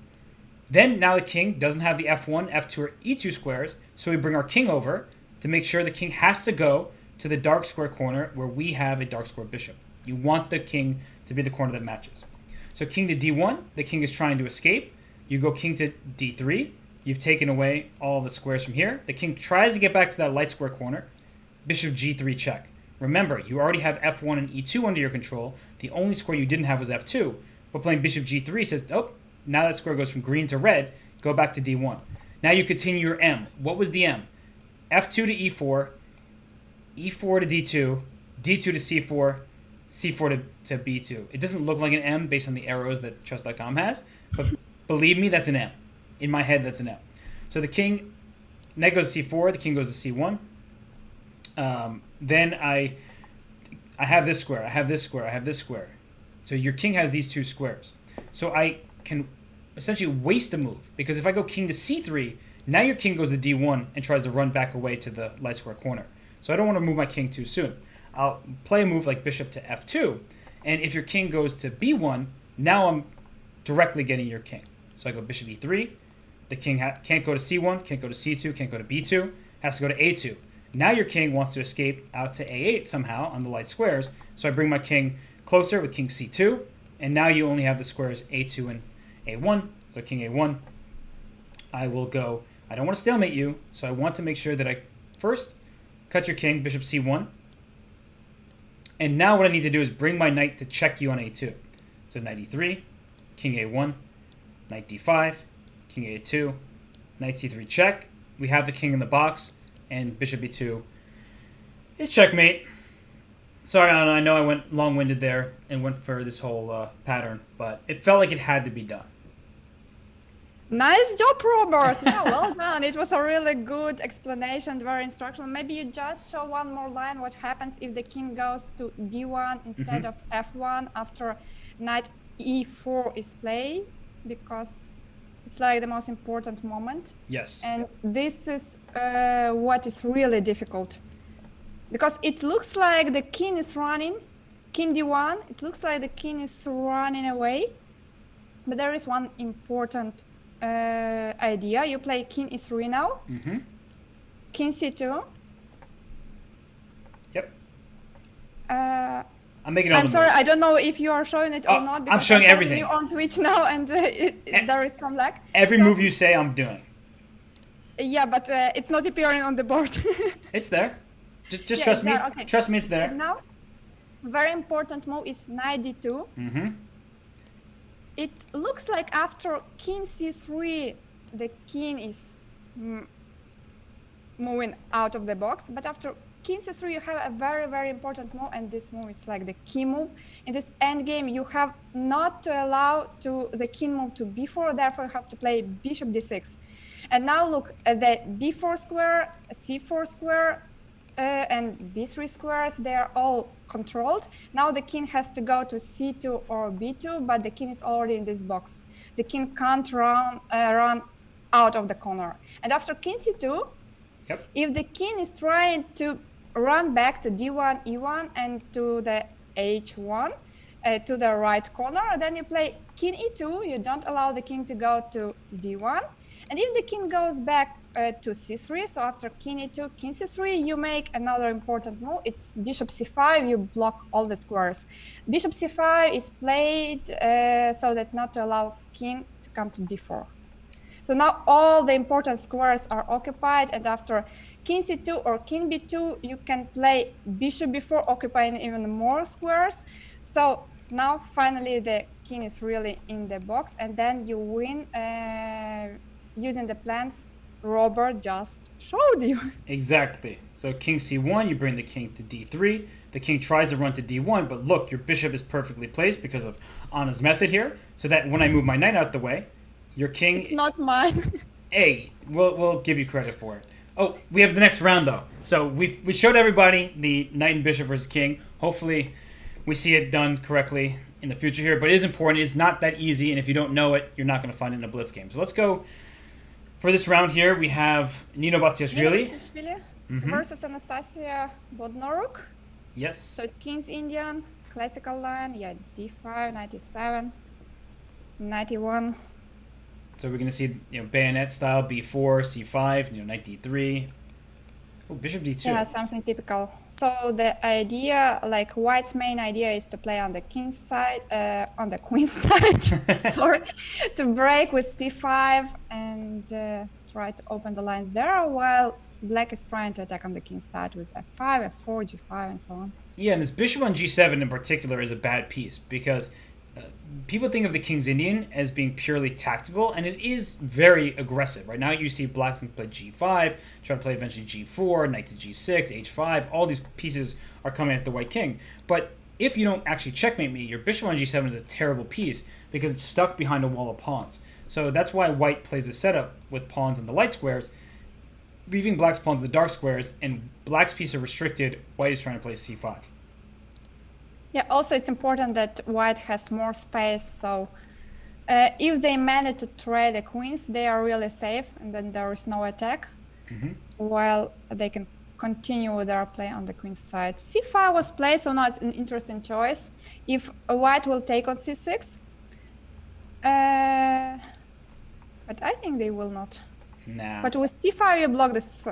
Then now the king doesn't have the f1, f2, or e2 squares. So we bring our king over to make sure the king has to go to the dark square corner where we have a dark square bishop. You want the king to be the corner that matches. So king to d1, the king is trying to escape. You go king to d3. You've taken away all the squares from here. The king tries to get back to that light square corner. Bishop g3 check. Remember, you already have f1 and e2 under your control. The only square you didn't have was f2. But playing bishop g3 says, oh, now that square goes from green to red. Go back to d1. Now you continue your M. What was the M? f2 to e4, e4 to d2, d2 to c4, c4 to b2. It doesn't look like an M based on the arrows that chess.com has, but believe me, that's an M. in my head, that's a no. So the king, knight goes to c4, the king goes to c1. Then I have this square, I have this square, I have this square. So your king has these two squares. So I can essentially waste a move, because if I go king to c3, now your king goes to d1 and tries to run back away to the light square corner. So I don't want to move my king too soon. I'll play a move like bishop to f2, and if your king goes to b1, now I'm directly getting your king. So I go bishop e3, the king can't go to c1, can't go to c2, can't go to b2, has to go to a2. Now your king wants to escape out to a8 somehow on the light squares, so I bring my king closer with king c2, and now you only have the squares a2 and a1, so king a1. I will go, I don't want to stalemate you, so I want to make sure that I first cut your king, bishop c1, and now what I need to do is bring my knight to check you on a2. So knight e3, king a1, knight d5, king a2, knight c3 check. We have the king in the box, and bishop e2 is checkmate. Sorry, I know I went long-winded there and went for this whole pattern, but it felt like it had to be done. Nice job, Robert. Yeah, well done. It was a really good explanation, very instructional. Maybe you just show one more line what happens if the king goes to d1 instead of f1 after knight e4 is played, because it's like the most important moment. Yes. And this is what is really difficult, because it looks like the king is running, king d1, it looks like the king is running away, but there is one important idea. You play king e3 now, king c2. Yep. I'm making all I'm the sorry, moves. I don't know if you are showing it or not. I'm showing everything. You on Twitch now, and there is some lag. Every move you say, I'm doing. Yeah, but it's not appearing on the board. It's there. Just Yeah, trust me. there, okay. Trust me, it's there. Now, very important move is knight d2. It looks like after king c3, the king is moving out of the box, but after king c3, you have a very, very important move, and this move is like the key move. In this endgame, you have not to allow the king move to b4, therefore you have to play bishop d6. And now look at the b4 square, c4 square, and b3 squares, they are all controlled. Now the king has to go to c2 or b2, but the king is already in this box. The king can't run out of the corner. And after king c2, if the king is trying to run back to d1, e1, and to the h1, to the right corner, then you play king e2. You don't allow the king to go to d1. And if the king goes back to c3, so after king e2, king c3, you make another important move. It's bishop c5, you block all the squares. Bishop c5 is played so that not to allow king to come to d4. So now all the important squares are occupied, and after king c2 or king b2, you can play bishop b4, occupying even more squares. So now finally the king is really in the box, and then you win using the plans Robert just showed you. Exactly. So king c1, you bring the king to d3. The king tries to run to d1, but look, your bishop is perfectly placed because of Anna's method here, so that when I move my knight out the way, your king... It's not mine. Hey, we'll give you credit for it. Oh, we have the next round, though. So we showed everybody the knight and bishop versus king. Hopefully, we see it done correctly in the future here. But it is important. It's not that easy, and if you don't know it, you're not going to find it in a blitz game. So let's go. For this round here, we have Nino Batsiashvili versus Anastasia Bodnoruk. Yes. So it's King's Indian, classical line. Yeah, d5, 97, 91. So we're going to see, bayonet style, b4, c5, knight d3. Oh, bishop d2. Yeah, something typical. So the idea, like white's main idea, is to play on the king's side, on the queen's side, sorry, to break with c5 and try to open the lines there, while black is trying to attack on the king's side with f5, f4, g5, and so on. Yeah, and this bishop on g7 in particular is a bad piece because people think of the King's Indian as being purely tactical, and it is very aggressive. Right now you see black can play g5, try to play eventually g4, knight to g6, h5. All these pieces are coming at the white king. But if you don't actually checkmate me, your bishop on g7 is a terrible piece because it's stuck behind a wall of pawns. So that's why white plays a setup with pawns in the light squares, leaving black's pawns in the dark squares, and black's pieces are restricted. White is trying to play c5. Yeah, also it's important that white has more space, so if they manage to trade the queens, they are really safe, and then there is no attack, while they can continue with their play on the queen's side. c5 was played, so now it's an interesting choice. If white will take on c6, but I think they will not. Nah. But with c5 you block this.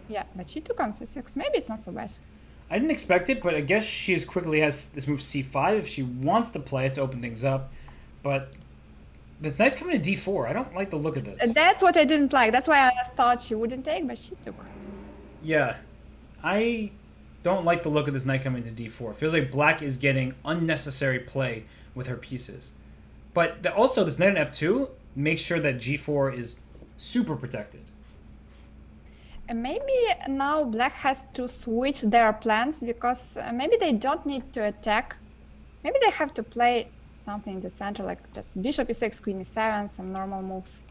Yeah, but she took on c6. Maybe it's not so bad. I didn't expect it, but I guess she as quickly has this move c5 if she wants to play it to open things up. But this knight's coming to d4. I don't like the look of this. That's what I didn't like. That's why I thought she wouldn't take, but she took. Yeah. I don't like the look of this knight coming to d4. It feels like black is getting unnecessary play with her pieces. But also, this knight on f2 makes sure that g4 is super protected. And maybe now black has to switch their plans, because maybe they don't need to attack. Maybe they have to play something in the center, like just bishop e6, queen e7, some normal moves.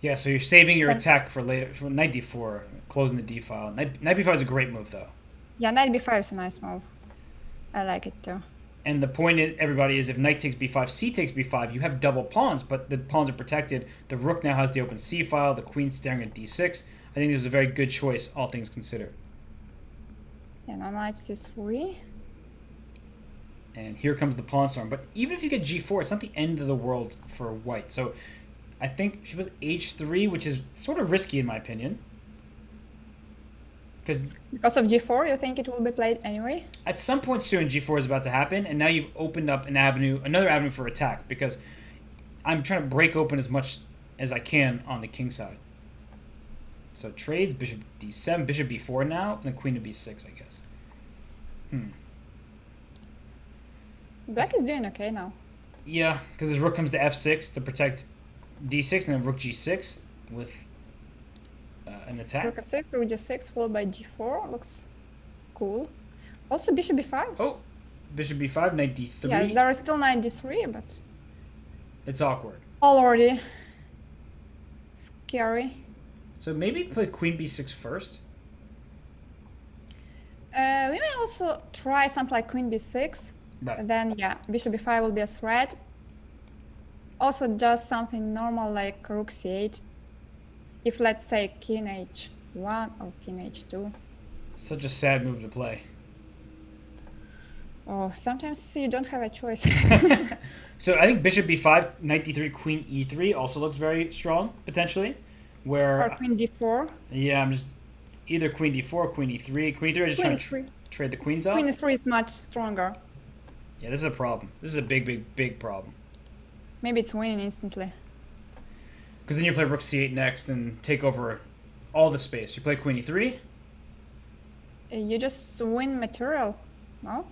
Yeah, so you're saving your attack for later, for knight d4, closing the d file. Knight b5 is a great move, though. Yeah, knight b5 is a nice move. I like it too. And the point is, everybody, is if knight takes b5, c takes b5, you have double pawns, but the pawns are protected. The rook now has the open c file, the queen staring at d6. I think this is a very good choice, all things considered. Yeah, now knight c3. And here comes the pawn storm. But even if you get g4, it's not the end of the world for white. So I think she was h3, which is sort of risky in my opinion. Because of g4, you think it will be played anyway? At some point soon, g4 is about to happen, and now you've opened up an avenue, another avenue for attack, because I'm trying to break open as much as I can on the king side. So trades, bishop d7, bishop b4 now, and then queen to b6, I guess. Black is doing okay now. Yeah, because his rook comes to f6 to protect d6, and then rook g6 with an attack. Rook f6, rook g6, followed by g4. Looks cool. Also bishop b5. Oh, bishop b5, knight d3. Yeah, there is still knight d3, but it's awkward. already scary. So maybe play queen b6 first. We may also try something like queen b6. Right. Then, yeah, bishop b5 will be a threat. Also, just something normal like rook c8. If, let's say, king h1 or king h2. Such a sad move to play. Oh, sometimes you don't have a choice. So I think bishop b5, knight d3, queen e3 also looks very strong, potentially. Where, or queen d4. Yeah, I'm just either queen d4, queen e3. Queen e3 is just trying to trade the queens off. Queen e3 is much stronger. Yeah, this is a problem. This is a big, big, big problem. Maybe it's winning instantly. Because then you play rook c8 next and take over all the space. You play queen e3. You just win material, no?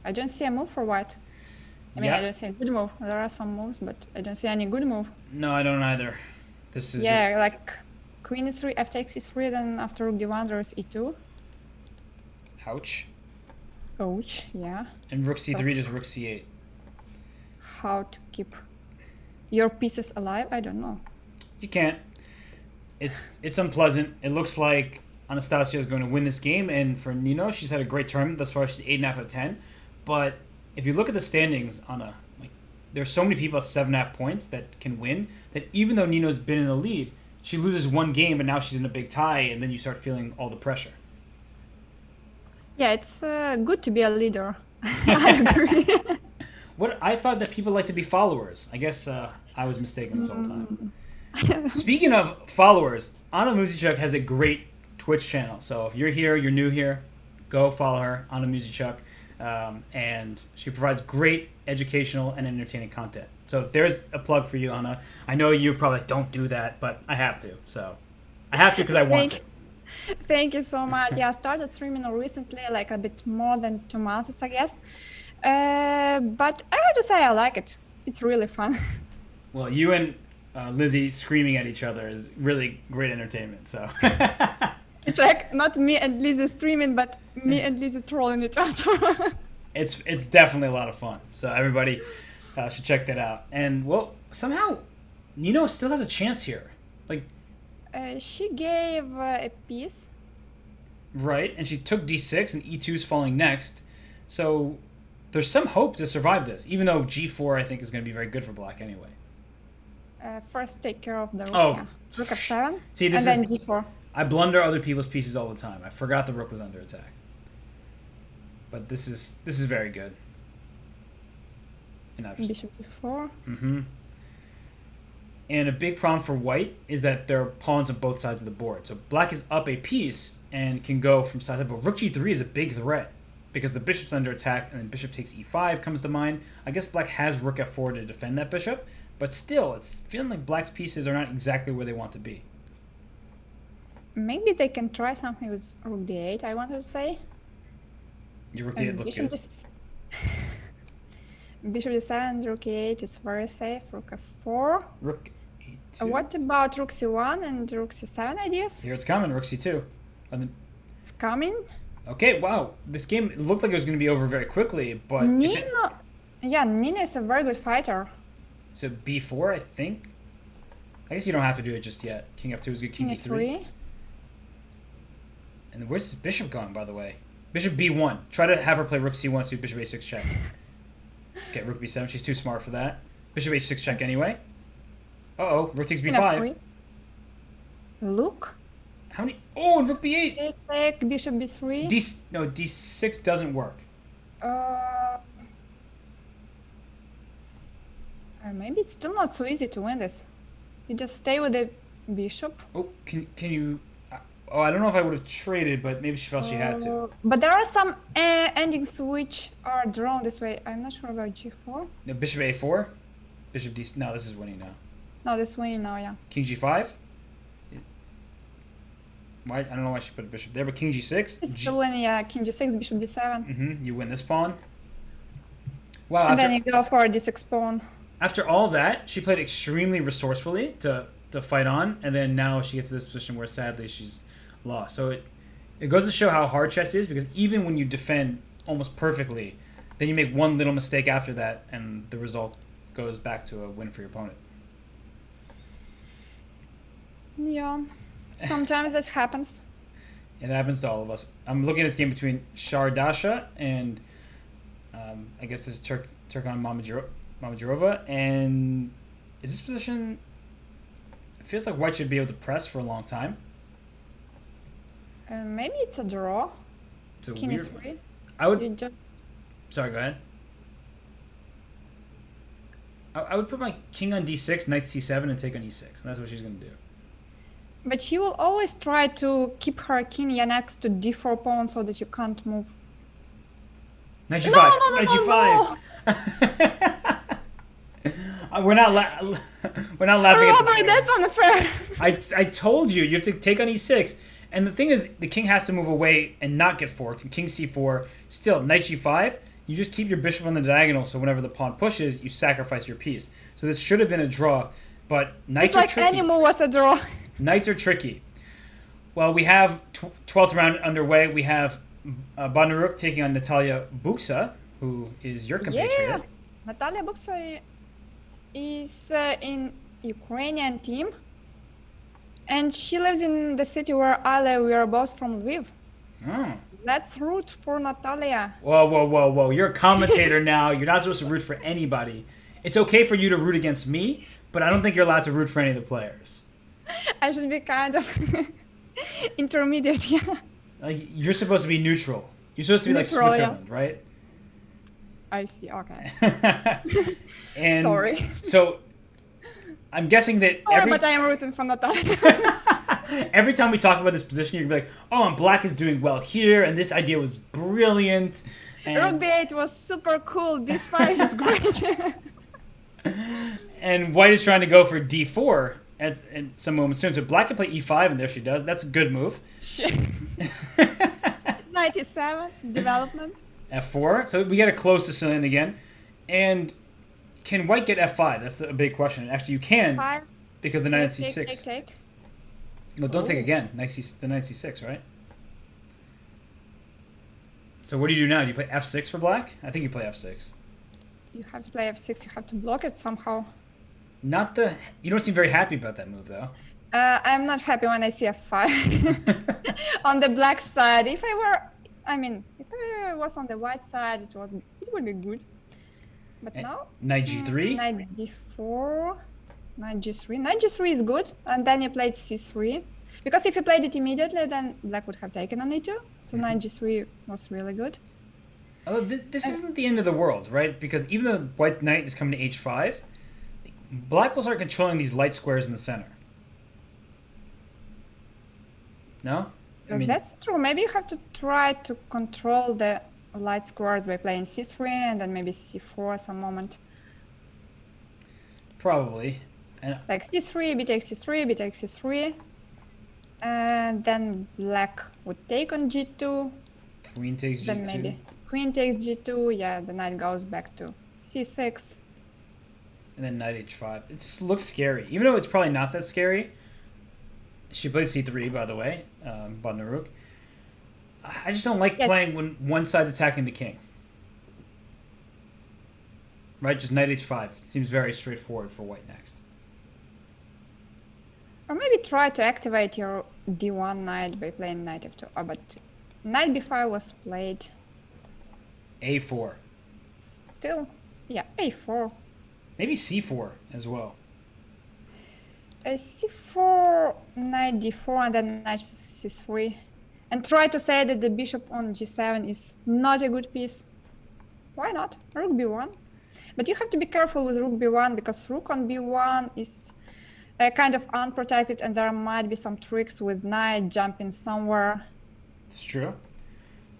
I don't see a move for white. I mean, Yeah. I don't see a good move. There are some moves, but I don't see any good move. No, I don't either. This is Yeah, just... like queen e3, f takes e3, then after rook d1 there is e2. Ouch. Ouch, yeah. And rook c3 just rook c8. How to keep your pieces alive? I don't know. You can't. It's unpleasant. It looks like Anastasia is going to win this game, and for Nino, she's had a great tournament thus far. She's 8.5 out of 10. But if you look at the standings, Anna, like, there's so many people at 7.5 points that can win, that even though Nino's been in the lead, she loses one game, and now she's in a big tie, and then you start feeling all the pressure. Yeah, it's good to be a leader. I agree. What I thought that people like to be followers. I guess I was mistaken this whole time. Speaking of followers, Anna Muzychuk has a great Twitch channel. So if you're here, you're new here, go follow her, Anna Muzychuk. And she provides great educational and entertaining content. So if there's a plug for you, Anna, I know you probably don't do that, but I have to. So I have to because I want to. Thank you so much. Yeah, I started streaming recently, like a bit more than 2 months, I guess. But I have to say I like it. It's really fun. Well, you and Lizzie screaming at each other is really great entertainment. So It's like not me and Lizzie streaming, but me and Lizzie trolling each other. it's definitely a lot of fun. So everybody, I should check that out. And, well, somehow Nino still has a chance here. Like, She gave a piece. right, and she took d6, and e2 is falling next. So there's some hope to survive this, even though g4, I think, is going to be very good for black anyway. First, take care of the rook. Oh. Yeah. Rook f7, See, this and then is... g4. I blunder other people's pieces all the time. I forgot the rook was under attack. But this is very good. And Bishop b4. Mm-hmm. And a big problem for white is that there are pawns on both sides of the board. So black is up a piece and can go from side to side. But rook g3 is a big threat because the bishop's under attack, and then bishop takes e5 comes to mind. I guess black has rook f4 to defend that bishop, but still, it's feeling like black's pieces are not exactly where they want to be. Maybe they can try something with rook d8, I wanted to say. Your rook d8 look bishop good. Bishop d7, rook e8 is very safe. Rook f4. Rook e2. What about rook c1 and rook c7 ideas? Here it's coming, rook c2. And then, It's coming. okay, wow. This game looked like it was going to be over very quickly, but... Nino is a very good fighter. So b4, I think? I guess you don't have to do it just yet. King f2 is good, king e3. e3. And where's this bishop going, by the way? Bishop b1. Try to have her play rook c1 to bishop h6 check. Okay, rook b7. She's too smart for that. Bishop h6 check anyway. Uh-oh, rook takes b5. Look. How many? Oh, and rook b8. Take bishop b3. No, d6 doesn't work. Maybe it's still not so easy to win this. You just stay with the bishop. Oh, can you... Oh, I don't know if I would have traded, but maybe she felt she had to. But there are some endings which are drawn this way. I'm not sure about g4. No, bishop a4? Bishop d... No, this is winning now. No, this is winning now, yeah. King g5? Why? I don't know why she put a bishop there, but king g6? It's still winning, yeah. King g6, bishop d7. Mm-hmm. You win this pawn. Wow. And then you go for d6 pawn. After all that, she played extremely resourcefully to fight on, and then now she gets to this position where sadly she's lost. So it goes to show how hard chess is, because even when you defend almost perfectly, then you make one little mistake after that, and the result goes back to a win for your opponent. Yeah, sometimes that happens. It happens to all of us. I'm looking at this game between Shardasha and I guess this is Turkan Mamajirova, and is this position... It feels like white should be able to press for a long time. Maybe it's a draw. It's a King weird... e3. I would... You just... Sorry, go ahead. I would put my king on d6, knight c7, and take on e6. And that's what she's going to do. But she will always try to keep her king next to d4 pawn so that you can't move. Knight g5. No, Knight g5. no. We're not laughing at Robert, that's unfair. I told you have to take on e6. And the thing is, the king has to move away and not get forked. King c4. Still, knight g5. You just keep your bishop on the diagonal, so whenever the pawn pushes, you sacrifice your piece. So this should have been a draw, but knights are tricky. It's like any move was a draw. Knights are tricky. Well, we have 12th round underway. We have Bondaruk taking on Natalia Buksa, who is your compatriot. Yeah, Natalia Buksa is in Ukrainian team, and she lives in the city where I live. We are both from Lviv. Oh. Let's root for Natalia. Whoa. You're a commentator now. You're not supposed to root for anybody. It's okay for you to root against me, but I don't think you're allowed to root for any of the players. I should be kind of intermediate, yeah. Like, you're supposed to be neutral. You're supposed to be Neutral, like Switzerland, right? I see, okay. And sorry. So, I'm guessing that But I am rooting for Natalia. every time we talk about this position, you're like, oh, and black is doing well here, and this idea was brilliant. And Rook b8 was super cool. b5 is great. And white is trying to go for d4 at some moment soon. So black can play e5, and there she does. That's a good move. Knight e7, development. f4. So we got to close Sicilian again. And can white get f5? That's a big question. Actually, you can, Five. because the knight on c6. Take. No, don't take again. The knight c6, right? So what do you do now? Do you play f6 for black? I think you play f6. you have to play f6. You have to block it somehow. Not the. You don't seem very happy about that move, though. I'm not happy when I see f5 on the black side. If I was on the white side, it would be good. But now, Knight g3. Knight d4, knight g3. Knight g3 is good, and then you played c3. Because if you played it immediately, then black would have taken on e2. So knight g3 was really good. Oh, this isn't the end of the world, right? Because even though white knight is coming to h5, black will start controlling these light squares in the center. No? I mean, That's true. Maybe you have to try to control the light squares by playing c3 and then maybe c4 at some moment. probably. And Like c3, b takes c3, b takes c3. And then black would take on g2. queen takes g2. Then maybe queen takes g2. Yeah, the knight goes back to c6. And then knight h5. It just looks scary. Even though it's probably not that scary. She played c3, by the way, Badnaruk. I just don't like playing when one side's attacking the king. Right, just knight h5. Seems very straightforward for white next. Or maybe try to activate your d1 knight by playing knight f2. Oh, but knight b5 was played. a4. Still, yeah, a4. Maybe c4 as well. C4, knight d4, and then knight c3. And try to say that the bishop on g7 is not a good piece. Why not? Rook b1. But you have to be careful with rook b1 because rook on b1 is kind of unprotected and there might be some tricks with knight jumping somewhere. It's true.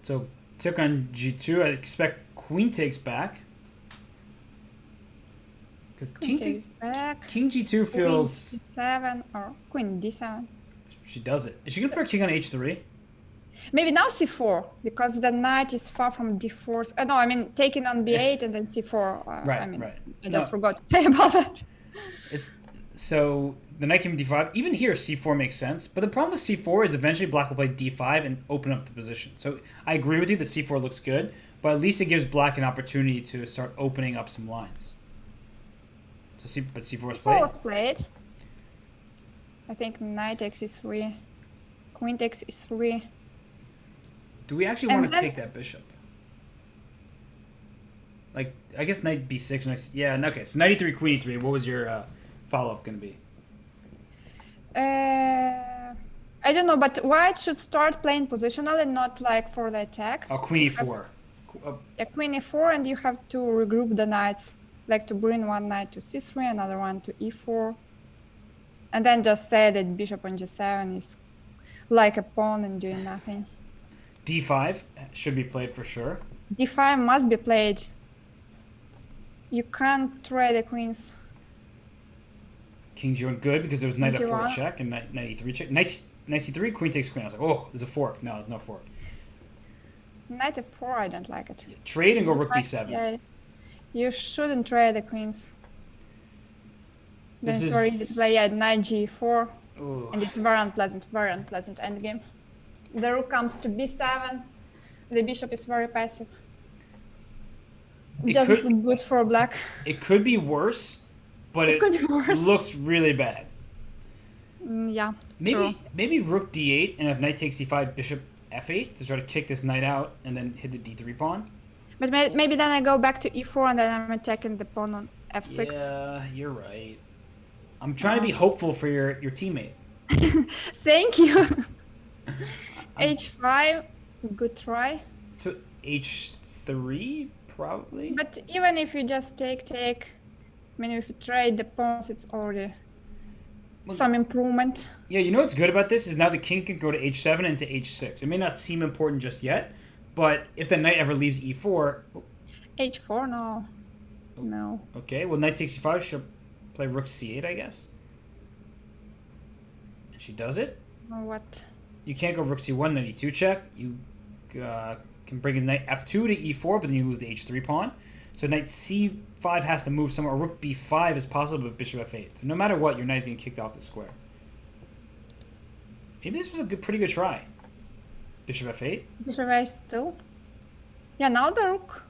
So took on g2. I expect queen takes back. Because king takes back. King g2 feels... Queen d7 or queen d7. She does it. Is she going to put her king on h3? Maybe now c4, because the knight is far from d4. No, I mean taking on b8 and then c4. Right. I just forgot to say about that. So the knight came d5. Even here, c4 makes sense. But the problem with c4 is eventually black will play d5 and open up the position. So I agree with you that c4 looks good, but at least it gives black an opportunity to start opening up some lines. So but c4 was played. C4 was played. I think knight takes e3, queen takes e3. Do we actually want to take that bishop? Like, I guess knight b6. Yeah, okay. So knight e3, queen e3. What was your follow-up going to be? I don't know, but white should start playing positionally, not like for the attack. Oh, queen e4. Yeah, queen e4, and you have to regroup the knights. Like to bring one knight to c3, another one to e4. And then just say that bishop on g7 is like a pawn and doing nothing. d5 should be played for sure. d5 must be played. You can't trade the queens. King g1 good because there was knight King f4 g1. check and knight e3 check. Knight c3, queen takes queen. I was like, oh, there's a fork. No, there's no fork. Knight f4, I don't like it. Trade and go rook b7. Yeah, you shouldn't trade the queens. Then it's very easy to play knight g4. Ooh. And it's very unpleasant endgame. The rook comes to b7. The bishop is very passive. It doesn't look good for black. It could be worse, but it could be worse. Looks really bad. Yeah, maybe rook d8 and if knight takes e5, bishop f8 to try to kick this knight out and then hit the d3 pawn. But maybe then I go back to e4 and then I'm attacking the pawn on f6. Yeah, you're right. I'm trying to be hopeful for your teammate. Thank you. h5, good try. So h3 probably. But even if you just take, I mean, if you trade the pawns, it's already some improvement. Yeah, you know what's good about this is now the king can go to h7 and to h6. It may not seem important just yet, but if the knight ever leaves e4... h4, no. No. Okay, well, knight takes e5, she'll play rook c8, I guess. And she does it. What? You can't go rook c1, knight e2 check. You can bring in knight f2 to e4, but then you lose the h3 pawn. So knight c5 has to move somewhere. Rook b5 is possible, but bishop f8. So no matter what, your knight's getting kicked off the square. Maybe this was a pretty good try. Bishop f8. Bishop f8 still. Yeah, now the rook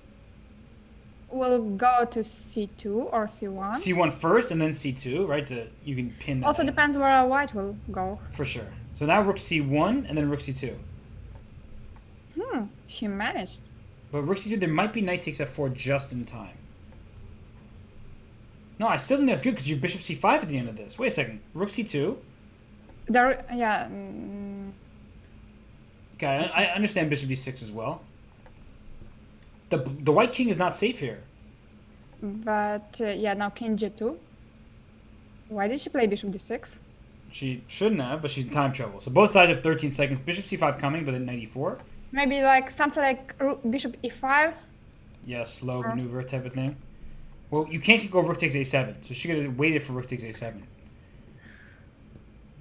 will go to c2 or c1. C1 first and then C2, right? You can pin that. Also in. depends where white will go. For sure. So now rook C1 and then rook C2. She managed. But rook C2, there might be knight takes F4 just in time. No, I still think that's good because you bishop C5 at the end of this. Wait a second. Rook C2. There, yeah. Okay, I understand bishop D6 as well. The white king is not safe here. But yeah, now king g2. Why did she play bishop d6? She shouldn't have, but she's in time trouble. So both sides have 13 seconds. Bishop C5 coming, but then knight E4. Maybe like something like bishop e5. Yeah, slow maneuver type of thing. Well, you can't go rook takes A7, so she could have waited for rook takes A7.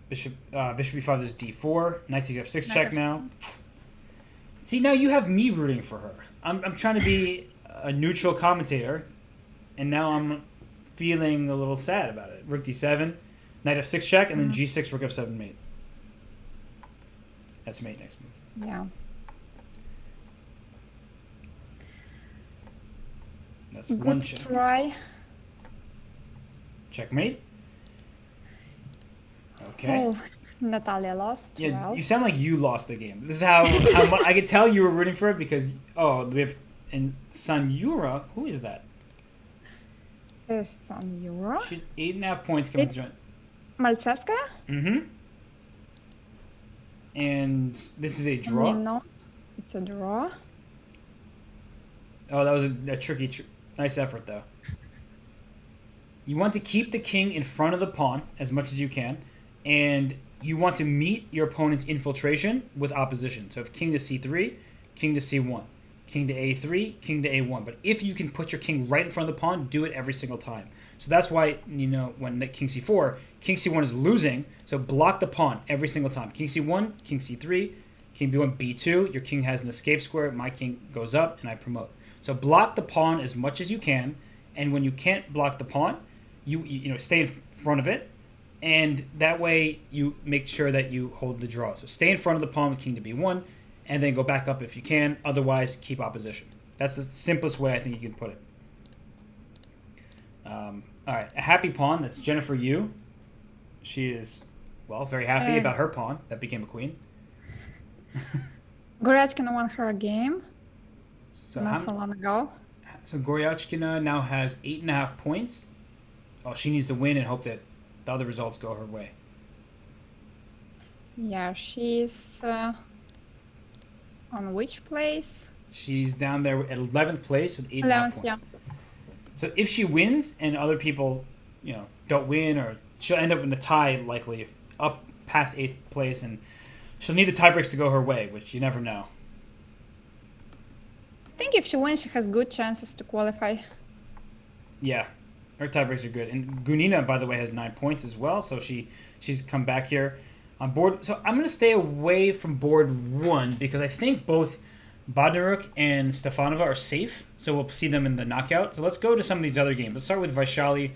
Bishop E5 is D4. Knight takes F6 check now. See, now you have me rooting for her. I'm trying to be a neutral commentator, and now I'm feeling a little sad about it. Rook D7, Knight F6 check, and then G6, Rook F7 mate. That's mate next move. Yeah. That's Good one check. try. Checkmate. Okay. Oh, Natalia lost. Yeah, Well, you sound like you lost the game. This is how I could tell you were rooting for it because we have and Sanyura. Who is that? Sanyura. She's 8.5 points coming through. Maltsevskaya? Mm-hmm. And this is a draw. No, it's a draw. Oh, that was a tricky, nice effort though. You want to keep the king in front of the pawn as much as you can, and you want to meet your opponent's infiltration with opposition. So if king to c3, king to c1, king to a3, king to a1. But if you can put your king right in front of the pawn, do it every single time. So that's why, when king c4, king c1 is losing, so block the pawn every single time. King c1, king c3, king b1, b2. Your king has an escape square. My king goes up, and I promote. So block the pawn as much as you can, and when you can't block the pawn, you stay in front of it, and that way you make sure that you hold the draw. So stay in front of the pawn with king to b1, and then go back up if you can. Otherwise, keep opposition. That's the simplest way I think you can put it. All right, a happy pawn. That's Jennifer Yu. She is, very happy about her pawn that became a queen. Goryachkina won her game So not so long ago. So Goryachkina now has 8.5 points. Oh, she needs to win and hope that the other results go her way. Yeah, she's on which place? She's down there at 11th place with 8.5 11th, points. yeah. So if she wins and other people, don't win, or she'll end up in a tie likely if up past 8th place, and she'll need the tiebreaks to go her way, which you never know. I think if she wins, she has good chances to qualify. Yeah, her tiebreaks are good. And Gunina, by the way, has 9 points as well, so she's come back here on board. So I'm going to stay away from board 1 because I think both Badnaruk and Stefanova are safe, so we'll see them in the knockout. So let's go to some of these other games. Let's start with Vaishali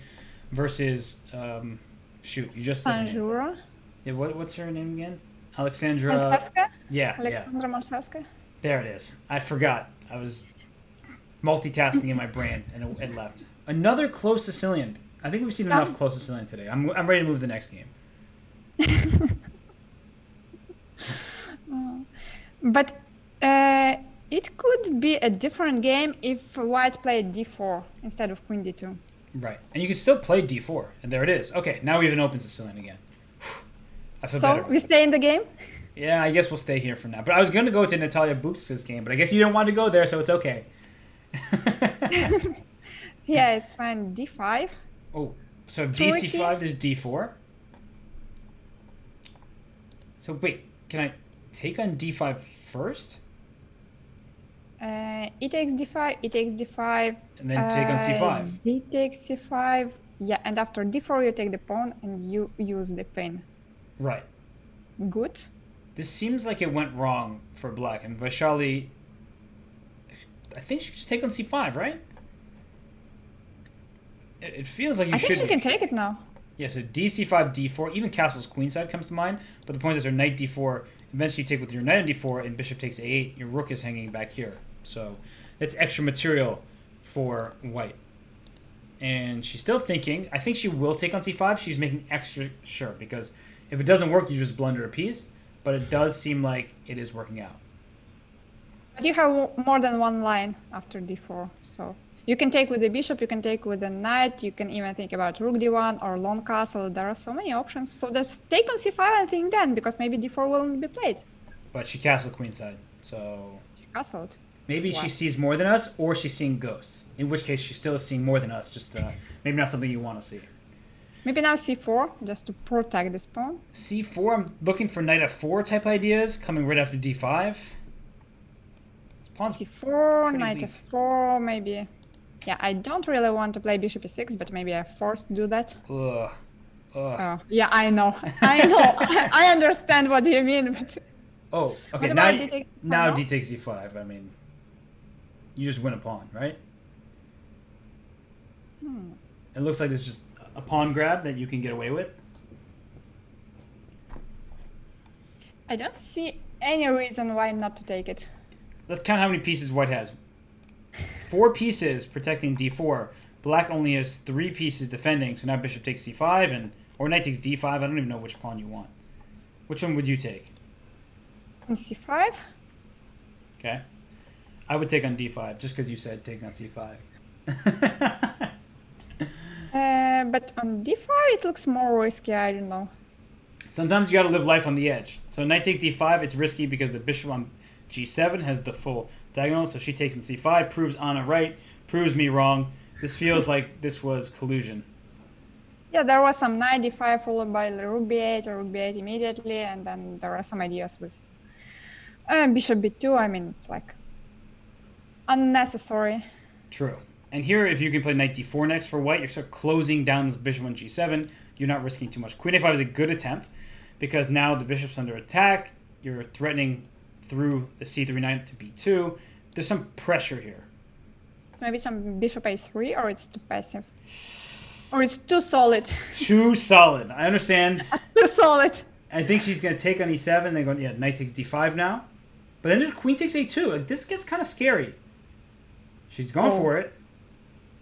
versus you just said her name. Sanjura. Yeah, what's her name again? Alexandra. Maltsevskaya? Yeah. Alexandra Maltsevskaya. There it is. I forgot. I was multitasking in my brain and it left. Another close Sicilian. I think we've seen enough close Sicilian today. I'm ready to move to the next game. But it could be a different game if white played d4 instead of queen d2. Right. And you can still play d4. And there it is. Okay, now we have an open Sicilian again. I feel better. So we stay in the game? Yeah, I guess we'll stay here for now. But I was going to go to Natalia Bux's game, but I guess you don't want to go there, so it's okay. Yeah, it's fine. d5. Oh, so if dc5, there's d4. So wait, can I take on d5 first? E takes d5, e takes d5. And then take on c5. D takes c5. Yeah, and after d4 you take the pawn and you use the pin. Right. Good. This seems like it went wrong for black. And Vaishali, I think she should just take on c5, right? It feels like you should. I think you can take it now. Yeah, so dc5, d4, even castle's queenside comes to mind. But the point is, after knight d4, eventually you take with your knight on d4, and bishop takes a8. Your rook is hanging back here. So that's extra material for white. And she's still thinking. I think she will take on c5. She's making extra sure, because if it doesn't work, you just blunder a piece. But it does seem like it is working out. But you have more than one line after d4, so you can take with the bishop, you can take with the knight, you can even think about rook d1 or long castle. There are so many options. So just take on c5 and think then, because maybe d4 will not be played. But she castled queenside, so She castled. maybe she sees more than us, or she's seeing ghosts. In which case, she still is seeing more than us. Just maybe not something you want to see. Maybe now c4, just to protect this pawn. c4, I'm looking for knight f4 type ideas, coming right after d5. c4, knight weak. f4, maybe. Yeah, I don't really want to play bishop e6, but maybe I'm forced to do that. Ugh. Oh, yeah, I know. I know. I understand what you mean, but... Oh, okay. What Now, about d now no? d takes e5. I mean, you just win a pawn, right? It looks like there's just a pawn grab that you can get away with. I don't see any reason why not to take it. Let's count how many pieces white has. 4 pieces protecting d4. Black only has 3 pieces defending, so now bishop takes c5, or knight takes d5. I don't even know which pawn you want. Which one would you take? On c5? Okay. I would take on d5, just because you said take on c5. But on d5 it looks more risky, I don't know. Sometimes you gotta live life on the edge. So knight takes d5, it's risky because the bishop on g7 has the full diagonal, so she takes in c5, proves Anna right, proves me wrong. This feels like this was collusion. Yeah, there was some knight d5 followed by the rook b8 or rook b8 immediately, and then there are some ideas with bishop b2. I mean, it's like unnecessary. True. And here, if you can play knight d4 next for white, you're sort of closing down this bishop on g7. You're not risking too much. Queen a5 is a good attempt, because now the bishop's under attack. You're threatening through the c3 knight to b2. There's some pressure here. So maybe some bishop a3, or it's too passive. Or it's too solid. Too solid. I understand. Too solid. I think she's going to take on e7. Then go, yeah, knight takes d5 now. But then there's queen takes a2. Like, this gets kind of scary. She's going for it.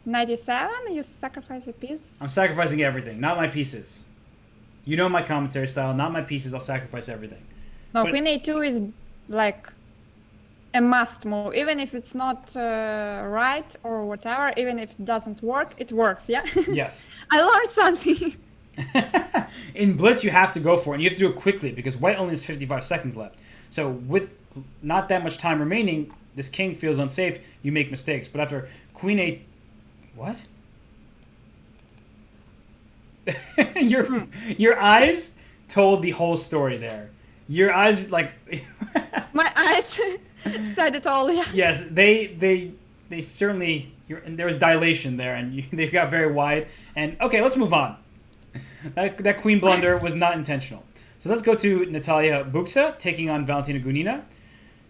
Knight e7, you sacrifice a piece. I'm sacrificing everything, not my pieces. You know my commentary style, not my pieces. I'll sacrifice everything. No, But- queen a2 is like a must move. Even if it's not right or whatever, even if it doesn't work, it works, yeah? Yes. I learned something. In Blitz, you have to go for it, and you have to do it quickly, because white only has 55 seconds left. So with not that much time remaining, this king feels unsafe, you make mistakes. But after queen a... What? Your eyes told the whole story there. Your eyes, like... My eyes said it all, yeah. Yes, they certainly... And there was dilation there, and they got very wide. And, okay, let's move on. That queen blunder was not intentional. So let's go to Natalia Buksa taking on Valentina Gunina.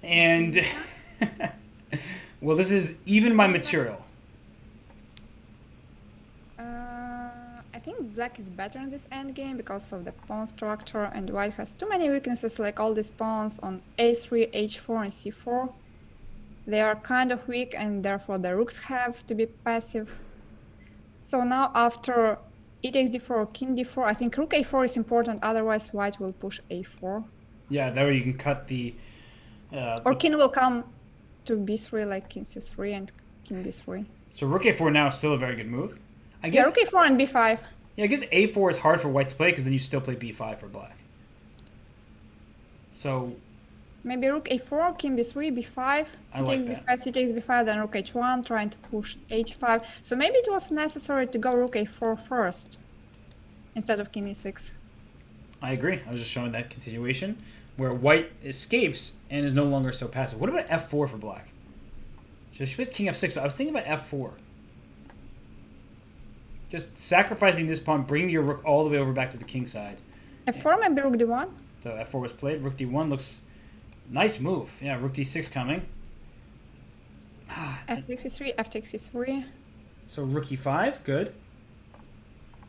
And... well, this is even my material. I think black is better in this endgame because of the pawn structure, and white has too many weaknesses, like all these pawns on a3, h4, and c4. They are kind of weak, and therefore the rooks have to be passive. So now after e takes d4 or king d4, I think rook a4 is important, otherwise white will push a4. Yeah, that way you can cut the... Or king will come to b3 like king c3 and king b3. So rook a4 now is still a very good move. I Yeah, guess. rook a4 and b5. Yeah, I guess a4 is hard for white to play because then you still play b5 for black. So Maybe rook a4, king b3, b5, I like c takes b5, c takes b5, then rook h1, trying to push h5. So maybe it was necessary to go rook a4 first instead of king e6. I agree. I was just showing that continuation where white escapes and is no longer so passive. What about f4 for black? So she plays king f6, but I was thinking about f4. Just sacrificing this pawn, bringing your rook all the way over back to the king side. f4, maybe rook d1. So f4 was played. Rook d1 looks nice move. Yeah, rook d6 coming. f takes e3, f takes e3. So rook e5, good.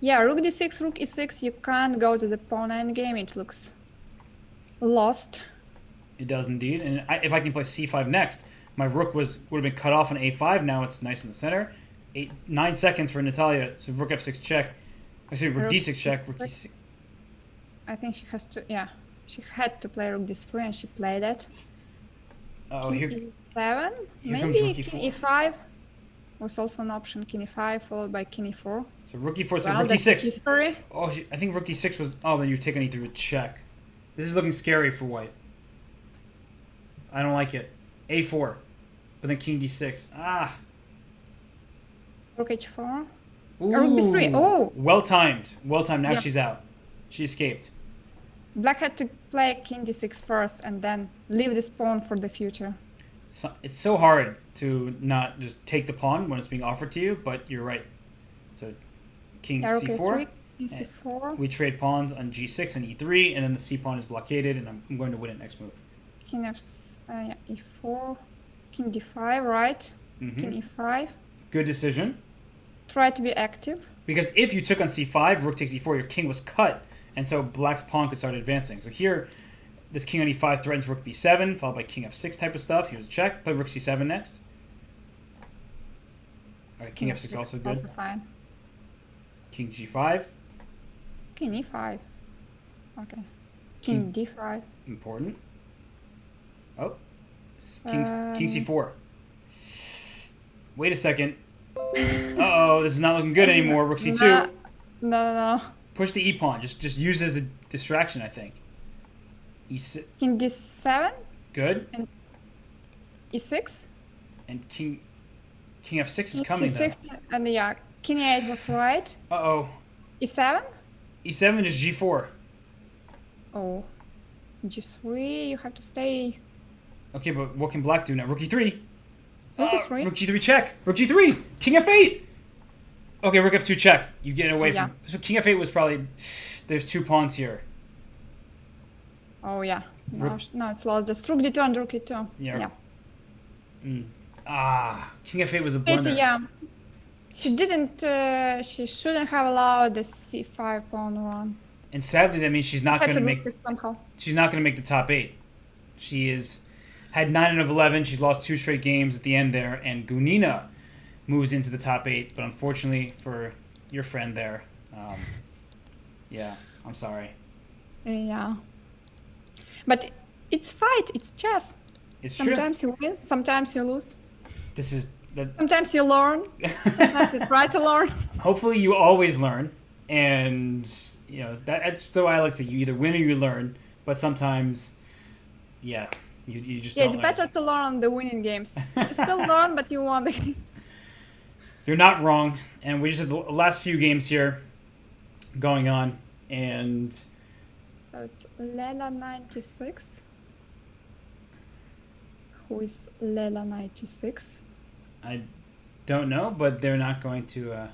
Yeah, rook d6, rook e6, you can't go to the pawn endgame, it looks lost. It does indeed. And if I can play c5 next, My rook would have been cut off on a5. Now it's nice in the center. 9 seconds for Natalia. So rook f6 check. Actually, rook d6 check. Rook e6. I think she has to. Yeah, she had to play rook d3 and she played it. Oh, king here e7. Maybe king e5 was also an option. King e5 followed by king e4. So rook e4. So Well, rook d6. history. Oh, I think rook d6 was. Oh, then you take on e3 with check. This is looking scary for white. I don't like it. a4, but then king d6. Ah. Rook h4. Ooh. Rook b3. Oh. Well timed. Well timed. Now Yeah. she's out. She escaped. Black had to play king d6 first and then leave this pawn for the future. So, it's so hard to not just take the pawn when it's being offered to you, but you're right. So king Yeah, rook c4. a3, king c4. We trade pawns on g6 and e3, and then the c pawn is blockaded, and I'm going to win it next move. King yeah, e4. King d5, right? Mm-hmm. King e5. Good decision. Try to be active. Because if you took on c5, rook takes e4, your king was cut, and so black's pawn could start advancing. So here, this king on e5 threatens rook b7, followed by king f6 type of stuff. Here's a check. Play rook c7 next. All right, king f6 also good. Also fine. King g5. King e5. Okay. King d5. Important. Oh. King c4. Wait a second. Uh-oh, this is not looking good anymore. Rook c2. No. Push the e-pawn. Just use it as a distraction, I think. E6. King d7. Good. And e6. And king f6 is King coming, c6, and yeah, king e8 was right. Uh-oh. e7. E7 is g4. Oh. g3, you have to stay. Okay, but what can black do now? Rook e3. Rook e3. Rook g3 check. Rook g3. King f8. Okay, rook f2 check. You get away from... So king f8 was probably... There's 2 pawns here. Oh, yeah. No, it's lost. Just rook d2 and rook e2. Yeah. King f8 was a blunder. Yeah. She didn't... she shouldn't have allowed the c5 pawn run. And sadly, that means she's not going to make... somehow. She's not going to make the top 8. She is... Had 9 of 11. She's lost 2 straight games at the end there. And Gunina moves into the top 8. But unfortunately for your friend there, yeah, I'm sorry. Yeah. But it's fight. It's chess. It's sometimes true. You win. Sometimes you lose. This is... Sometimes you learn. Sometimes you try to learn. Hopefully you always learn. And, you know, that's the way I like to say. You either win or you learn. But sometimes, yeah... You just don't it's learn. better to learn on the winning games. You still learn, but you won the game. You're not wrong. And we just have the last few games here going on. And... So it's Lela 96. Who is Lela 96? I don't know, but they're not going to...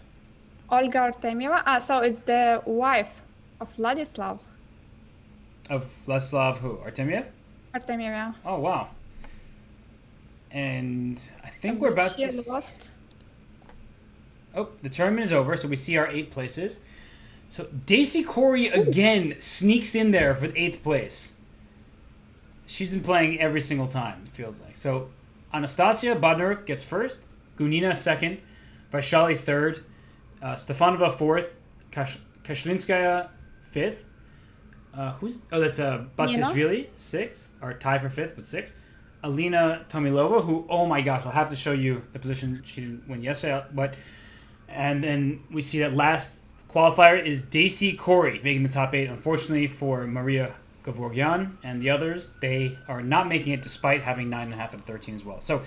Olga Artemyeva. So it's the wife of Vladislav. Of Vladislav who? Artemyev? Artemyeva. Oh, wow. And I think we're about to... lost. Oh, the tournament is over, so we see our 8 places. So Daisy Corey again sneaks in there for 8th place. She's been playing every single time, it feels like. So Anastasia Bodnar gets 1st, Gunina 2nd, Vaishali 3rd, Stefanova 4th, Kashlinskaya 5th. That's Batsishvili, 6th, or tie for 5th, but 6th. Alina Tomilova, who, oh my gosh, I'll have to show you the position she didn't win yesterday, and then we see that last qualifier is Daisy Corey making the top 8. Unfortunately for Maria Gavorgyan and the others, they are not making it despite having 9.5 out of 13 as well. So,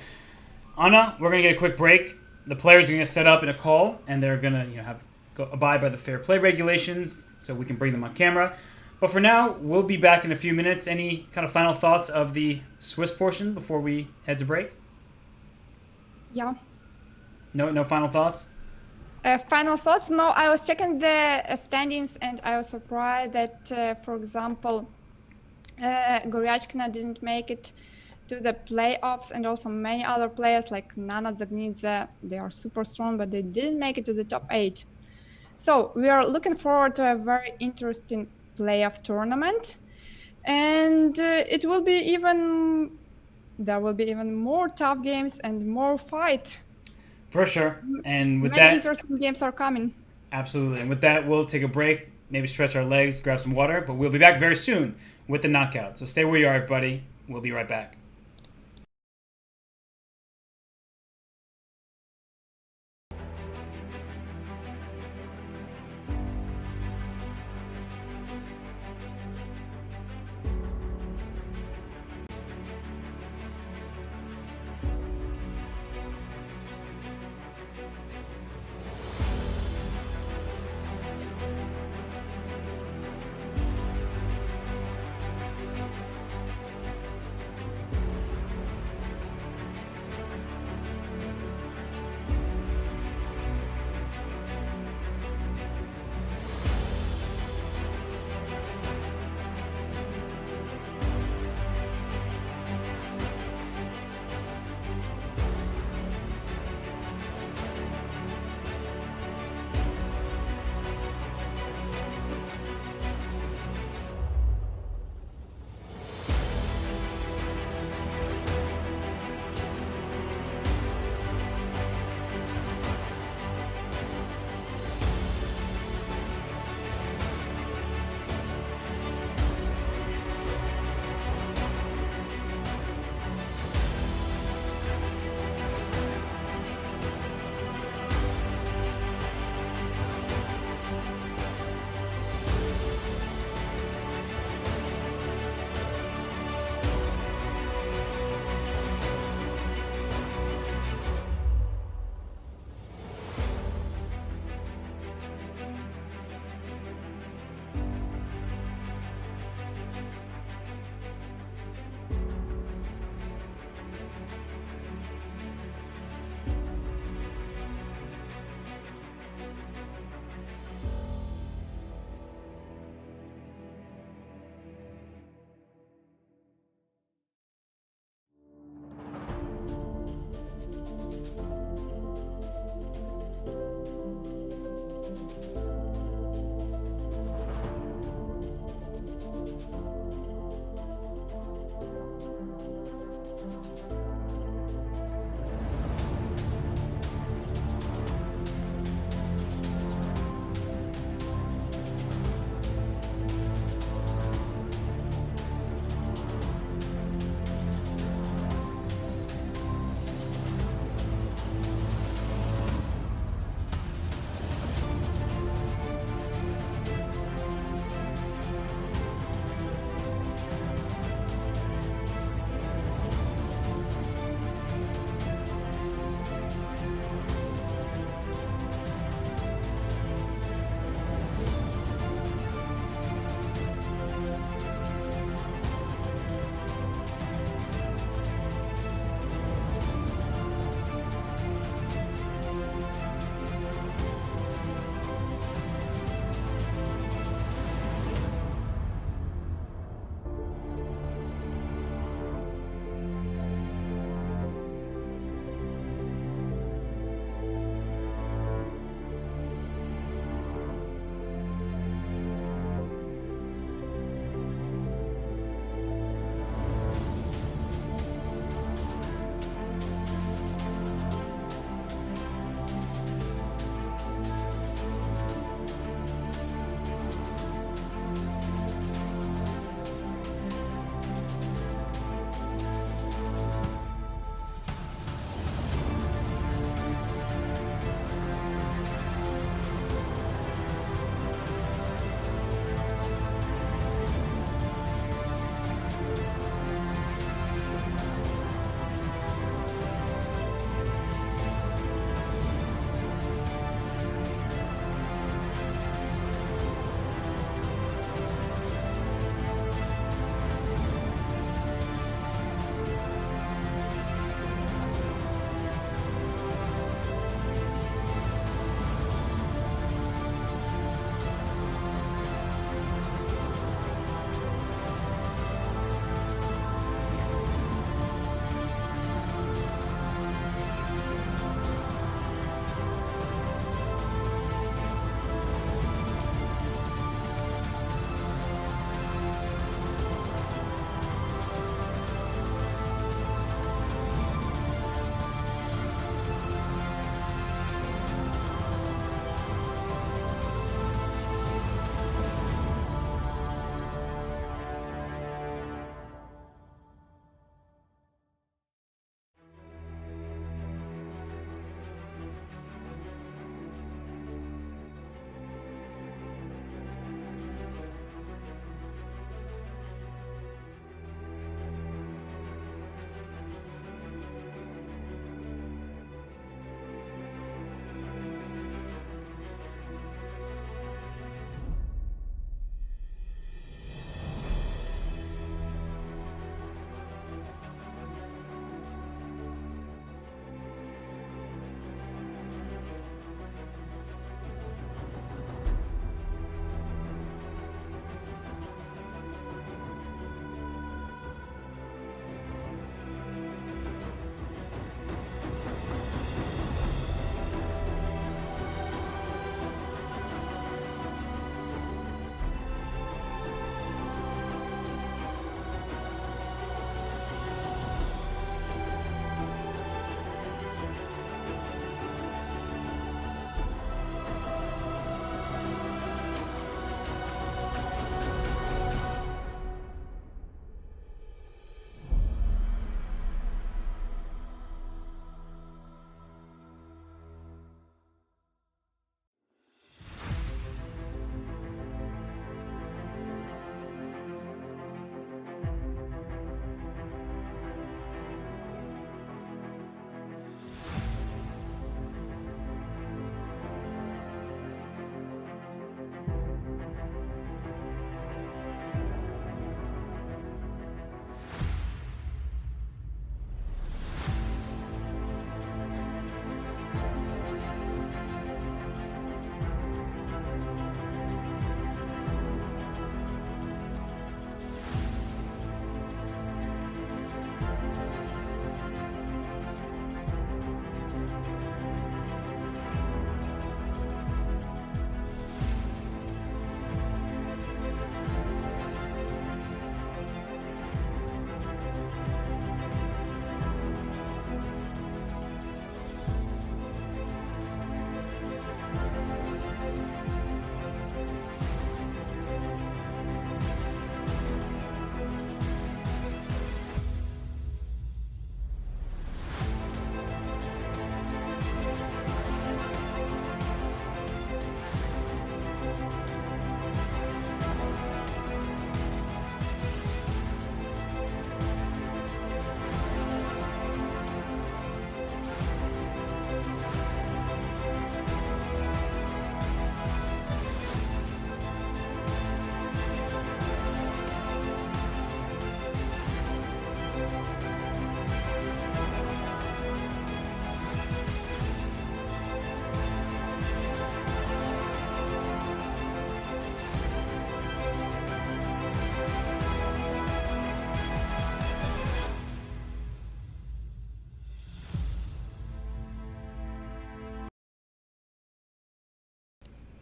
Anna, we're going to get a quick break. The players are going to set up in a call, and they're going to abide by the fair play regulations so we can bring them on camera. But for now, we'll be back in a few minutes. Any kind of final thoughts of the Swiss portion before we head to break? Yeah. No final thoughts? Final thoughts? No, I was checking the standings and I was surprised that, for example, Goryachkina didn't make it to the playoffs, and also many other players like Nana Zagnidze, they are super strong, but they didn't make it to the top 8. So we are looking forward to a very interesting playoff tournament, and it will be even there will be even more tough games and more fight. For sure. And with Many that, interesting games are coming. absolutely. And with that, we'll take a break, maybe stretch our legs, grab some water, but we'll be back very soon with the knockout. So stay where you are, everybody. We'll be right back.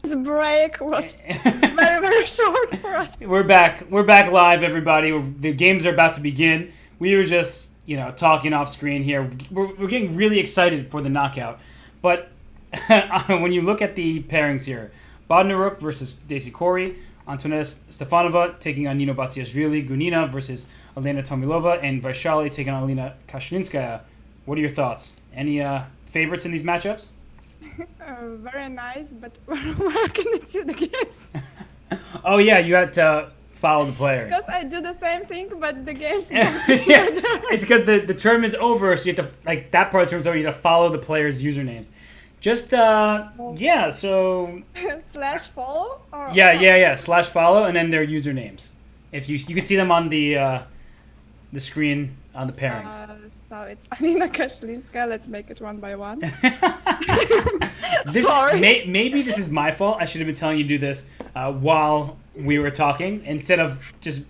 This break was very, very short for us. We're back. We're back live, everybody. The games are about to begin. We were just, talking off screen here. We're getting really excited for the knockout. But when you look at the pairings here, Bodnaruk versus Daisy Corey, Antonetta Stefanova taking on Nino Batsiashvili, Gunina versus Elena Tomilova, and Vaishali taking on Alina Kashlinskaya. What are your thoughts? Any favorites in these matchups? Very nice, but where can I see the games? Oh yeah, you had to follow the players. Because I do the same thing, but the games. Yeah, it's because the term is over, so you have to that part of the term is over. You have to follow the players' usernames. Just so /follow or /follow and then their usernames. If you can see them on the screen on the pairings. So it's Alina Kashlinska. Let's make it one by one. Sorry. Maybe this is my fault. I should have been telling you to do this while we were talking instead of just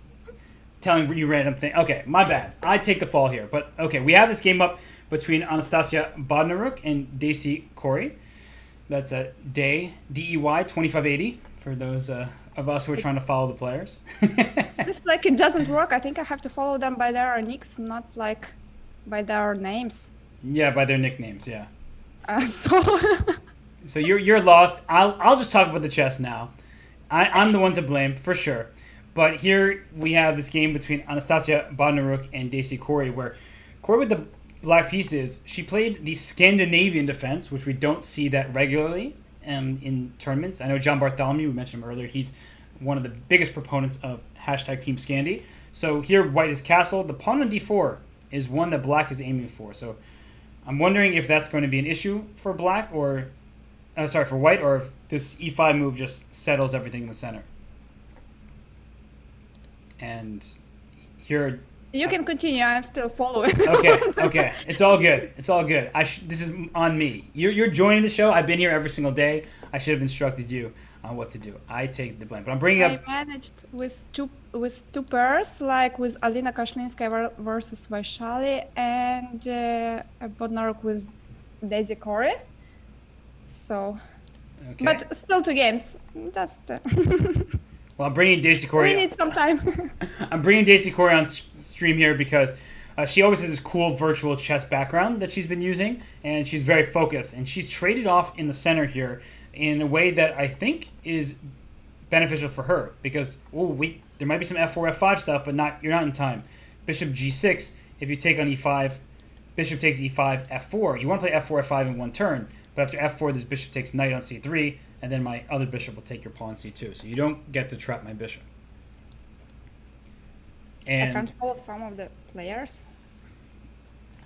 telling you random things. Okay, my bad. I take the fall here. But okay, we have this game up between Anastasia Bodnaruk and Daisy Corey. That's a DEY 2580 for those of us who are trying to follow the players. It's like it doesn't work. I think I have to follow them by their nicks, not like by their names. Yeah, by their nicknames. Yeah. So you're lost. I'll just talk about the chess now. I'm the one to blame for sure. But here we have this game between Anastasia Bodnaruk and Daisy Corey, where Corey with the black pieces, she played the Scandinavian defense, which we don't see that regularly in tournaments. I know John Bartholomew, we mentioned him earlier, he's one of the biggest proponents of #Team Scandi. So here white is castle. The pawn on d4 is one that black is aiming for. So I'm wondering if that's going to be an issue for black or, for white, or if this e5 move just settles everything in the center. And here... You can continue. I'm still following. Okay. It's all good. This is on me. You're joining the show. I've been here every single day. I should have instructed you on what to do. I take the blame. But I'm bringing up... I managed with two pairs, like with Alina Kashlinskaya versus Vaishali and Bodnaruk with Daisy Corey. So... Okay. But still two games. That's the... Well, I'm bringing Daisy Corey... We need some time. I'm bringing Daisy Corey on stream here because she always has this cool virtual chess background that she's been using, and she's very focused. And she's traded off in the center here in a way that I think is beneficial for her because there might be some f4, f5 stuff, but you're not in time. Bishop g6, if you take on e5, bishop takes e5, f4. You want to play f4, f5 in one turn, but after f4, this bishop takes knight on c3, and then my other bishop will take your pawn c2. So you don't get to trap my bishop. And I can't follow some of the players.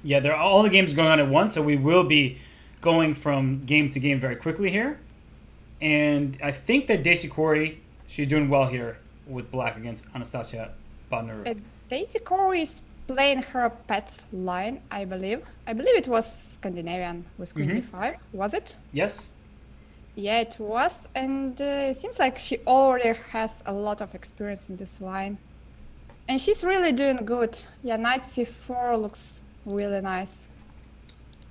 Yeah, all the games going on at once, so we will be going from game to game very quickly here. And I think that Daisy Corey, she's doing well here with black against Anastasia Bodnaruk. Daisy Corey is playing her pet line, I believe. I believe it was Scandinavian with Queen d5. Was it? Yes. Yeah, it was. And it seems like she already has a lot of experience in this line. And she's really doing good. Yeah, knight c4 looks really nice.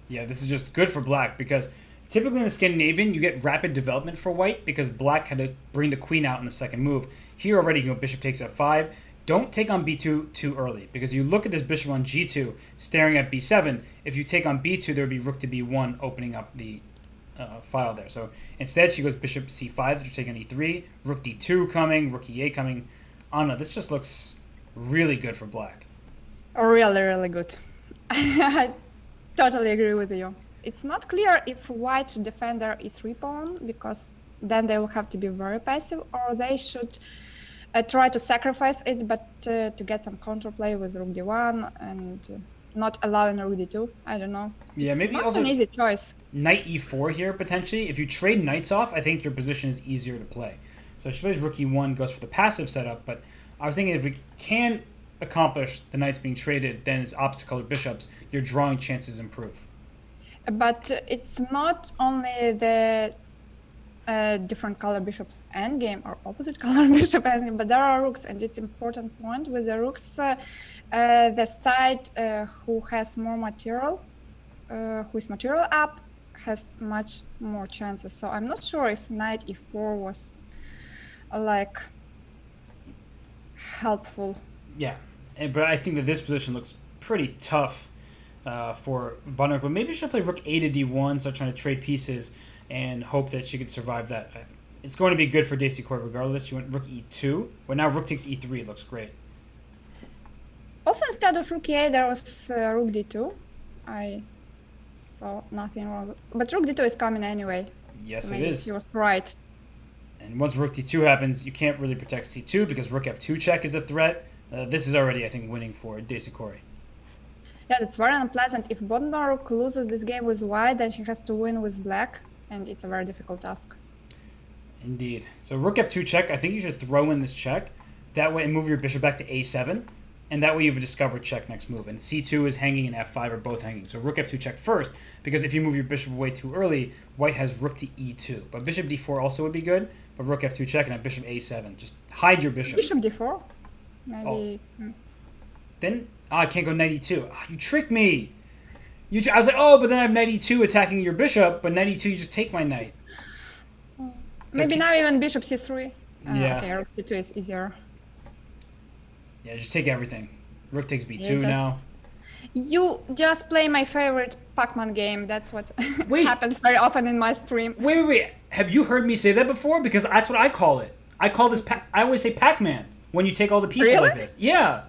Yeah, this is just good for black because typically in the Scandinavian, you get rapid development for white because black had to bring the queen out in the second move. Here already, bishop takes f5. Don't take on b2 too early because you look at this bishop on g2 staring at b7. If you take on b2, there would be rook to b1 opening up the file there. So instead, she goes bishop c5 to take on e3, rook d2 coming, rook e8 coming. I don't know, this just looks really good for black. Really, really good. I totally agree with you. It's not clear if white should defend their e3 pawn because then they will have to be very passive, or they should try to sacrifice it, but to get some counterplay with rook d1 and not allowing rook d2. I don't know. Yeah, it's maybe not also an easy choice. Knight e4 here potentially. If you trade knights off, I think your position is easier to play. So she plays rook e1, goes for the passive setup, but I was thinking if we can accomplish the knights being traded, then it's opposite colored bishops, your drawing chances improve. But it's not only the different color bishops endgame or opposite color bishop endgame, but there are rooks, and it's important point with the rooks. The side who has more material, who is material up, has much more chances. So I'm not sure if knight e4 was like helpful. Yeah, but I think that this position looks pretty tough for Bunner. But maybe she'll play rook a to d1, start trying to trade pieces, and hope that she can survive that. It's going to be good for Daisy Court regardless. She went rook e2, but now rook takes e3. It looks great. Also, instead of rook e8, there was rook d2. I saw nothing wrong. But rook d2 is coming anyway. Yes, So it maybe is. he was right. And once rook d2 happens, you can't really protect c2 because rook f2 check is a threat. This is already, I think, winning for Daisy Court. Yeah, it's very unpleasant. If Bodnar loses this game with white, then she has to win with black, and it's a very difficult task. Indeed. So rook f2 check, I think you should throw in this check. That way, and move your bishop back to a7. And that way you have a discovered check next move. And c2 is hanging and f5 are both hanging. So rook f2 check first, because if you move your bishop away too early, white has rook to e2. But bishop d4 also would be good, but rook f2 check and a bishop a7. Just hide your bishop. Bishop d4? Maybe... Then, I can't go knight e2. You tricked me! I was like, oh, but then I have knight e2 attacking your bishop, but knight e2, you just take my knight. Maybe now even bishop c3. Yeah. Okay, rook c2 is easier. Yeah, just take everything. Rook takes b2 Yeah, now. You just play my favorite Pac-Man game. That's what Wait. happens very often in my stream. Wait. Have you heard me say that before? Because that's what I call it. I call this, I always say Pac-Man when you take all the pieces Really? like this. Yeah.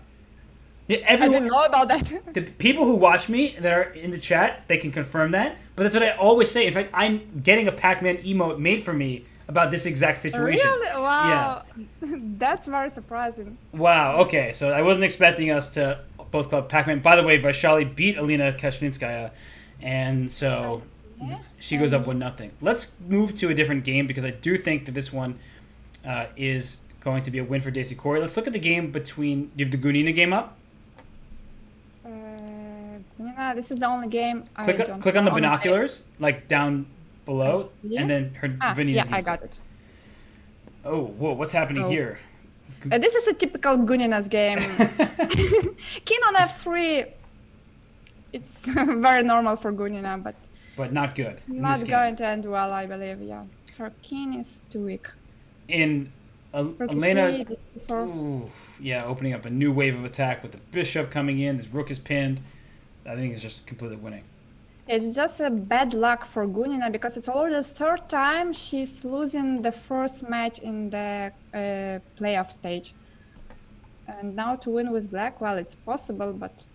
Yeah, I everyone, didn't know about that. the people who watch me that are in the chat, they can confirm that. But that's what I always say. In fact, I'm getting a Pac-Man emote made for me about this exact situation. Really? Wow. That's very surprising. Wow. Okay. So I wasn't expecting us to both call Pac-Man. By the way, Vaishali beat Alina Kashlinskaya, and so Yeah. she goes up 1-0. Let's move to a different game because I do think that this one is going to be a win for Daisy Court. Let's look at the game between. Do you have the Gunina game up? Gunina, this is the only game I don't Click on the own. binoculars, like down below, Yeah. and then her Vanina's Yeah, game. I got it. Oh, whoa! What's happening Oh. here? This is a typical Gunina's game. King on f3. It's very normal for Gunina, but But not good. in not this game. going to end well, I believe. Yeah, her king is too weak. In Rook Elena, e3, bishop e4. ooh, yeah, opening up a new wave of attack with the bishop coming in. This rook is pinned. I think it's just completely winning. It's just a bad luck for Gunina because it's already the third time she's losing the first match in the playoff stage. And now to win with black, well, it's possible, but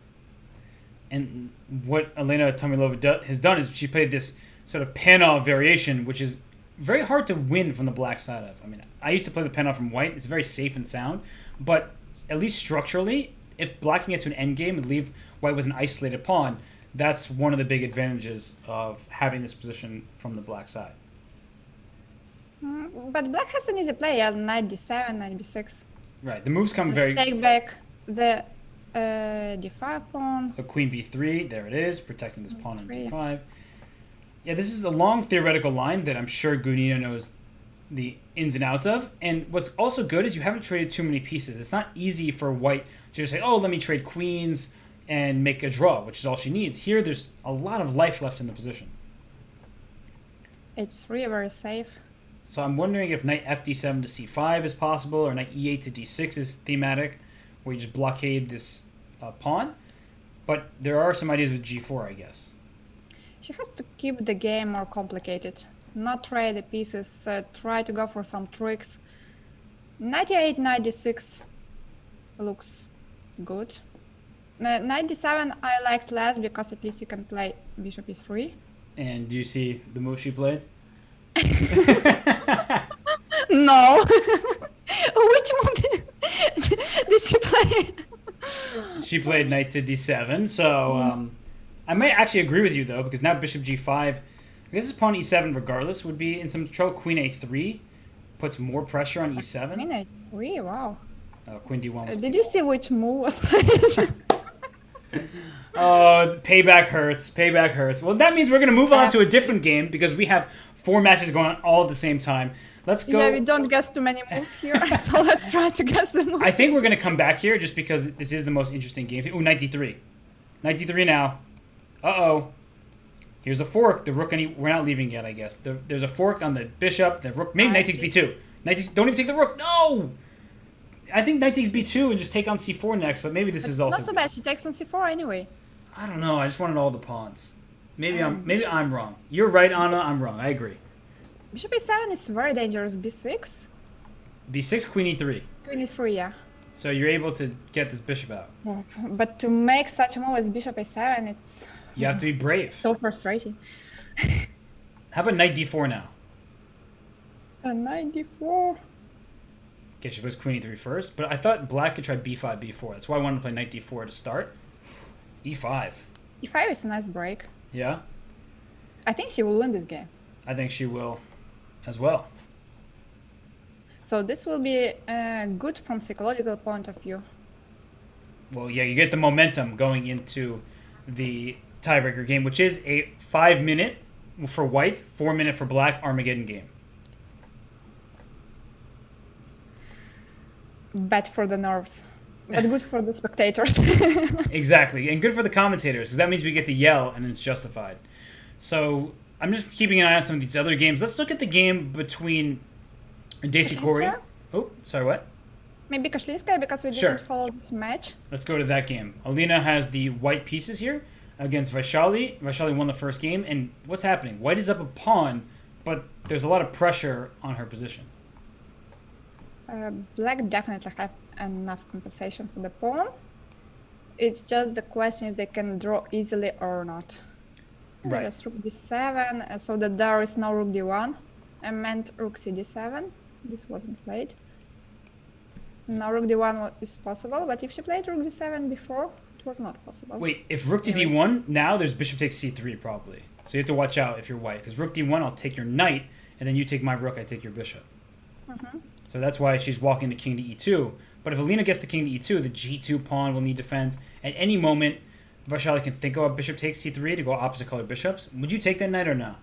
And what Elena Tomilova has done is she played this sort of Panov variation, which is very hard to win from the black side of. I mean, I used to play the Panov from white. It's very safe and sound. But at least structurally, if black can get to an endgame and leave white with an isolated pawn, that's one of the big advantages of having this position from the black side. but black has an easy play. Yeah, knight d7, knight b6. Right. The moves come Just very... take back the d5 pawn. So queen b3, there it is, protecting this pawn on Three. d5. Yeah, this is a long theoretical line that I'm sure Gunina knows the ins and outs of. And what's also good is you haven't traded too many pieces. It's not easy for white to just say, oh, let me trade queens and make a draw, which is all she needs. Here, there's a lot of life left in the position. h3, very safe. So I'm wondering if knight fd7 to c5 is possible, or knight e8 to d6 is thematic, where you just blockade this pawn. But there are some ideas with g4, I guess. She has to keep the game more complicated. Not trade the pieces, try to go for some tricks. Knight e8, knight d6 looks good. Knight d7 I liked less because at least you can play bishop e3. And do you see the move she played? No! Which move did she play? She played knight to d7, so I might actually agree with you, though, because now bishop g5, I guess this pawn e7 regardless would be in some trouble. Queen a3 puts more pressure on e7. Queen a3, wow. Queen d1 was... Did you see which move was played? Oh, payback hurts. Payback hurts. Well, that means we're going to move on to a different game because we have 4 matches going on all at the same time. Let's go. Yeah, we don't guess too many moves here, so let's try to guess the moves. I think we're going to come back here just because this is the most interesting game. Ooh, knight d3. Knight d3 now. Uh-oh. Here's a fork. The rook, we're not leaving yet, I guess. There's a fork on the bishop. The rook, maybe knight takes b2. Don't even take the rook. No! I think knight takes b2 and just take on c4 next, but maybe this is also not so bad. She takes on c4 anyway. I don't know. I just wanted all the pawns. Maybe I'm wrong. You're right, Anna. I'm wrong. I agree. Bishop a7 is very dangerous. b6. b6, queen e3. Queen e3, yeah. So you're able to get this bishop out. But to make such a move as bishop a7, it's... You have to be brave. So frustrating. How about knight d4 now? Knight d4. Okay, she plays queen e3 first, but I thought black could try b5, b4. That's why I wanted to play knight d4 to start. e5. e5 is a nice break. Yeah? I think she will win this game. I think she will as well. So this will be good from psychological point of view. Well, yeah, you get the momentum going into the tiebreaker game, which is a 5-minute for white, 4-minute for black Armageddon game. Bad for the nerves, but good for the spectators. Exactly, and good for the commentators, because that means we get to yell and it's justified. So I'm just keeping an eye on some of these other games. Let's look at the game between Daisy Corey. Oh, sorry, what? Maybe Kashlinskaya, because we didn't follow this match. Let's go to that game. Alina has the white pieces here against Vaishali. Vaishali won the first game, and what's happening? White is up a pawn, but there's a lot of pressure on her position. Black definitely have enough compensation for the pawn. It's just the question if they can draw easily or not. Right. Just rook d7, so that there is no rook d1. I meant rook cd7. This wasn't played. Now rook d1 is possible, but if she played rook d7 before, it was not possible. Wait, if rook to d1, now there's bishop takes c3 probably. So you have to watch out if you're white, because rook d1, I'll take your knight, and then you take my rook, I take your bishop. So that's why she's walking the king to e2. But if Alina gets the king to e2, the g2 pawn will need defense. At any moment, Vaishali can think of bishop takes c3 to go opposite color bishops. Would you take that knight or no?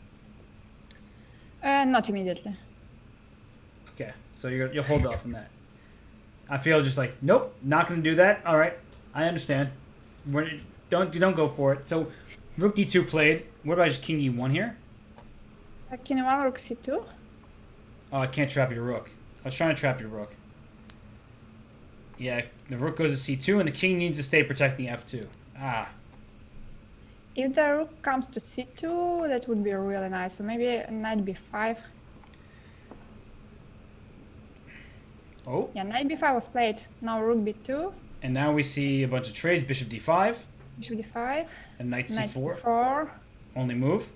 Not immediately. Okay, so you'll hold off on that. I feel just like, nope, not going to do that. All right, I understand. Don't go for it. So rook d2 played. What about just king e1 here? King e1, rook c2. Oh, I can't trap your rook. I was trying to trap your rook. Yeah, the rook goes to c2, and the king needs to stay protecting f2. Ah. If the rook comes to c2, that would be really nice. So maybe knight b5. Oh. Yeah, knight b5 was played. Now rook b2. And now we see a bunch of trades. Bishop d5. Bishop d5. And knight Knight c4. c4. Only move.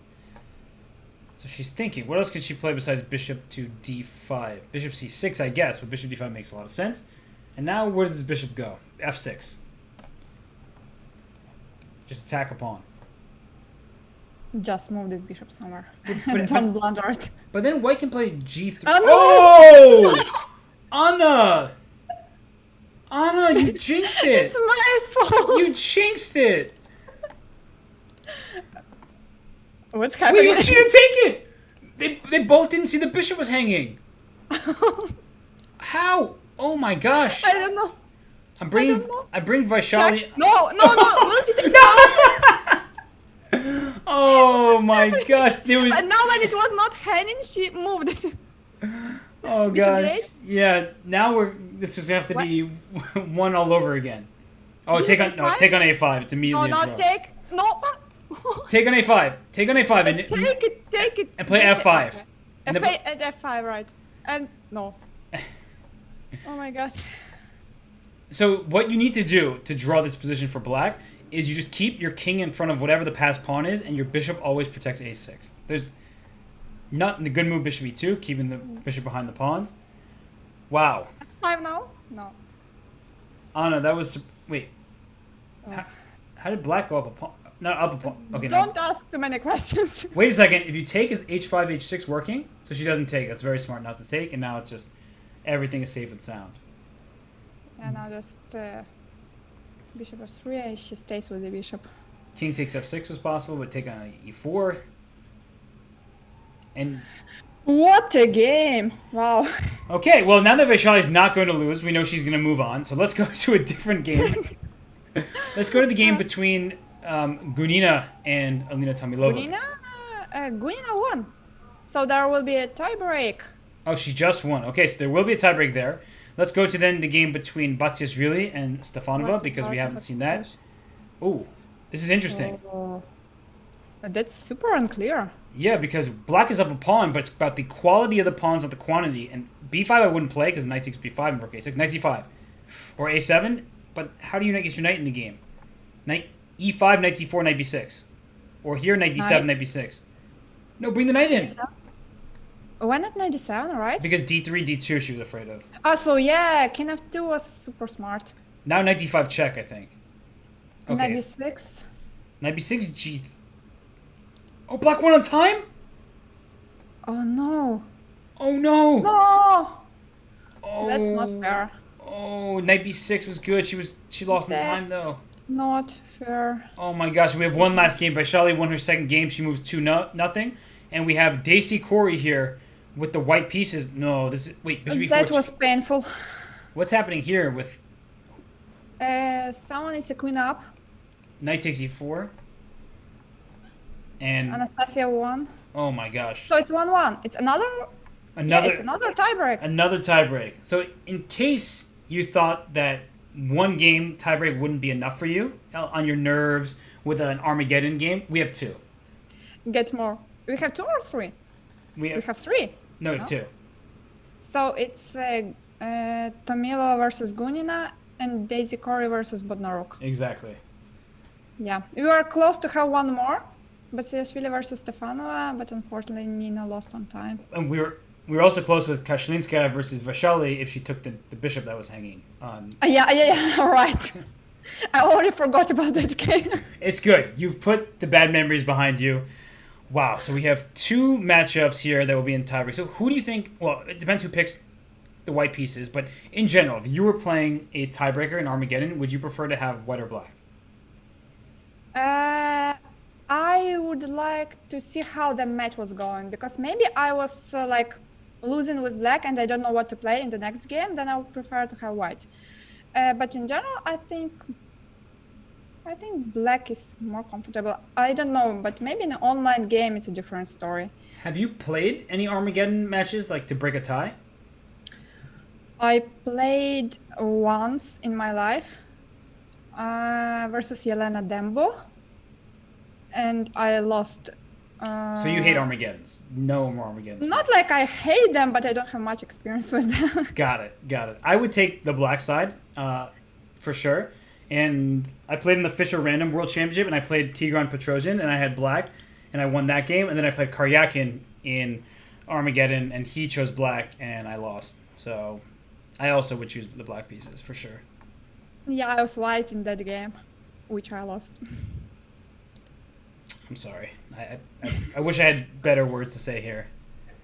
So she's thinking, what else could she play besides bishop to d5? Bishop c6, I guess, but bishop d5 makes a lot of sense. And now where does this bishop go? f6. Just attack a pawn. Just move this bishop somewhere. Don't blunder it. But then white can play g3. Oh, no! Oh! Anna! Anna, you jinxed it! It's my fault! You jinxed it! What's happening? Wait, she didn't take it! They both didn't see the bishop was hanging. How? Oh my gosh! I don't know. I bring Vaishali. Check. No! Oh my gosh! There was. But now when it was not hanging, she moved it. Oh gosh! Yeah. Now this is gonna have to be one all over again. Oh, take on a5. It's immediately. No, not take. No. Take on a5. Take on a5 and take it. And play f5. And f5, right? And no. Oh my god. So what you need to do to draw this position for black is you just keep your king in front of whatever the passed pawn is, and your bishop always protects a6. There's not the good move bishop e2, keeping the bishop behind the pawns. Wow. f5 now? No. Anna, that was wait. Oh. How did black go up a pawn? Not up a pawn. Okay. Don't ask too many questions. Wait a second. If you take, is h5, h6 working? So she doesn't take. That's very smart not to take, and now it's just everything is safe and sound. Yeah, now just bishop f3, and she stays with the bishop. King takes f6 was possible, but take on e4. And what a game! Wow. Okay, well now that Vaishali is not going to lose, we know she's going to move on. So let's go to a different game. Let's go to the game between Gunina and Alina Tomilova. Gunina? Gunina won. So there will be a tie break. Oh, she just won. Okay, so there will be a tiebreak there. Let's go to then the game between Batsiashvili and Stefanova because we haven't seen that. Oh, this is interesting. Oh, that's super unclear. Yeah, because black is up a pawn, but it's about the quality of the pawns, not the quantity. And b5 I wouldn't play because knight takes b5 and rook a6. Knight c5. Or a7. But how do you get your knight in the game? Knight e5, knight c4, knight b6. Or here, knight d7, knight b6. No, bring the knight in. Why not knight d7, right? Because d3, d2 she was afraid of. Oh, so yeah, king f2 was super smart. Now knight d5 check, I think. Okay. Knight b6. Knight b6, g... Oh, black won on time? Oh no. Oh no! No! Oh, That's not fair. Oh, knight b6 was good. She lost in time though. Not fair. Oh my gosh, we have one last game. Vaishali won her second game. She moves 2-0. And we have Daisy Corey here with the white pieces. No, this is... Wait, bishop That e4. was painful. What's happening here with... Someone is a queen up. Knight takes e4. And... Anastasia won. Oh my gosh. So it's 1-1. It's another... Yeah, it's another tiebreak. Another tiebreak. So in case you thought that one game tiebreak wouldn't be enough for you on your nerves with an Armageddon game, we have two. Get more. We have 2 or 3? We have 3. No, we have 2. So it's Tomilo versus Gunina and Daisy Corey versus Bodnaruk. Exactly. Yeah, we were close to have one more, but Batsiashvili versus Stefanova, but unfortunately Nina lost on time. And we were also close with Kashlinskaya versus Vaishali if she took the bishop that was hanging on. Yeah, right. I already forgot about that game. It's good. You've put the bad memories behind you. Wow, so we have 2 matchups here that will be in tiebreak. So who do you think... Well, it depends who picks the white pieces, but in general, if you were playing a tiebreaker in Armageddon, would you prefer to have white or black? I would like to see how the match was going, because maybe I was losing with black and I don't know what to play in the next game, then I would prefer to have white. But in general, I think black is more comfortable. I don't know, but maybe in an online game it's a different story. Have you played any Armageddon matches, like to break a tie? I played once in my life versus Yelena Dembo, and I lost. So you hate Armageddons? No more Armageddons? Not like I hate them, but I don't have much experience with them. Got it. I would take the black side, for sure. And I played in the Fisher Random World Championship, and I played Tigran Petrosian, and I had black, and I won that game. And then I played Karyakin in Armageddon, and he chose black, and I lost. So I also would choose the black pieces, for sure. Yeah, I was white in that game, which I lost. I'm sorry. I wish I had better words to say here.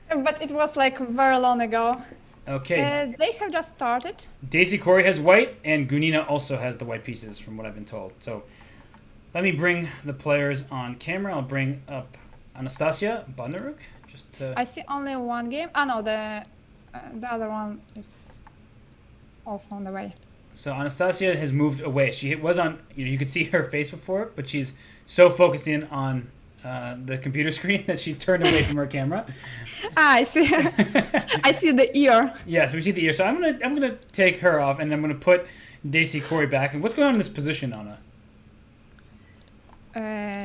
But it was like very long ago. Okay. They have just started. Daisy Corey has white, and Gunina also has the white pieces, from what I've been told. So let me bring the players on camera. I'll bring up Anastasia Bondaruk. Just to... I see only one game. Oh no, the other one is also on the way. So Anastasia has moved away. She was on, you could see her face before, but she's so focused in on the computer screen that she's turned away from her camera. I see. I see the ear. Yes, we see the ear. So I'm gonna take her off, and I'm gonna put Daisy Corey back. And what's going on in this position, Anna?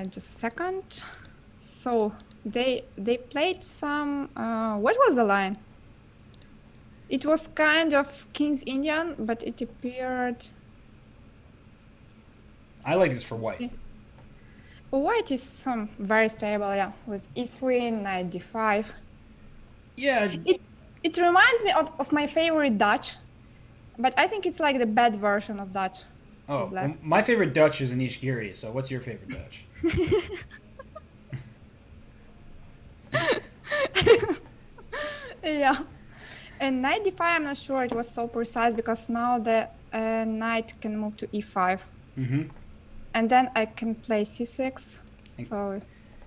Just a second. So they played some. What was the line? It was kind of King's Indian, but it appeared. I like this for white. White is very stable, yeah, with e3, knight d5. Yeah. It reminds me of my favorite Dutch, but I think it's like the bad version of Dutch. Oh, well, my favorite Dutch is Anish Giri, so what's your favorite Dutch? Yeah. And knight d5, I'm not sure it was so precise, because now the knight can move to e5. Mm-hmm. And then I can play c6. So.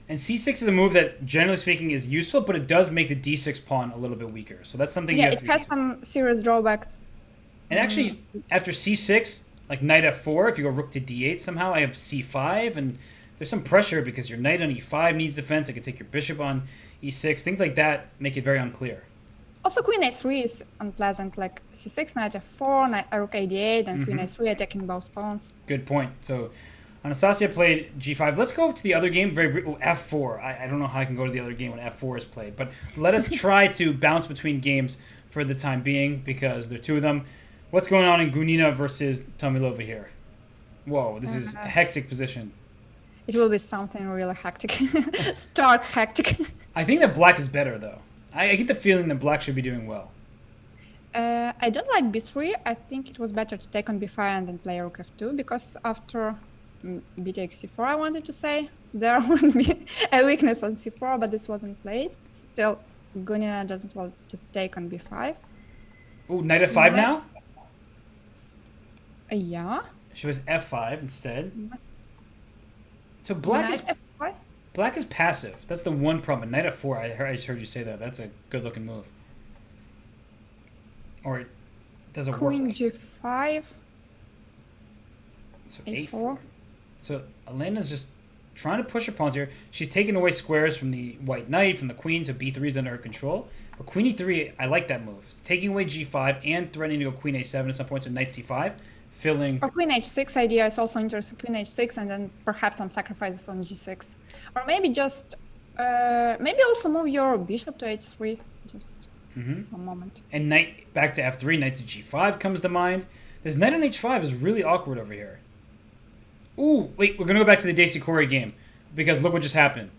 And c6 is a move that, generally speaking, is useful, but it does make the d6 pawn a little bit weaker. So that's something you have to be... it has some serious drawbacks. And actually, after c6, like knight f4, if you go rook to d8 somehow, I have c5, and there's some pressure because your knight on e5 needs defense. It could take your bishop on e6. Things like that make it very unclear. Also, queen a3 is unpleasant, like c6, knight f4, knight, rook a8, and queen a3 attacking both pawns. Good point. So Anastasia played g5. Let's go to the other game. F4. I don't know how I can go to the other game when f4 is played, but let us try to bounce between games for the time being because there are two of them. What's going on in Gunina versus Tomilova here? Whoa, this is a hectic position. It will be something really hectic. Stark hectic. I think that black is better, though. I get the feeling that black should be doing well. I don't like b3. I think it was better to take on b5 and then play rook f2 because after b takes c4, I wanted to say, there would be a weakness on c4, but this wasn't played. Still, Gunina doesn't want to take on b5. Oh, knight f5 now? Yeah. She was f5 instead. So black is passive. That's the one problem. Knight f4. I just heard you say that. That's a good looking move. Or does it work? Queen g5. So a4. So Elena's just trying to push her pawns here. She's taking away squares from the white knight, from the queen, so b3 is under her control. But queen e3, I like that move. It's taking away g5 and threatening to go queen a7 at some point, so knight c5. Filling. Or queen h6 idea is also interesting. Queen h6 and then perhaps some sacrifices on g6. Or maybe just, maybe also move your bishop to h3. Just some moment. And knight back to f3, knight to g5 comes to mind. This knight on h5 is really awkward over here. Ooh, wait, we're going to go back to the Daisy Corey game. Because look what just happened.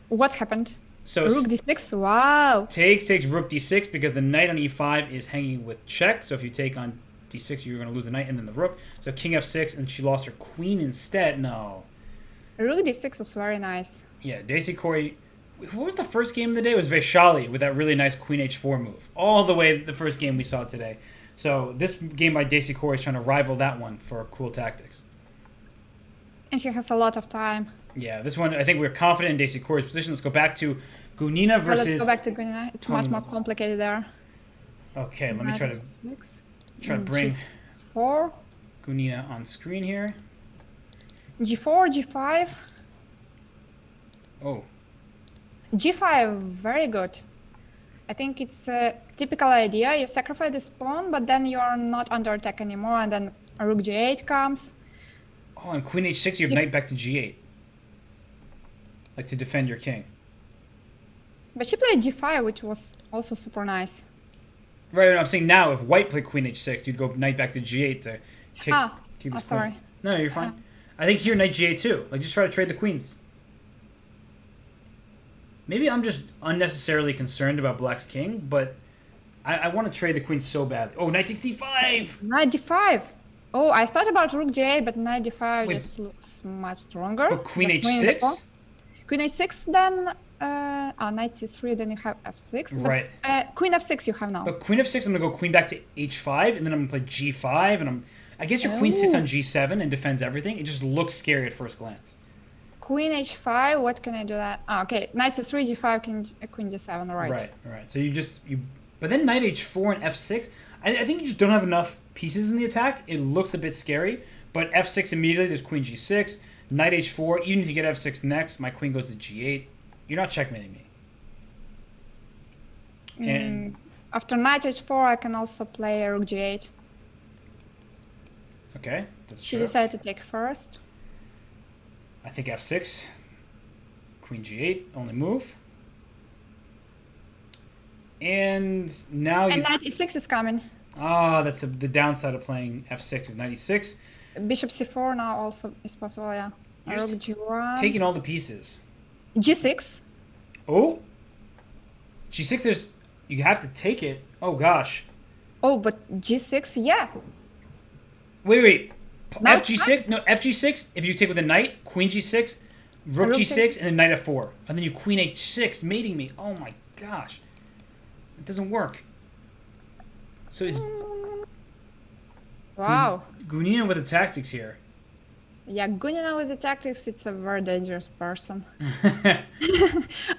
What happened? So rook d6, wow. Takes rook d6 because the knight on e5 is hanging with check. So if you take on d6, you're going to lose the knight and then the rook. So king f6, and she lost her queen instead. No. Rook d6 was very nice. Yeah, Daisy Corey. What was the first game of the day? It was Vaishali with that really nice queen h4 move. All the way the first game we saw today. So this game by Daisy Corey is trying to rival that one for cool tactics. And she has a lot of time. Yeah, this one, I think we're confident in Daisy Corey's position. Let's go back to Gunina versus... Let's go back to Gunina. It's much more complicated there. Okay, let me try to bring G4. Gunina on screen here. G4, G5. Oh. G5, very good. I think it's a typical idea. You sacrifice this pawn, but then you're not under attack anymore, and then rook G8 comes. Oh, and queen h6, you have knight back to g8. Like to defend your king. But she played G5, which was also super nice. Right, I'm saying now, if white played queen h6, you'd go knight back to g8 to keep his sorry. queen. No, you're fine. I think here, knight g8 too. Like, just try to trade the queens. Maybe I'm just unnecessarily concerned about black's king, but I want to trade the queen so bad. Oh, knight takes d5! Knight d5! Oh, I thought about rook g8, but knight d5 just looks much stronger. But queen h6? Queen h6, then knight c3, then you have f6. Right. But, queen f6 you have now. But queen f6, I'm going to go queen back to h5, and then I'm going to play g5, and I guess your queen sits on g7 and defends everything. It just looks scary at first glance. Queen h5, what can I do that? Okay, knight c3, g5, queen g7, right. Right. So but then knight h4 and f6, I think you just don't have enough pieces in the attack. It looks a bit scary, but f6 immediately, there's queen g6, knight h4, even if you get f6 next, my queen goes to g8. You're not checkmating me. And after knight h4, I can also play rook g8. Okay, that's She true. decided to take first. I think f6, queen g8, only move. And now And knight e6 is coming. That's the downside of playing f6 is knight e6. Bishop c4 now also is possible, yeah. Rook g1. Taking all the pieces. G6. Oh, g6. You have to take it. Oh gosh. Oh, but g6, yeah. Wait. No, FG6. No, FG6. If you take with a knight, queen g6, rook g6, and then knight f4, and then you queen h6, mating me. Oh my gosh, it doesn't work. So is Wow. Gunina with the tactics here? Yeah, Gunina with the tactics, it's a very dangerous person.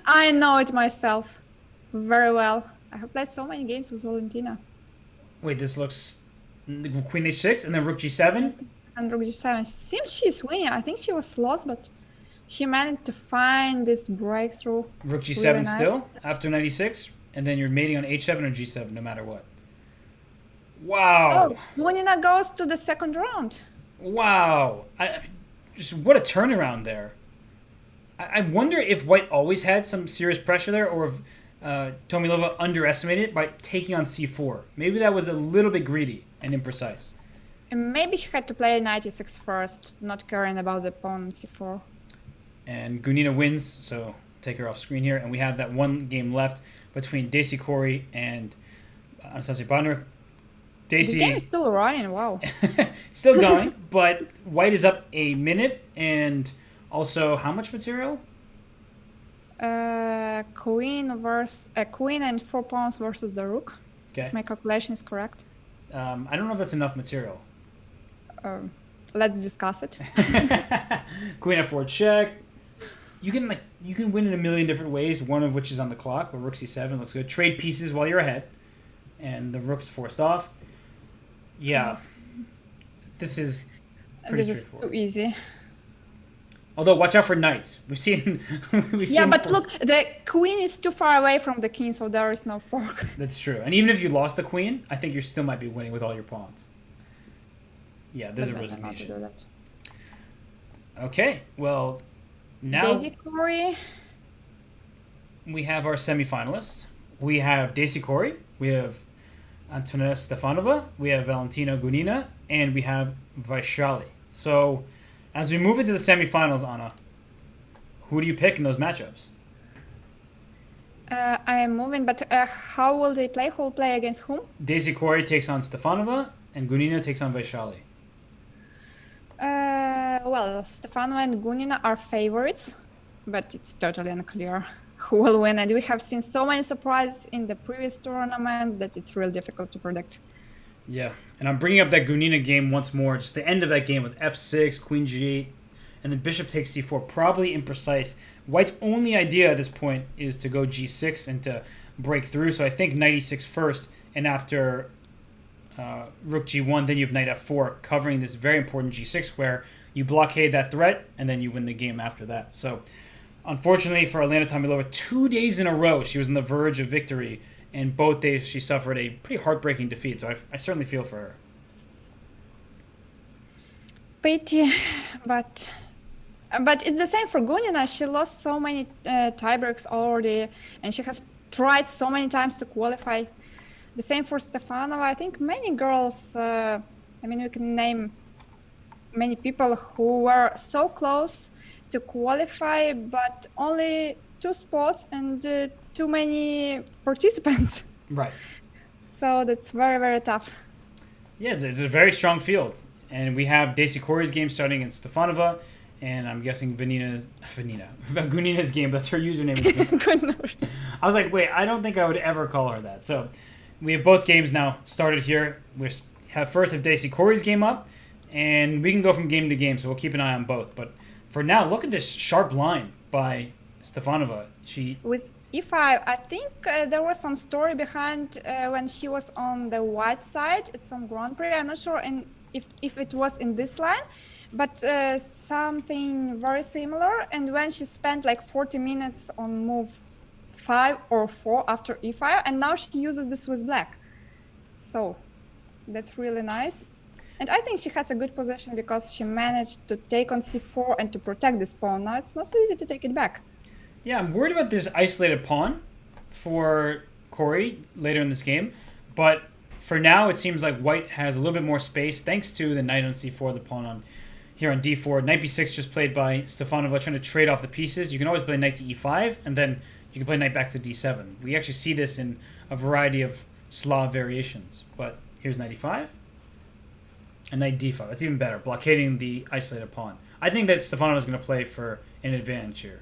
I know it myself very well. I have played so many games with Valentina. Wait, this looks queen h6 and then rook g7. And rook g7. Seems she's winning. I think she was lost, but She managed to find this breakthrough. Rook It's really g7 nice. still after 96, and then you're mating on h7 or g7 no matter what. Wow. So Munina goes to the second round. Wow. Just what a turnaround there. I wonder if White always had some serious pressure there, or if Tomilova underestimated it by taking on c4. Maybe that was a little bit greedy and imprecise. And maybe she had to play knight e6 first, not caring about the pawn on c4. And Gunina wins, so take her off screen here. And we have that one game left between Daisy Corey and Anastasia Badner. This game is still running, wow. Still going, but White is up a minute, and also how much material? Queen and 4 pawns versus the rook. Okay. If my calculation is correct. I don't know if that's enough material. Let's discuss it. Queen f4 check. You can win in a million different ways, one of which is on the clock, but rook c7 looks good. Trade pieces while you're ahead, and the rook's forced off. Yeah, Nice. this is pretty This is straightforward. too easy. Although, watch out for knights. We've seen. Yeah, but look, the queen is too far away from the king, so there is no fork. That's true. And even if you lost the queen, I think you still might be winning with all your pawns. Yeah, there's a But better not to do resignation. that. Okay, well, now Daisy Corey. we have our semifinalists. We have Daisy Corey, we have Antonella Stefanova, we have Valentina Gunina, and we have Vaishali. So, as we move into the semifinals, Anna, who do you pick in those matchups? I am moving, but how will they play? Who will play against whom? Daisy Corey takes on Stefanova, and Gunina takes on Vaishali. Well, Stefano and Gunina are favorites, but it's totally unclear who will win. And we have seen so many surprises in the previous tournaments that it's real difficult to predict. Yeah, and I'm bringing up that Gunina game once more. Just the end of that game with f6, queen g8, and then bishop takes c4. Probably imprecise. White's only idea at this point is to go g6 and to break through. So I think knight e6 first, and after rook g1, then you have knight f4 covering this very important g6 square. You blockade that threat, and then you win the game after that. So unfortunately for Elena Tomilova, 2 days in a row she was on the verge of victory, and both days she suffered a pretty heartbreaking defeat. So I certainly feel for her. Pity, but it's the same for Gunina. She lost so many tiebreaks already, and she has tried so many times to qualify. The same for Stefanova. I think many girls, we can name many people who were so close to qualify, but only 2 spots and too many participants. Right. So that's very, very tough. Yeah, it's a very strong field. And we have Daisy Corey's game starting against Stefanova, and I'm guessing Gunina's game. That's her username. I was like, wait, I don't think I would ever call her that. So we have both games now started here. We have Daisy Corey's game up, and we can go from game to game, so we'll keep an eye on both. But for now, look at this sharp line by Stefanova. With e5, I think there was some story behind when she was on the white side at some Grand Prix. I'm not sure if it was in this line, but something very similar. And when she spent like 40 minutes on move 5 or 4 after e5, and now she uses the Swiss black. So that's really nice. And I think she has a good position because she managed to take on c4 and to protect this pawn. Now it's not so easy to take it back. Yeah, I'm worried about this isolated pawn for Corey later in this game. But for now, it seems like White has a little bit more space thanks to the knight on c4, the pawn on here on d4. Knight b6 just played by Stefanova, trying to trade off the pieces. You can always play knight to e5, and then you can play knight back to d7. We actually see this in a variety of Slav variations. But here's knight e5 and knight d5. That's even better, blockading the isolated pawn. I think that Stefanova is going to play for an advantage here.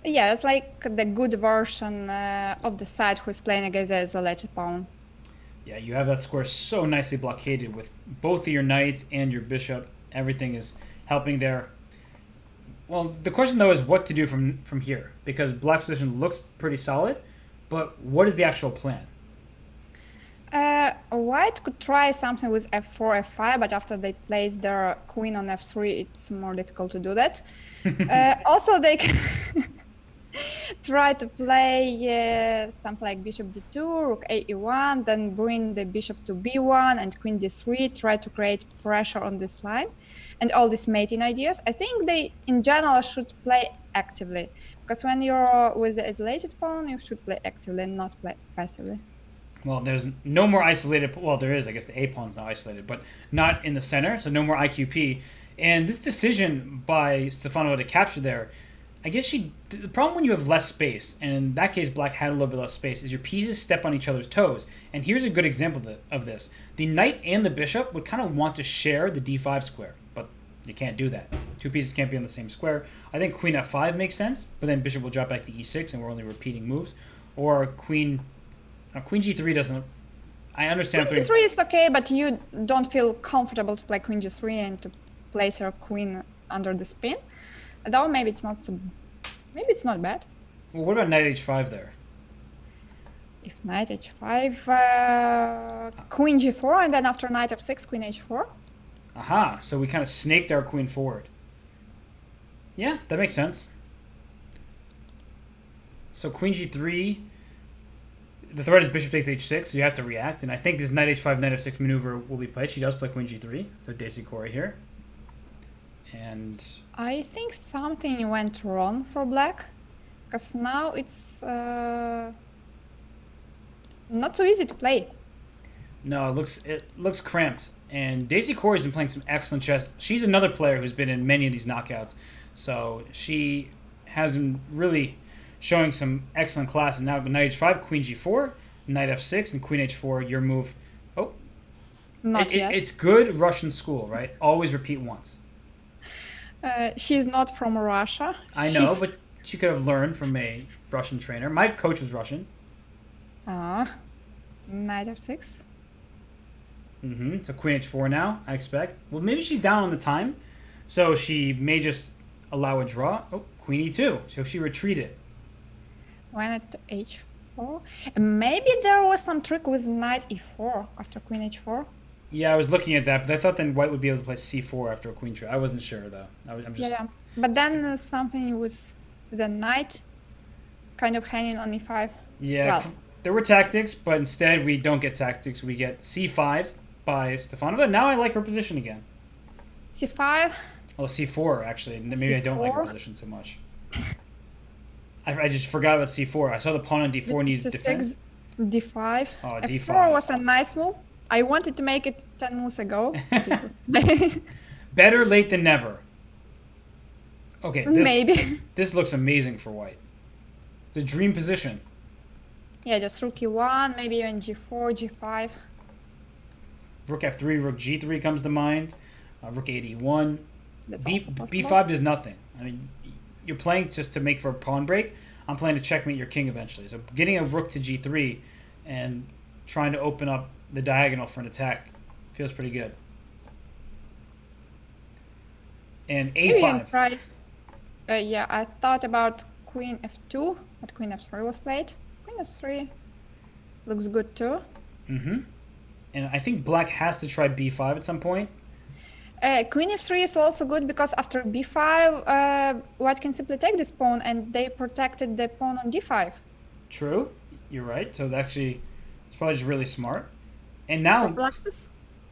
Yeah, it's like the good version of the side who's playing against the isolated pawn. Yeah, you have that square so nicely blockaded with both of your knights and your bishop. Everything is helping there. Well, the question, though, is what to do from here. Because Black's position looks pretty solid, but what is the actual plan? White could try something with f4, f5, but after they place their queen on f3, it's more difficult to do that. Also, they can try to play something like bishop d2, rook a e1, then bring the bishop to b1 and queen d3, try to create pressure on this line, and all these mating ideas. I think they, in general, should play actively, because when you're with the isolated pawn, you should play actively and not play passively. Well, there's no more isolated. Well, there is. I guess the A pawn's now isolated, but not in the center. So no more IQP. And this decision by Stefanova to capture there, I guess the problem when you have less space, and in that case, Black had a little bit less space, is your pieces step on each other's toes. And here's a good example of this: the knight and the bishop would kind of want to share the d5 square, but you can't do that. Two pieces can't be on the same square. I think queen f5 makes sense, but then bishop will drop back to e6, and we're only repeating moves. Or queen g3 doesn't. I understand. Queen g3 is okay, but you don't feel comfortable to play queen g3 and to place your queen under the spin. Though maybe it's not bad. Well, what about knight h5 there? If knight h5, queen g4, and then after knight f6, queen h4. Aha! So we kind of snaked our queen forward. Yeah, that makes sense. So queen g3. The threat is bishop takes h6, so you have to react. And I think this knight h5, knight f6 maneuver will be played. She does play queen g3, so Daisy Corey here. And I think something went wrong for Black, because now it's not so easy to play. no, it looks cramped. And Daisy Corey's been playing some excellent chess. She's another player who's been in many of these knockouts, so she has been really showing some excellent class. And now knight h5, queen g4, knight f6, and queen h4. Your move. Oh, Not yet. It's good Russian school, right? Always repeat once. She's not from Russia. I know, but she could have learned from a Russian trainer. My coach was Russian. Knight f6. So queen h4 now, I expect. Well, maybe she's down on the time, so she may just allow a draw. Oh, queen e2. So she retreated. Went to h4. Maybe there was some trick with knight e4 after queen h4. Yeah, I was looking at that, but I thought then white would be able to play c4 after a queen trade. I wasn't sure, though. I'm just... Yeah, but then something with the knight kind of hanging on e5. Yeah, Well, there were tactics, but instead we don't get tactics. We get c5 by Stefanova. Now I like her position again. c5. Oh, c4, actually. Maybe I don't like her C4. position so much. I just forgot about c4. I saw the pawn on d4 needed defense. d5. Oh, f4 d5. was a nice move. I wanted to make it 10 moves ago. Better late than never. Okay, Maybe. this looks amazing for white. The dream position. Yeah, just rook e1, maybe even g4, g5. Rook f3, rook g3 comes to mind. Rook 8e1. That's also possible. b5 does nothing. I mean, you're playing just to make for a pawn break. I'm playing to checkmate your king eventually. So getting a rook to g3 and trying to open up the diagonal for an attack feels pretty good. And Maybe even a5. try. Yeah, I thought about queen f2, but queen f3 was played. Queen f3 looks good too. And I think black has to try b5 at some point. Queen f3 is also good because after b5, white can simply take this pawn, and they protected the pawn on d5. True, you're right. So actually, it's probably just really smart. And now,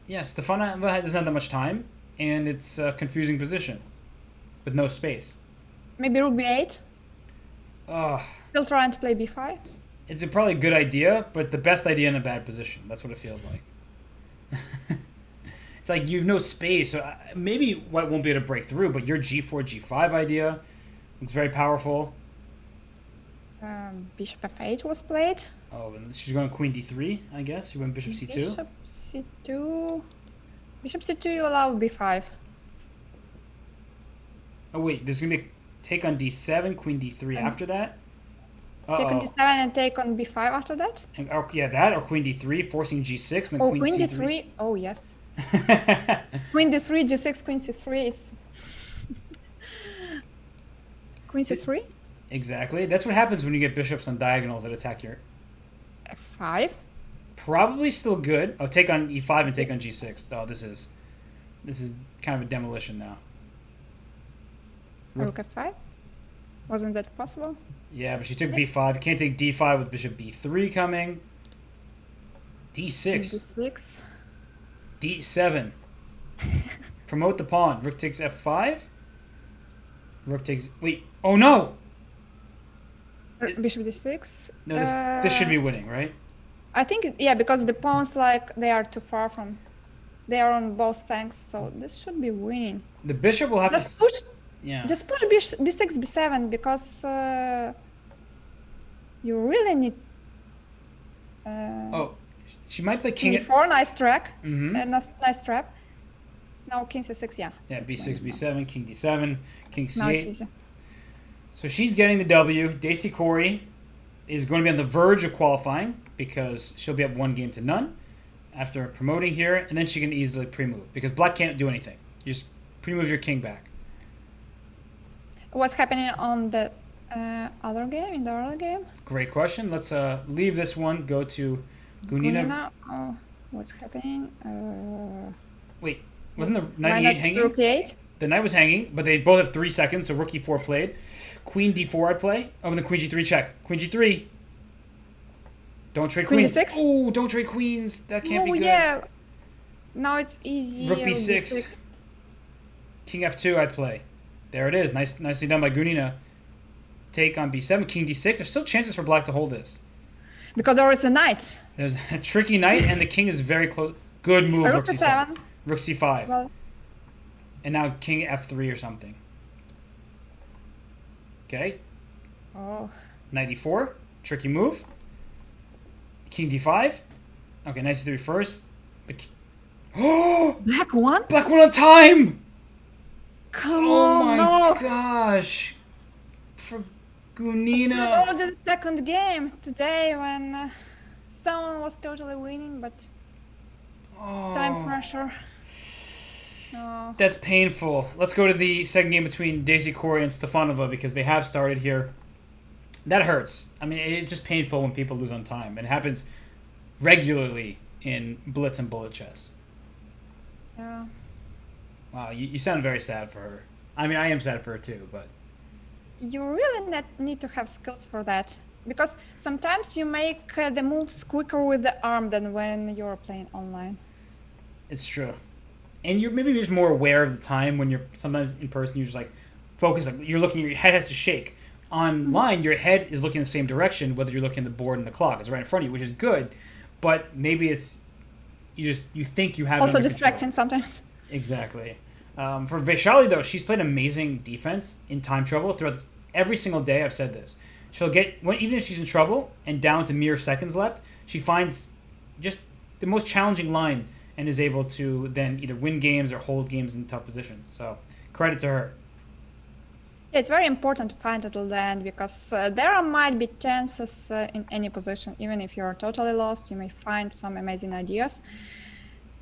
yeah, Stefanova doesn't have that much time, and it's a confusing position with no space. Maybe rook b8. Still trying to play b5. It's probably a good idea, but it's the best idea in a bad position. That's what it feels like. It's like you have no space. So maybe white won't be able to break through, but your g4, g5 idea, it's very powerful. Bishop f8 was played. Oh, and she's going queen d3, I guess. You went bishop c2. Bishop c2. Bishop c2, you allow b5. Oh, wait. There's going to be a take on d7, queen d3 after that. Take on d7 and take on b5 after that? And, yeah, that or queen d3, forcing g6, and then queen c3. D3. Oh, yes. Queen d3, g6, queen c3 is... Queen c3? Exactly. That's what happens when you get bishops on diagonals that attack your... f5. probably still good. Oh, take on e5 and take on g6. Oh, this is kind of a demolition now. Rook f5? Wasn't that possible? Yeah, but she took b5. Can't take d5 with bishop b3 coming. d6. d6. d7. Promote the pawn. Rook takes f5. Rook takes... Wait. Oh, no! Bishop d6. No, this should be winning, right? I think, yeah, because the pawns, like, they are too far from... They are on both flanks, so this should be winning. The bishop will have just to... Push, yeah. Just push b6, b7, because you really need... oh, she might play king... e4, nice track. Mm-hmm. Nice trap. Now king c6, yeah. Yeah, b6, b7, king d7, king c8. Now it's easy. So she's getting the W. Daisy Corey is going to be on the verge of qualifying because she'll be up 1-0 after promoting here, and then she can easily pre-move because black can't do anything. You just pre-move your king back. What's happening on the other game, in the other game? Great question. Let's leave this one, go to Gunina. Oh, what's happening? Wait, wasn't the knight e8 hanging? Rook e8? The knight was hanging, but they both have 3 seconds, so rook e4 played. Queen d4 I play. Oh, and the queen g3 check. Queen g3. Don't trade Queen queens. d6? Oh, don't trade queens. That can't be good. Yeah. Now it's easy. Rook b6. King f2 I play. There it is. Nicely done by Gunina. Take on b7. King d6. There's still chances for black to hold this. Because there is a knight. There's a tricky knight, and the king is very close. Good move, Rook c7. Rook c5. Well, and now king f3 or something. Okay. oh. Knight e4. Tricky move. King d5. Okay, knight c3 first. Oh! Black won? Black won on time! Come Oh on, my no. gosh. For This Gunina. is the second game today when someone was totally winning, but time pressure. No. That's painful. Let's go to the second game between Daisy Corey and Stefanova because they have started here. That hurts. I mean, it's just painful when people lose on time. It happens regularly in blitz and bullet chess. Yeah. Wow, you sound very sad for her. I mean, I am sad for her too, but... You really need to have skills for that. Because sometimes you make the moves quicker with the arm than when you're playing online. It's true. And you're maybe just more aware of the time when you're sometimes in person, you're just like focused, like you're looking, your head has to shake. Online, your head is looking the same direction, whether you're looking at the board and the clock is right in front of you, which is good, but maybe it's you think you have Also it under distracting control. sometimes. Exactly. For Vaishali though, she's played amazing defense in time trouble throughout this, every single day. I've said this. She'll get even if she's in trouble and down to mere seconds left, she finds just the most challenging line and is able to then either win games or hold games in tough positions. So credit to her. It's very important to find a land because there might be chances in any position. Even if you're totally lost, you may find some amazing ideas.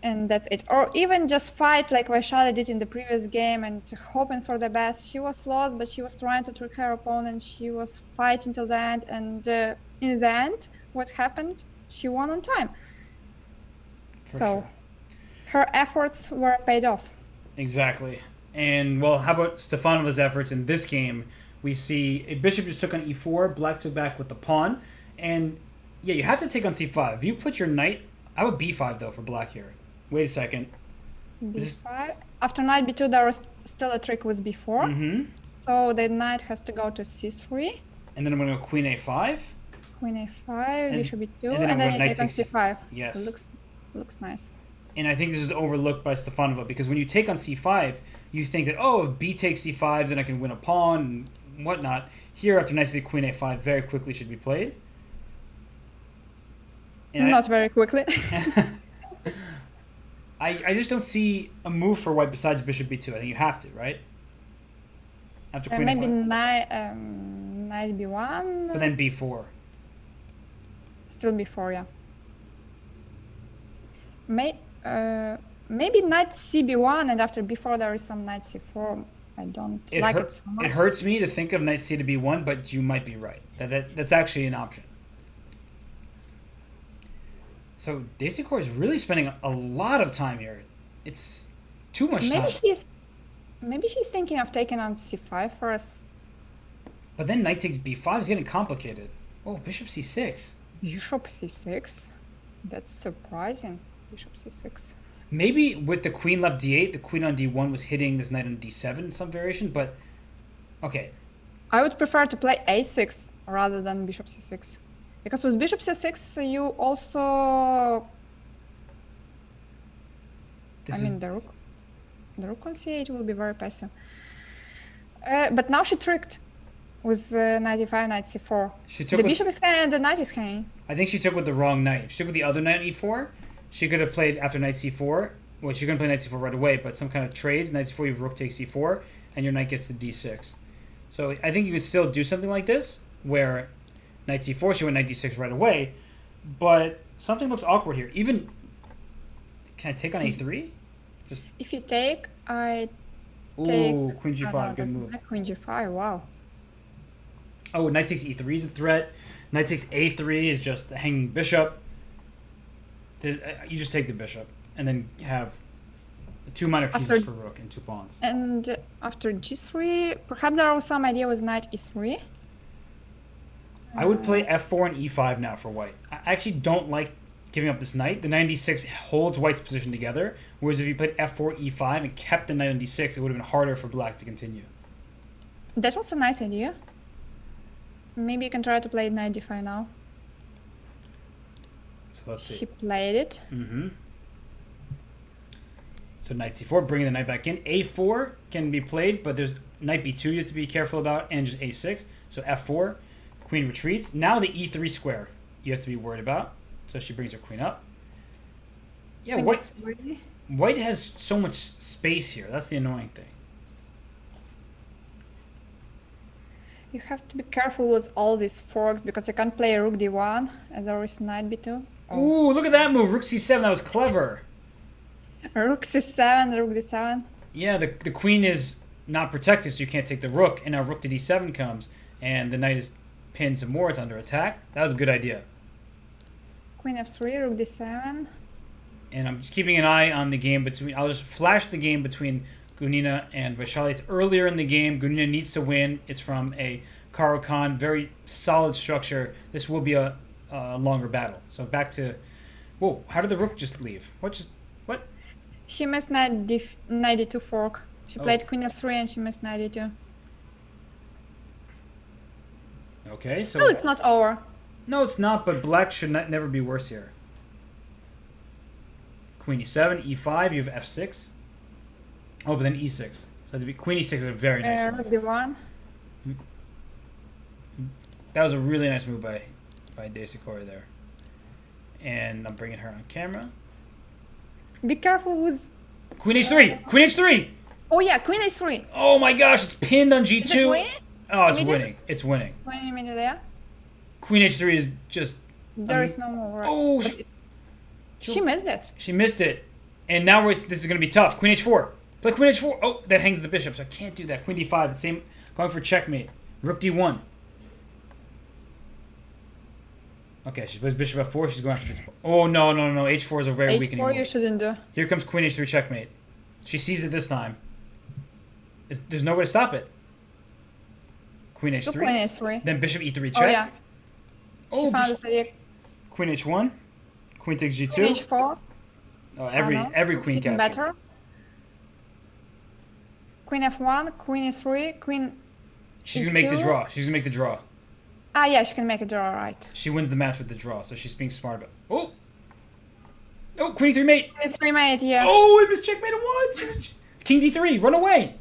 And that's it. Or even just fight like Vaishali did in the previous game and hoping for the best. She was lost, but she was trying to trick her opponent. She was fighting till the end. And in the end, what happened? She won on time. For So sure. her efforts were paid off. Exactly. And, well, how about Stefanova's efforts in this game? We see a bishop just took on e4, black took back with the pawn. And, yeah, you have to take on c5. If you put your knight... How about b5, though, for black here? Wait a second. b5. After knight b2, there was still a trick with b4. Mm-hmm. So the knight has to go to c3. And then I'm going to go queen a5. Queen a5, bishop b2, and then I'm then gonna you take on c5. Yes. Looks nice. And I think this is overlooked by Stefanova because when you take on c5, you think that, oh, if b takes c5, then I can win a pawn and whatnot. Here, after knight to queen a5, very quickly should be played. And Not very quickly. I just don't see a move for white besides bishop b2. I think you have to, right? After queen Maybe a5. knight b1. But then b4. Still b4, yeah. Maybe knight cb1 and after b4 there is some knight c4. I don't like it so much. It hurts me to think of knight c to b1, but you might be right. That's actually an option. So Daisy Core is really spending a lot of time here. It's too much Maybe time. she's thinking of taking on c5 first. But then knight takes b5 is getting complicated. Oh, bishop c6. Bishop c6. That's surprising. Bishop c6. Maybe with the queen left d8, the queen on d1 was hitting this knight on d7 in some variation, but okay. I would prefer to play a6 rather than bishop c6. Because with bishop c6, you also... the rook on c8 will be very passive. But now she tricked with knight e5, knight c4. The bishop is hanging and the knight is hanging. I think she took with the wrong knight. If she took with the other knight on e4, she could have played after knight c4. Well, she couldn't play knight c4 right away, but some kind of trades. Knight c4, you have rook takes c4, and your knight gets to d6. So I think you could still do something like this, where knight c4, she went knight d6 right away, but something looks awkward here. Even, can I take on a3? Just. If you take, I take... Ooh, queen g5, good move. Queen g5, wow. Oh, knight takes e3 is a threat. Knight takes a3 is just a hanging bishop. You just take the bishop, and then have two minor pieces for rook and two pawns. And after g3, perhaps there was some idea with knight e3. I would play f4 and e5 now for white. I actually don't like giving up this knight. The knight on d6 holds white's position together, whereas if you played f4, e5, and kept the knight on d6, it would have been harder for black to continue. That was a nice idea. Maybe you can try to play knight d5 now. So let's see. She played it. Mm-hmm. So knight c4, bringing the knight back in. a4 can be played, but there's knight b2 you have to be careful about, and just a6. So f4, queen retreats. Now the e3 square you have to be worried about. So she brings her queen up. Yeah, white has so much space here. That's the annoying thing. You have to be careful with all these forks because you can't play rook d1 and there is knight b2. Oh. Ooh, look at that move. Rook c7. That was clever. Rook c7, rook d7. Yeah, the queen is not protected, so you can't take the rook. And now rook to d7 comes, and the knight is pinned some more. It's under attack. That was a good idea. Queen f3, rook d7. And I'm just keeping an eye on the game between... I'll just flash the game between Gunina and Vaishali. It's earlier in the game. Gunina needs to win. It's from a Caro-Kann, very solid structure. This will be a longer battle. So back to... Whoa, how did the rook just leave? What? She missed knight d2 fork. She played queen f3 and she missed knight d2. Okay, so... No, it's not over. No, it's not, but black should never be worse here. Queen e7, e5, you have f6. Oh, but then e6. So to be queen e6 is a very nice move. d1. That was a really nice move by Daisy Corey there. And I'm bringing her on camera. Be careful with... Queen h3! Queen h3! Oh yeah, queen h3. Oh my gosh, it's pinned on g2. Is it winning? Oh, it's winning. It's winning. Queen immediately there. Queen h3 is just... There is no more. Oh, she missed it. She missed it. And now this is going to be tough. Queen h4. Play queen h4. Oh, that hangs the bishop, so I can't do that. Queen d5, the same. Going for checkmate. Rook d1. Okay, she plays bishop f4. She's going after this. Oh, no. H4 is a very weakening move. H4 you shouldn't do. Here comes queen h3 checkmate. She sees it this time. There's no way to stop it. Queen h3. Queen h3. Then bishop e3 check. Oh, yeah. She found this idea. Queen h1. Queen takes g2. Queen h4. Oh, every queen capture. Better. Queen f1, queen e3, queen She's going to make the draw. She's going to make the draw. Ah, yeah, she can make a draw, right. She wins the match with the draw, so she's being smart about it. Oh! Oh, queen e3 mate! Queen e3 mate, yeah. Oh, it was checkmate at once! King d3, run away!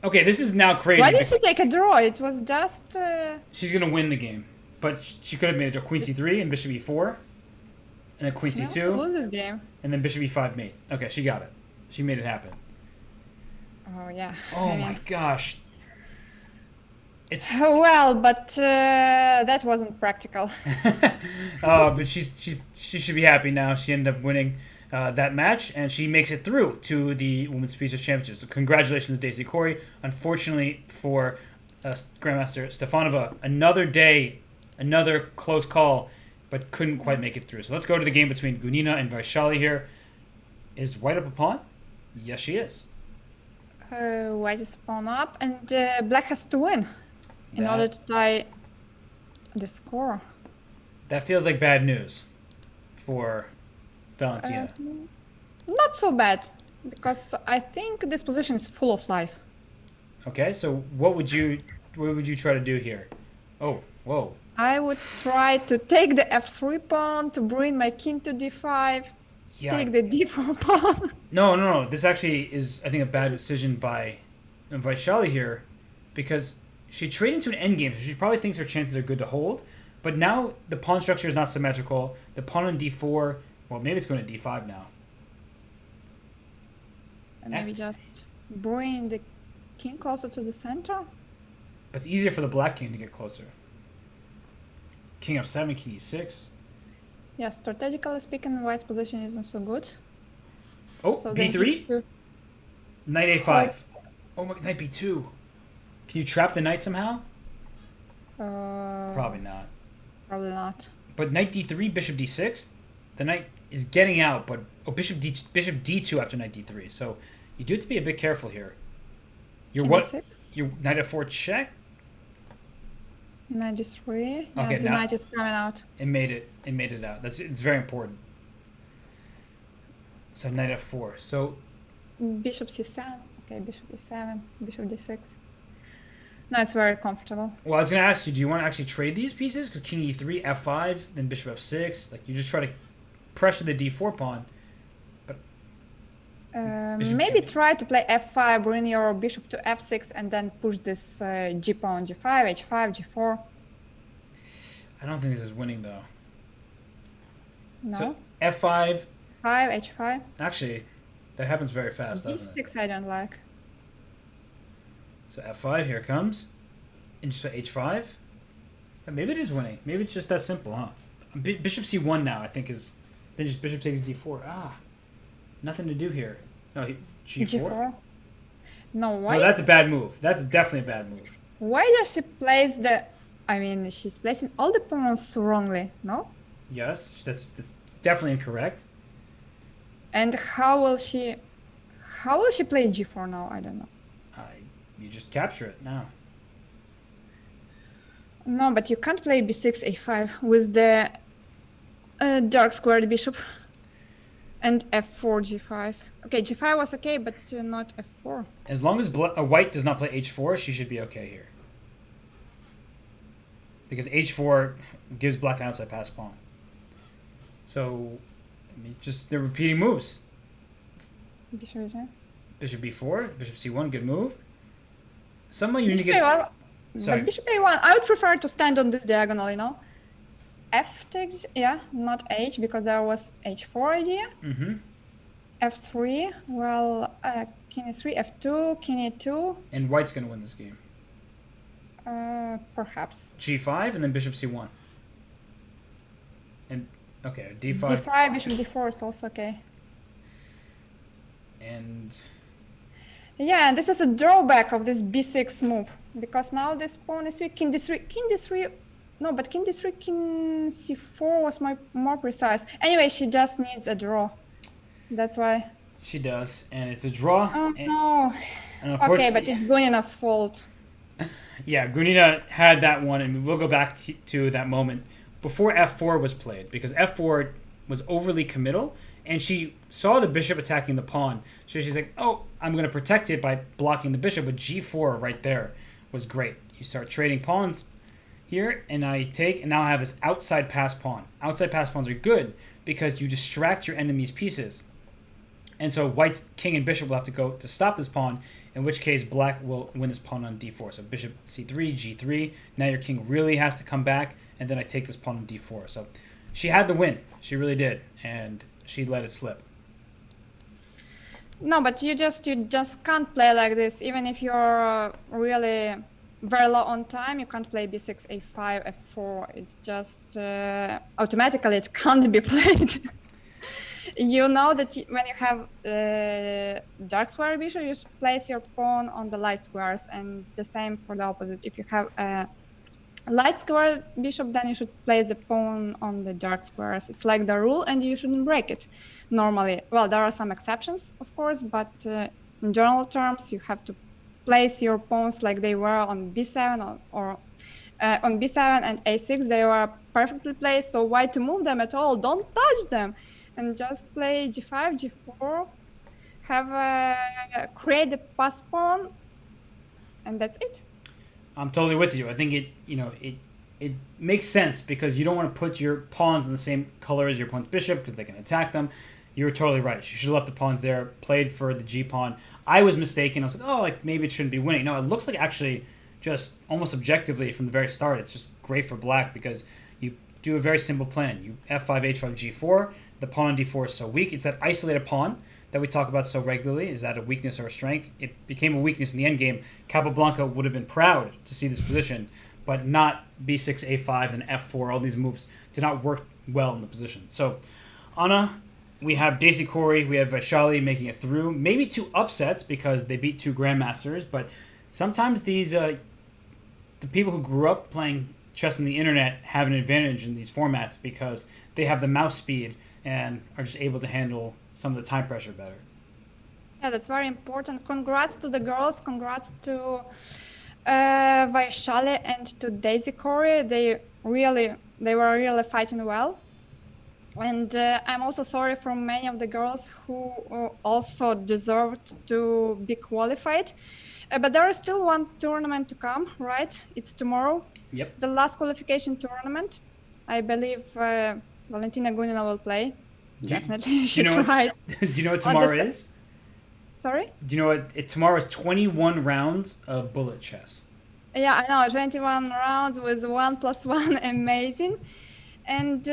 Okay, this is now crazy. Why did she take a draw? It was just... She's going to win the game. But she could have made a draw. Queen c3 and bishop e4. And then queen c2. She lose this game. And then bishop e5 mate. Okay, she got it. She made it happen. Oh, yeah. Oh, my gosh. It's well, but that wasn't practical. But she should be happy now. She ended up winning that match, and she makes it through to the Women's Speedsters Championship. So congratulations, Daisy Corey. Unfortunately for Grandmaster Stefanova, another day, another close call, but couldn't quite make it through. So let's go to the game between Gunina and Vaishali here. Is white up a pawn? Yes, she is. White is pawn up, and black has to win in That- order to tie the score. That feels like bad news for Valentina. Not so bad, because I think this position is full of life. Okay, so what would you try to do here? Oh, whoa. I would try to take the f3 pawn to bring my king to d5, Yeah. take the d4 pawn. No. This actually is, I think, a bad decision by Vaishali here, because she traded into an endgame, so she probably thinks her chances are good to hold. But now the pawn structure is not symmetrical. The pawn on d4, well, maybe it's going to d5 now. And maybe just bring the king closer to the center. But it's easier for the black king to get closer. King f7, king e6. Yeah, strategically speaking, white's position isn't so good. Oh, So they b3? need to- Knight a5. Oh, my, knight b2. Can you trap the knight somehow? Probably not. Probably not. But knight d3, bishop d6. The knight is getting out, but bishop d2 after knight d3. So you do have to be a bit careful here. Your King what? e6, Your knight f4 check. knight d3. Yeah, Okay, the now- knight is coming out. It made it out. It's very important. So knight f4. So Bishop c7. Okay, bishop e7, bishop d6. No, it's very comfortable. well, I was gonna ask you, do you want to actually trade these pieces? Because king e3, f5, then bishop f6. Like you just try to pressure the d4 pawn. Bishop Maybe G- try to play f5, bring your bishop to f6, and then push this g pawn g5, h5, g4. I don't think this is winning though. No, So f5. 5, h5. Actually, that happens very fast, doesn't it? d6 I don't like. So f5 here comes. And just h5. Maybe it is winning. Maybe it's just that simple, huh? Bishop c1 now, I think is. Then just bishop takes d4. Nothing to do here. No, g4. g4. No, why? No, that's a bad move. That's definitely a bad move. Why does she place the? I mean, she's placing all the pawns wrongly. No. Yes, that's definitely incorrect. And how will she play g4 now? I don't know. You just capture it now. No, but you can't play b6, a5 with the dark squared bishop. And f4, g5. Okay, g5 was okay, but not f4. As long as white does not play h4, she should be okay here. Because h4 gives black an outside pass pawn. So, I mean, just they're repeating moves. Bishop is Bishop b4, bishop c1, good move. Somehow you need to Bishop get. a1. Sorry. But bishop a1, I would prefer to stand on this diagonal, you know. F takes, yeah, not h, because there was h4 idea. Mm-hmm. f3, well, king e3, f2, king e2, And white's gonna win this game. perhaps. g5 and then bishop c1. And okay, d5. d5, bishop d4 is also okay. And Yeah, and this is a drawback of this b6 move, because now this pawn is weak. King d3, no, but king d3, king c4 was more precise. Anyway, she just needs a draw. That's why. she does, and it's a draw. Oh and, no. and Okay, but unfortunately- it's Gunina's fault. Yeah, Gunina had that one, and we'll go back to that moment before f4 was played, because f4 was overly committal, and she saw the bishop attacking the pawn. So she's like, oh, I'm going to protect it by blocking the bishop, but g4 right there was great. You start trading pawns here, and I take, and now I have this outside pass pawn. Outside pass pawns are good because you distract your enemy's pieces. And so white's king and bishop will have to go to stop this pawn, in which case black will win this pawn on d4. So bishop c3, g3. Now your king really has to come back, and then I take this pawn on d4. So she had the win. She really did, and she let it slip. No, but you just can't play like this. Even if you're really very low on time, you can't play b6, a5, f4. It's just automatically it can't be played. You know that when you have dark square bishop, you just place your pawn on the light squares, and the same for the opposite. If you have light square bishop, then you should place the pawn on the dark squares. It's like the rule, and you shouldn't break it normally. Well, there are some exceptions, of course, but in general terms, you have to place your pawns like they were on b7 or on b7 and a6. They were perfectly placed, so why to move them at all? Don't touch them, and just play g5, g4, create the pass pawn, and that's it. I'm totally with you. I think it makes sense because you don't want to put your pawns in the same color as your opponent's bishop because they can attack them. You're totally right. You should have left the pawns there, played for the g pawn. I was mistaken. I was like, oh, like maybe it shouldn't be winning. No, it looks like actually just almost objectively from the very start, it's just great for black because you do a very simple plan. You f5, h5, g4. The pawn on d4 is so weak. It's that isolated pawn that we talk about so regularly. Is that a weakness or a strength? It became a weakness in the endgame. Capablanca would have been proud to see this position, but not b6, a5, and f4. All these moves did not work well in the position. So, Anna, we have Daisy Corey, we have Vaishali making it through. Maybe 2 upsets because they beat 2 Grandmasters, but sometimes these the people who grew up playing chess on the internet have an advantage in these formats because they have the mouse speed and are just able to handle some of the time pressure better. Yeah, that's very important. Congrats to the girls. Congrats to Vaishali and to Daisy Corey. They were really fighting well. And I'm also sorry for many of the girls who also deserved to be qualified. But there is still one tournament to come, right? It's tomorrow. Yep. The last qualification tournament. I believe Valentina Gunina will play. Definitely, she tried. Do you know what tomorrow is? Sorry? Do you know what? Tomorrow is 21 rounds of bullet chess. Yeah, I know. 21 rounds with 1+1. Amazing. And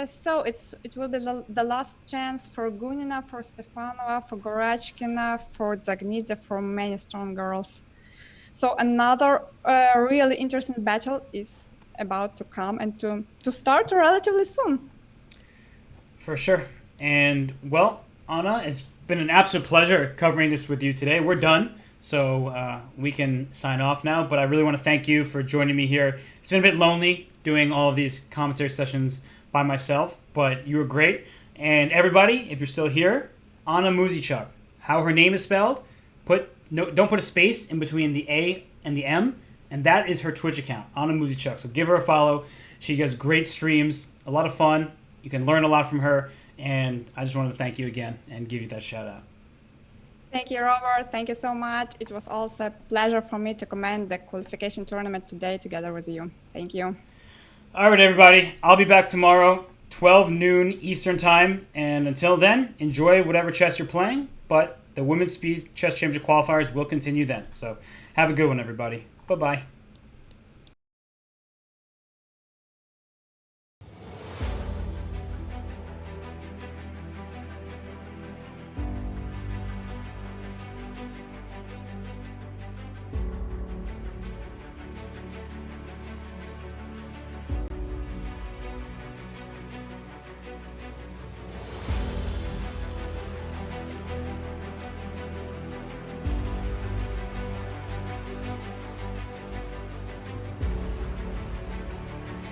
so it will be the last chance for Gunina, for Stefanova, for Gorachkina, for Zagnidze, for many strong girls. So another really interesting battle is about to come and to start relatively soon. For sure. And, well, Anna, it's been an absolute pleasure covering this with you today. We're done, so we can sign off now. But I really want to thank you for joining me here. It's been a bit lonely doing all of these commentary sessions by myself, but you were great. And everybody, if you're still here, Anna Muzychuk, how her name is spelled, don't put a space in between the A and the M, and that is her Twitch account, Anna Muzychuk. So give her a follow. She does great streams, a lot of fun. You can learn a lot from her, and I just wanted to thank you again and give you that shout out. Thank you, Robert. Thank you so much. It was also a pleasure for me to comment the qualification tournament today together with you. Thank you. All right, everybody. I'll be back tomorrow, 12 noon Eastern time. And until then, enjoy whatever chess you're playing. But the Women's Speed Chess Championship qualifiers will continue then. So have a good one, everybody. Bye-bye.